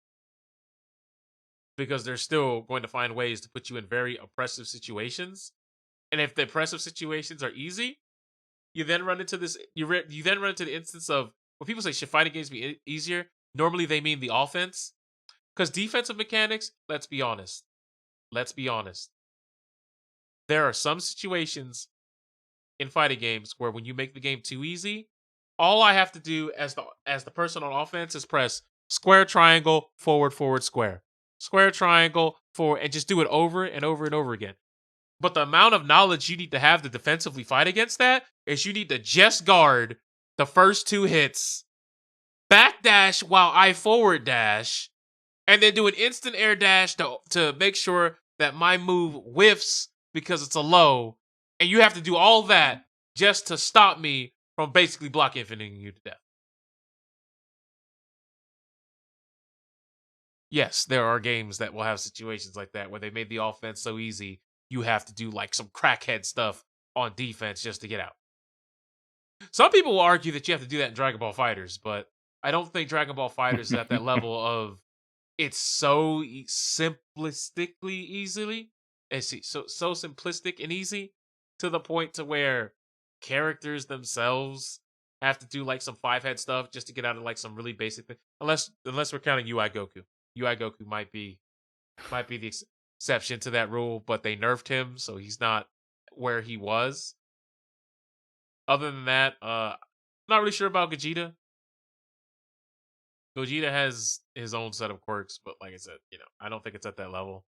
because they're still going to find ways to put you in very oppressive situations. And if the oppressive situations are easy, you then run into this. You then run into the instance of when people say should fighting games be easier. Normally they mean the offense, because defensive mechanics. Let's be honest. There are some situations in fighting games where when you make the game too easy, all I have to do as the person on offense is press square, triangle, forward, forward, square, square, triangle, forward, and just do it over and over and over again. But the amount of knowledge you need to have to defensively fight against that is you need to just guard the first 2 hits, backdash while I forward dash, and then do an instant air dash to make sure that my move whiffs because it's a low. And you have to do all that just to stop me from basically block infiniting you to death. Yes, there are games that will have situations like that where they made the offense so easy you have to do like some crackhead stuff on defense just to get out. Some people will argue that you have to do that in Dragon Ball Fighters, but I don't think Dragon Ball Fighters is at that level of it's so simplistically easily. So simplistic and easy to the point to where characters themselves have to do like some 5-head stuff just to get out of like some really basic thing. Unless we're counting UI Goku. UI Goku might be the exception to that rule, but they nerfed him, so he's not where he was. Other than that, not really sure about Gogeta. Gogeta has his own set of quirks, but like I said, I don't think it's at that level.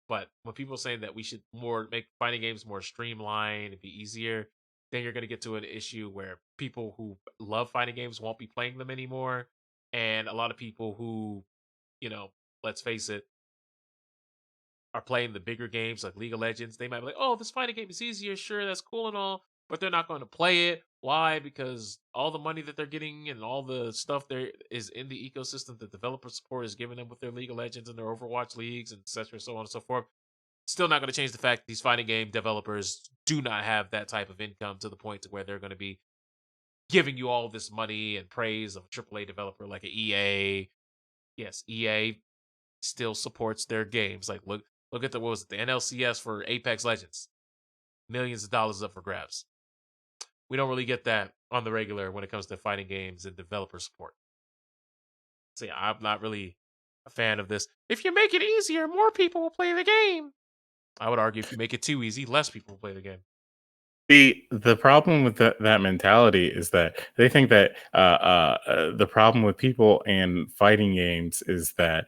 But when people are saying that we should make fighting games more streamlined and be easier, then you're going to get to an issue where people who love fighting games won't be playing them anymore. And a lot of people who, let's face it, are playing the bigger games like League of Legends, they might be like, oh, this fighting game is easier. Sure, that's cool and all, but they're not going to play it. Why? Because all the money that they're getting and all the stuff there is in the ecosystem that developer support is giving them with their League of Legends and their Overwatch leagues and etc. So on and so forth. Still not going to change the fact that these fighting game developers do not have that type of income to the point to where they're going to be giving you all this money and praise of a AAA developer like an EA yes, EA still supports their games. Like look at what was it, the NLCS for Apex Legends, millions of dollars up for grabs. We don't really get that on the regular when it comes to fighting games and developer support. So yeah, I'm not really a fan of this. If you make it easier, more people will play the game. I would argue if you make it too easy, less people will play the game. The problem with that mentality is that they think that the problem with people and fighting games is that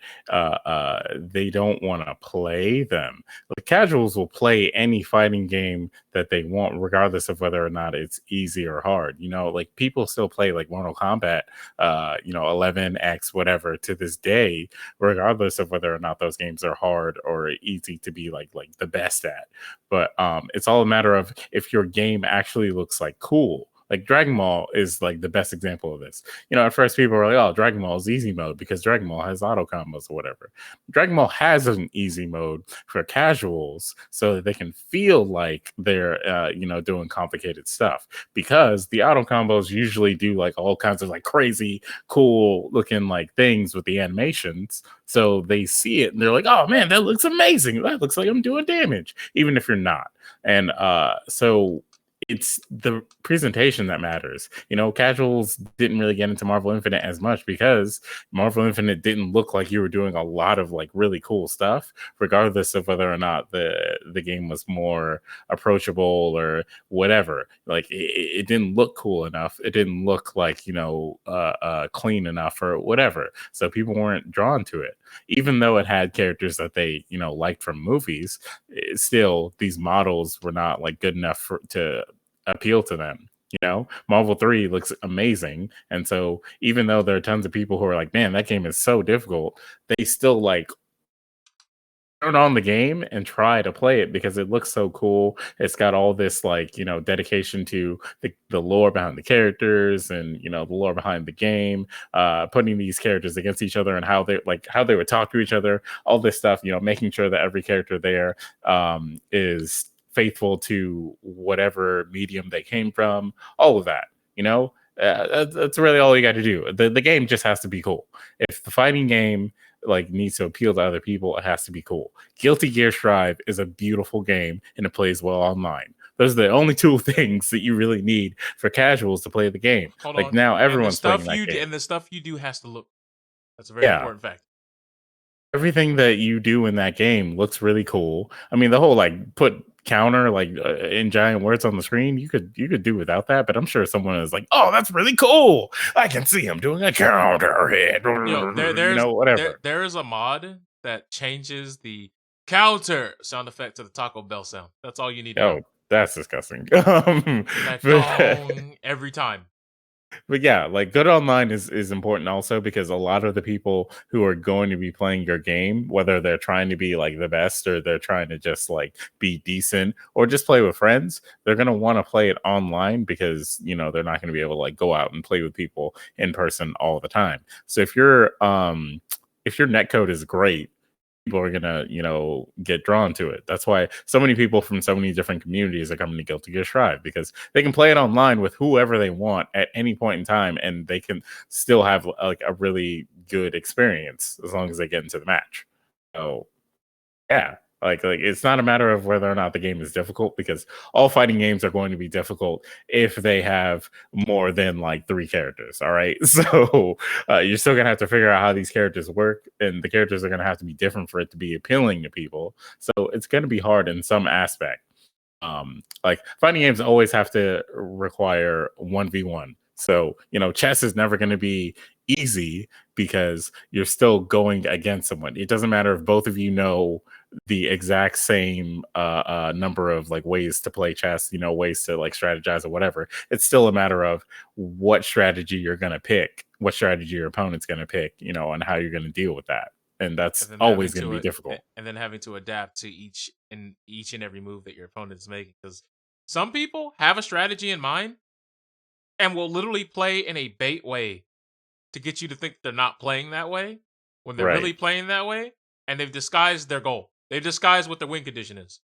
they don't want to play them. The casuals will play any fighting game that they want, regardless of whether or not it's easy or hard. You know, like people still play like Mortal Kombat, 11X, whatever, to this day, regardless of whether or not those games are hard or easy to be like the best at. But it's all a matter of if your game actually looks like cool. Like Dragon Ball is like the best example of this. You know, at first people were like, "Oh, Dragon Ball is easy mode because Dragon Ball has auto combos or whatever." Dragon Ball has an easy mode for casuals, so that they can feel like they're, doing complicated stuff. Because the auto combos usually do like all kinds of like crazy, cool looking like things with the animations. So they see it and they're like, "Oh man, that looks amazing! That looks like I'm doing damage," even if you're not. And so it's the presentation that matters. You know, casuals didn't really get into Marvel Infinite as much because Marvel Infinite didn't look like you were doing a lot of like really cool stuff, regardless of whether or not the game was more approachable or whatever. Like it didn't look cool enough. It didn't look like clean enough or whatever. So people weren't drawn to it, even though it had characters that they liked from movies. Still, these models were not like good enough to appeal to them. Marvel 3 looks amazing. And so even though there are tons of people who are like, "Man, that game is so difficult," they still like turn on the game and try to play it because it looks so cool. It's got all this like, dedication to the lore behind the characters and, the lore behind the game, putting these characters against each other and how they would talk to each other, all this stuff, making sure that every character there is faithful to whatever medium they came from, all of that, that's really all you got to do. The game just has to be cool. If the fighting game like needs to appeal to other people, it has to be cool. Guilty Gear Strive is a beautiful game and it plays well online. Those are the only two things that you really need for casuals to play the game. Hold like on. now And the everyone's playing stuff that game. and the stuff you do has to look. That's a very Yeah. important fact. Everything that you do in that game looks really cool. I mean, the whole like put counter like in giant words on the screen, you could do without that, but I'm sure someone is like, "Oh, that's really cool. I can see him doing a counter hit." Whatever. There is a mod that changes the counter sound effect to the Taco Bell sound. That's all you need to know. Oh, that's disgusting. That but, dong every time. but yeah, like good online is important also because a lot of the people who are going to be playing your game, whether they're trying to be like the best or they're trying to just like be decent or just play with friends, they're going to want to play it online because they're not going to be able to like go out and play with people in person all the time. So if your netcode is great, people are gonna get drawn to it. That's why so many people from so many different communities are coming to Guilty Gear Strive, because they can play it online with whoever they want at any point in time and they can still have like a really good experience as long as they get into the match. So yeah, like it's not a matter of whether or not the game is difficult, because all fighting games are going to be difficult if they have more than like 3 characters. All right, so you're still gonna have to figure out how these characters work, and the characters are gonna have to be different for it to be appealing to people. So it's gonna be hard in some aspect. Like fighting games always have to require 1v1. So chess is never going to be easy because you're still going against someone. It doesn't matter if both of you know the exact same number of like ways to play chess, ways to like strategize or whatever. It's still a matter of what strategy you're going to pick, what strategy your opponent's going to pick, and how you're going to deal with that. And that's always going to be difficult. And then having to adapt to each and every move that your opponent is making, because some people have a strategy in mind and will literally play in a bait way to get you to think they're not playing that way when they're really playing that way, and they've disguised their goal. They've disguised what their win condition is.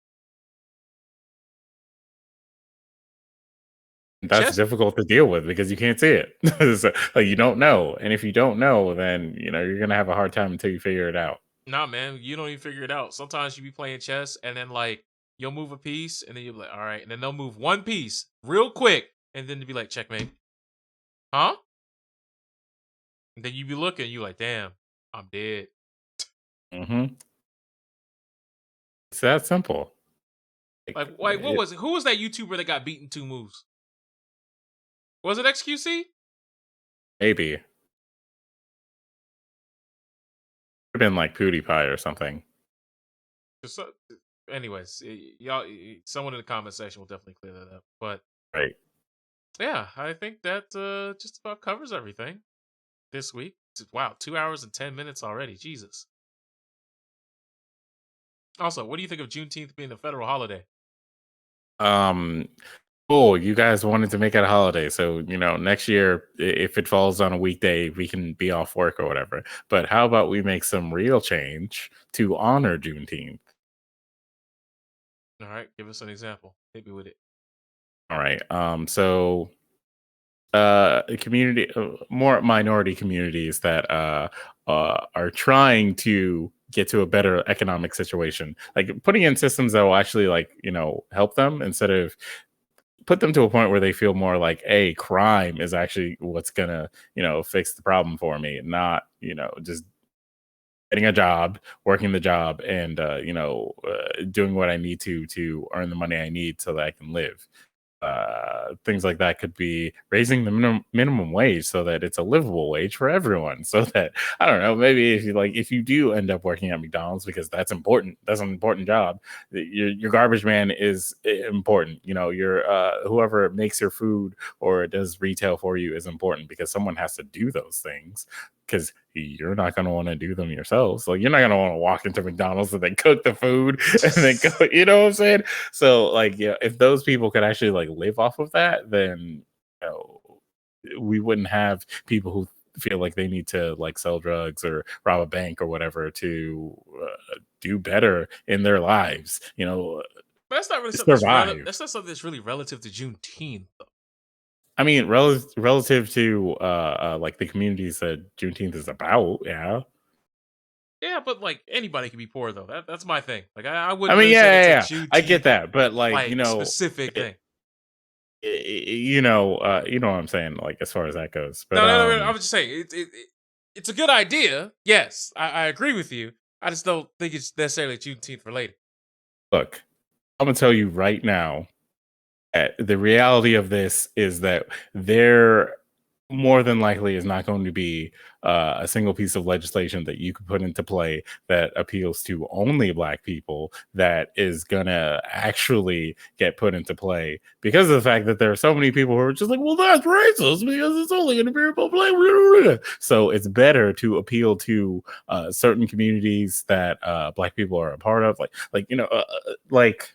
That's Chess? difficult to deal with because you can't see it. So, like, you don't know, and if you don't know, then, you're gonna have a hard time until you figure it out. Nah, man, you don't even figure it out. Sometimes you be playing chess and then like you'll move a piece and then you'll be like, all right, and then they'll move one piece real quick and then you'll be like, checkmate. Huh? And then you be looking, you like, damn, I'm dead. Mhm. It's that simple. Like what was it? Who was that YouTuber that got beaten 2 moves? Was it XQC? Maybe. Could've been like PewDiePie or something. So, anyways, y'all, someone in the comment section will definitely clear that up. But Right. yeah, I think that just about covers everything this week. Wow, 2 hours and 10 minutes already. Jesus. Also, what do you think of Juneteenth being a federal holiday? Um, cool, you guys wanted to make it a holiday, so, next year, if it falls on a weekday, we can be off work or whatever. But how about we make some real change to honor Juneteenth? All right, give us an example. Hit me with it. All right. So community more minority communities that are trying to get to a better economic situation, like putting in systems that will actually, like, help them instead of put them to a point where they feel more like, hey, crime is actually what's gonna, fix the problem for me, not, just getting a job, working the job, and doing what I need to earn the money I need so that I can live. Things like that could be raising the minimum wage so that it's a livable wage for everyone. So that, I don't know, maybe if you do end up working at McDonald's, because that's important, that's an important job. Your garbage man is important. Your whoever makes your food or does retail for you is important because someone has to do those things. Because you're not going to want to do them yourselves. Like, you're not going to want to walk into McDonald's and then cook the food and then go. You know what I'm saying? So, like, yeah, if those people could actually like live off of that, then, you know, we wouldn't have people who feel like they need to like sell drugs or rob a bank or whatever to do better in their lives. But that's not really something that's Survive. That's not something that's really relative to Juneteenth. I mean, relative to like the communities that Juneteenth is about, yeah. Yeah, but like anybody can be poor though. That's my thing. Like I I wouldn't mean, really say yeah, that's yeah, a yeah. I get Juneteenth that, but like, like specific it, thing. you know what I'm saying, like as far as that goes. But No. I was just saying it's a good idea. Yes, I agree with you. I just don't think it's necessarily Juneteenth related. look, I'm gonna tell you right now, the reality of this is that there more than likely is not going to be a single piece of legislation that you could put into play that appeals to only black people that is gonna actually get put into play because of the fact that there are so many people who are just like, well, that's racist because it's only going to be about black. So it's better to appeal to certain communities that black people are a part of, like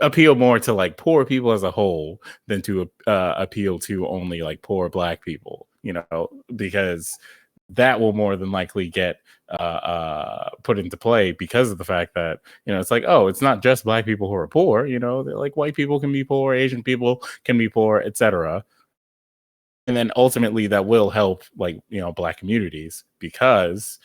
appeal more to like poor people as a whole than to appeal to only like poor black people, because that will more than likely get put into play because of the fact that, it's like, oh, it's not just black people who are poor, like white people can be poor, Asian people can be poor, etc. And then ultimately that will help, like, black communities because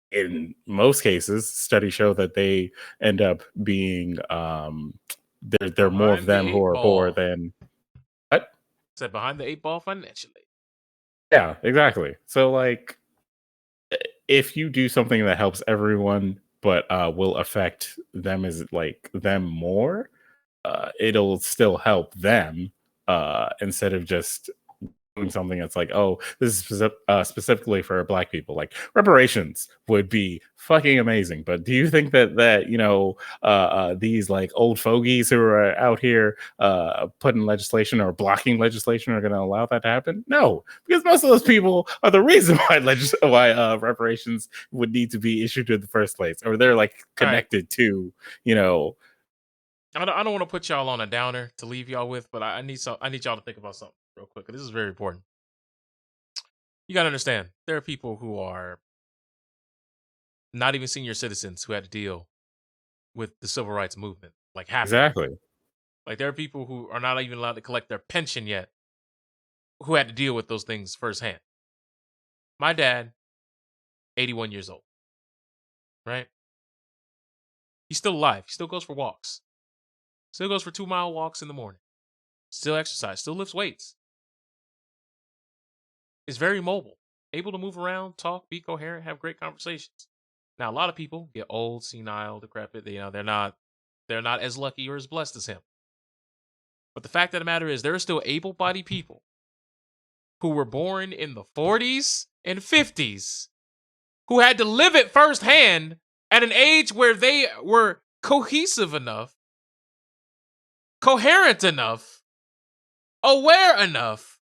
in most cases, studies show that they end up being there are more of Behind the them who eight are poor ball. than what? Said behind the 8 ball financially. Yeah, exactly. So like if you do something that helps everyone but will affect them as like them more, it'll still help them instead of just doing something that's like, oh, this is specifically for black people. Like reparations would be fucking amazing, but do you think that these like old fogies who are out here putting legislation or blocking legislation are going to allow that to happen? No, because most of those people are the reason why reparations would need to be issued in the first place, or they're like All right. connected to, you know. I don't want to put y'all on a downer to leave y'all with, but I need y'all to think about something real quick. This is very important. You gotta understand, there are people who are not even senior citizens who had to deal with the civil rights movement, like happening. Exactly. Like there are people who are not even allowed to collect their pension yet, who had to deal with those things firsthand. My dad, 81 years old, right? He's still alive. He still goes for walks. Still goes for 2-mile walks in the morning. Still exercise. Still lifts weights. Is very mobile. Able to move around, talk, be coherent, have great conversations. Now, a lot of people get old, senile, decrepit. They're not as lucky or as blessed as him. But the fact of the matter is, there are still able-bodied people who were born in the 40s and 50s who had to live it firsthand at an age where they were cohesive enough, coherent enough, aware enough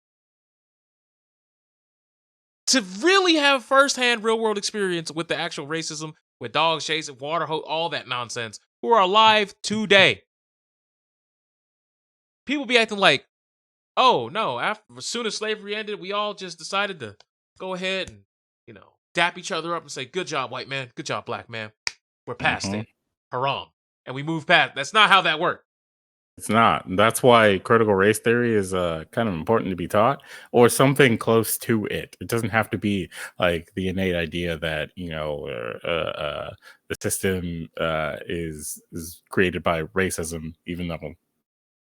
to really have firsthand real-world experience with the actual racism, with dog chasing, water hose, all that nonsense, who are alive today. People be acting like, oh no, as soon as slavery ended, we all just decided to go ahead and, dap each other up and say, good job, white man, good job, black man. We're past Mhm. it. Haram. And we move past. That's not how that worked. It's not. That's why critical race theory is kind of important to be taught, or something close to it. It doesn't have to be like the innate idea that the system is created by racism, even though it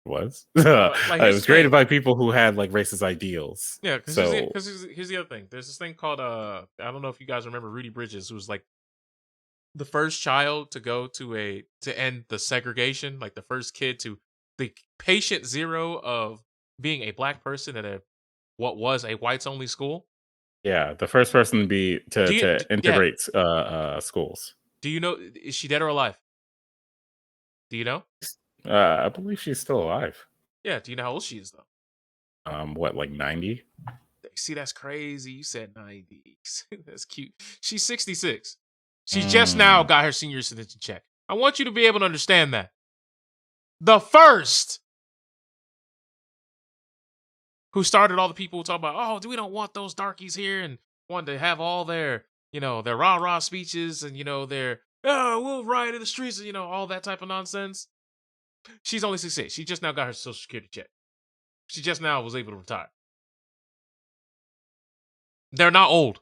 was. Like It here's was the thing. created by people who had like racist ideals. Yeah, because So here's the other thing. There's this thing called I don't know if you guys remember Rudy Bridges, who was like the first child to go to end the segregation, like the first kid to the patient zero of being a black person at what was a whites only school. yeah, the first person to be to Yeah, integrate schools. do you know, is she dead or alive? Do you know? I believe she's still alive. Yeah, do you know how old she is though? What, like 90? See, that's crazy. You said 90s. That's cute. She's 66. She just now got her senior citizen check. I want you to be able to understand that. The first who started all the people who talk about, oh, we don't want those darkies here, and wanted to have all their, their rah-rah speeches and, their, oh, we'll riot in the streets, and, all that type of nonsense. She's only 66. She just now got her Social Security check. She just now was able to retire. They're not old.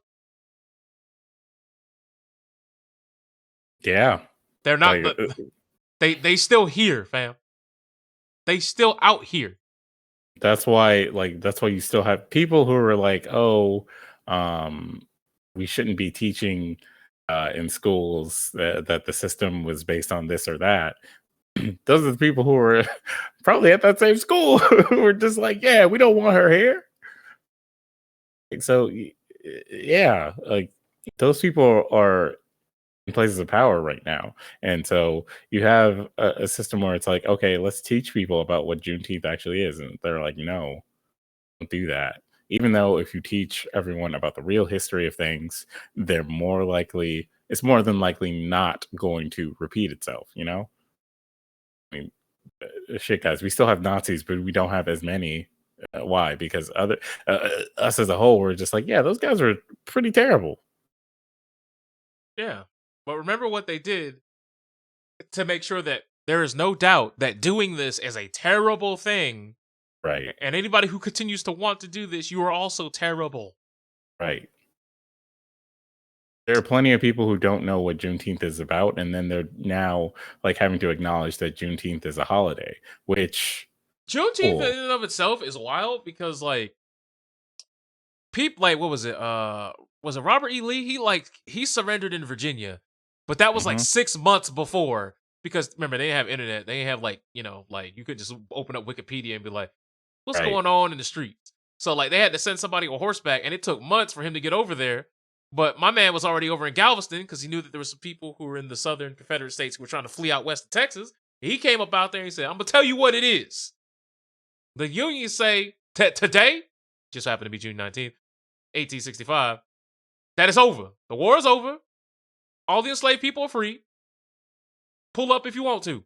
Yeah. They're not. Like, They still here, fam. They still out here. that's why you still have people who are like, oh, we shouldn't be teaching in schools that the system was based on this or that. Those are the people who were probably at that same school who were just like, yeah, we don't want her here. So yeah, like those people are in places of power right now. And so you have a system where it's like, okay, let's teach people about what Juneteenth actually is. And they're like, no, don't do that. Even though if you teach everyone about the real history of things, it's more than likely not going to repeat itself, I mean, shit, guys, we still have Nazis, but we don't have as many. Why? Because us as a whole, we're just like, yeah, those guys are pretty terrible. Yeah. But remember what they did to make sure that there is no doubt that doing this is a terrible thing. Right. And anybody who continues to want to do this, you are also terrible. Right. There are plenty of people who don't know what Juneteenth is about, and then they're now like having to acknowledge that Juneteenth is a holiday, which Juneteenth cool. in and of itself is wild because like people like what was it? Was it Robert E. Lee? He surrendered in Virginia, but that was like 6 months before. Because remember, they have internet. They have like you could just open up Wikipedia and be like, what's Right. going on in the streets? So like they had to send somebody on horseback, and it took months for him to get over there. But my man was already over in Galveston because he knew that there were some people who were in the southern Confederate states who were trying to flee out west of Texas. He came up out there and he said, I'm gonna tell you what it is. The Unions say today, just happened to be June 19th, 1865, that it's over. The war is over. All the enslaved people are free. Pull up if you want to.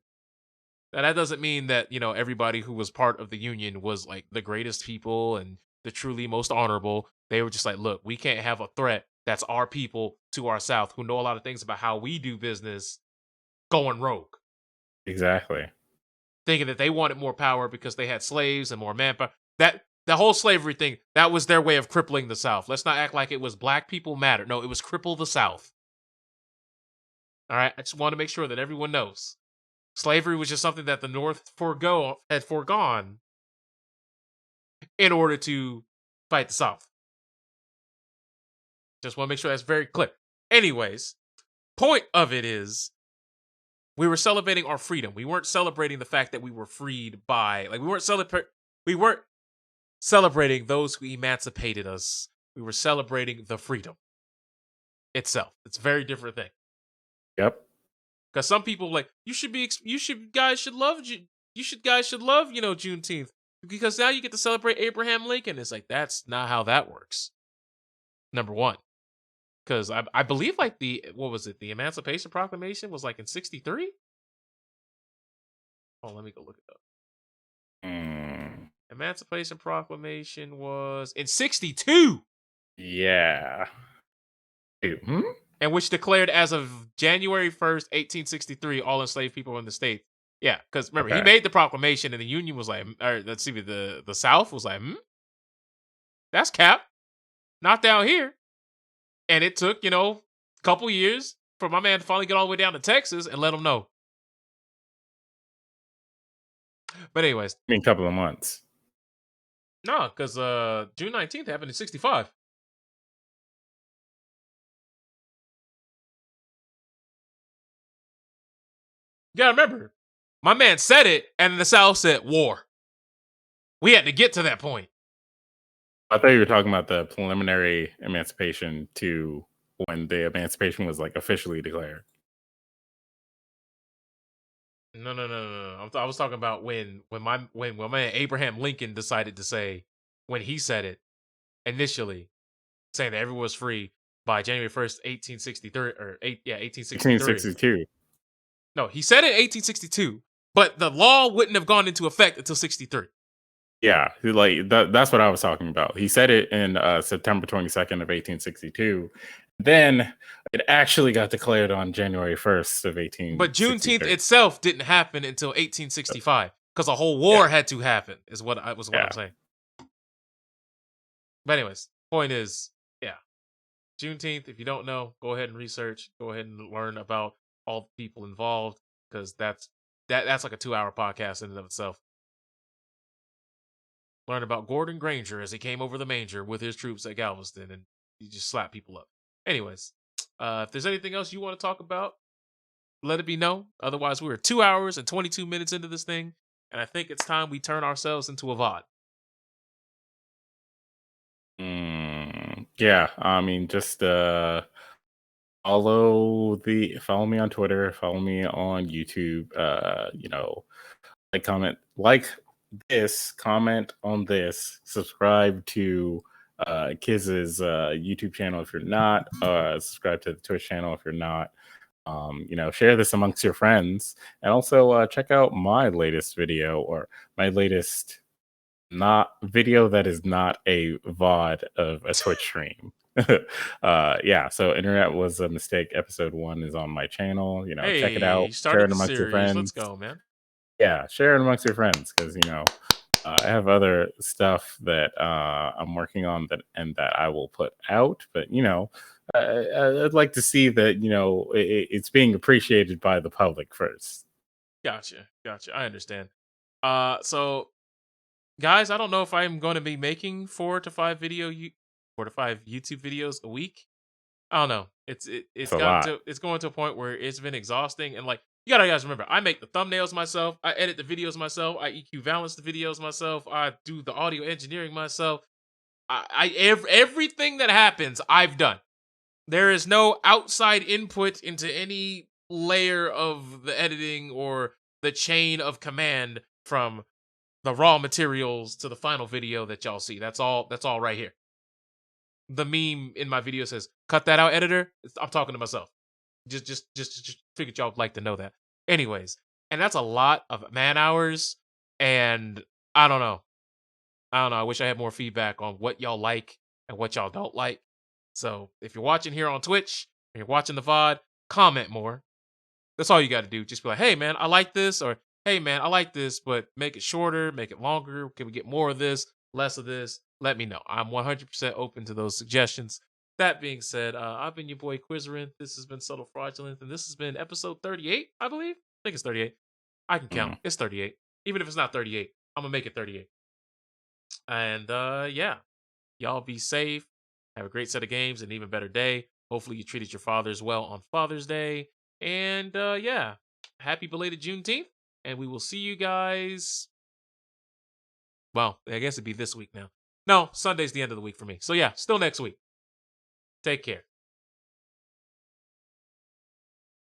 Now, that doesn't mean that, everybody who was part of the Union was like the greatest people and the truly most honorable. They were just like, look, we can't have a threat that's our people to our South who know a lot of things about how we do business going rogue. Exactly. thinking that they wanted more power because they had slaves and more manpower. That the whole slavery thing, that was their way of crippling the South. Let's not act like it was black people matter. No, it was cripple the South. All right, I just want to make sure that everyone knows. Slavery was just something that the North had foregone in order to fight the South. Just want to make sure that's very clear. Anyways, point of it is we were celebrating our freedom. We weren't celebrating the fact that we were freed by, like, we weren't celebrating those who emancipated us. We were celebrating the freedom itself. It's a very different thing. Yep. Because some people like, guys should love Juneteenth, because now you get to celebrate Abraham Lincoln. It's like, that's not how that works. Number one. Because I believe like the Emancipation Proclamation was like in 1963? Oh, let me go look it up. Emancipation Proclamation was in 1962. Yeah. And which declared as of January 1st, 1863, all enslaved people in the state. Yeah, because remember, he made the proclamation and the Union was like, or let's see, the South was like, that's cap. Not down here. And it took, a couple years for my man to finally get all the way down to Texas and let them know. But anyways. I mean, a couple of months. No, because June 19th happened in 1965. You gotta remember, my man said it, and the South said war. We had to get to that point. I thought you were talking about the preliminary emancipation to when the emancipation was like officially declared. No. I was talking about when my man Abraham Lincoln decided to say, when he said it initially, saying that everyone was free by January 1st, 1863, 1862. No, he said it in 1862, but the law wouldn't have gone into effect until 1963. Yeah, like that's what I was talking about. He said it in September 22nd of 1862. Then it actually got declared on January 1st of 1863. But Juneteenth itself didn't happen until 1865 because a whole war had to happen, is what I'm saying. But anyways, point is, Juneteenth, if you don't know, go ahead and research. Go ahead and learn about all the people involved, because that's like a 2-hour podcast in and of itself. Learn about Gordon Granger as he came over the manger with his troops at Galveston, and he just slapped people up. Anyways, if there's anything else you want to talk about, let it be known. Otherwise, we're 2 hours and 22 minutes into this thing, and I think it's time we turn ourselves into a VOD. Yeah, I mean, just follow me on Twitter, follow me on YouTube. Comment this, comment on this, subscribe to Kiz's YouTube channel if you're not, subscribe to the Twitch channel if you're not. Share this amongst your friends, and also check out my latest video, or my latest video that is not a VOD of a Twitch stream. So Internet Was a Mistake episode 1 is on my channel. Check it out, share it amongst your friends. Let's go, man. Yeah, share it amongst your friends, because I have other stuff that I'm working on that I will put out, but I'd like to see that it's being appreciated by the public first. Gotcha. I understand. So guys, I don't know if I'm going to be making 4 to 5 YouTube videos a week. I don't know. It's going to a point where it's been exhausting, and like, you gotta guys remember, I make the thumbnails myself, I edit the videos myself, I EQ balance the videos myself, I do the audio engineering myself. Everything that happens, I've done. There is no outside input into any layer of the editing or the chain of command from the raw materials to the final video that y'all see. That's all right here. The meme in my video says, "Cut that out, editor." I'm talking to myself. Just figured y'all would like to know that. Anyways, and that's a lot of man hours, and I don't know. I wish I had more feedback on what y'all like and what y'all don't like. So if you're watching here on Twitch and you're watching the VOD, comment more. That's all you got to do. Just be like, hey man, I like this, or hey man, I like this, but make it shorter, make it longer. Can we get more of this, less of this? Let me know. I'm 100% open to those suggestions. That being said, I've been your boy Quizarin. This has been Subtle Fraudulence, and this has been episode 38, I believe. I think it's 38. I can count. Mm. It's 38. Even if it's not 38, I'm gonna make it 38. And yeah, y'all be safe. Have a great set of games, and an even better day. Hopefully, you treated your fathers well on Father's Day. And yeah, happy belated Juneteenth. And we will see you guys. Well, I guess it'd be this week now. No, Sunday's the end of the week for me. So yeah, still next week. Take care.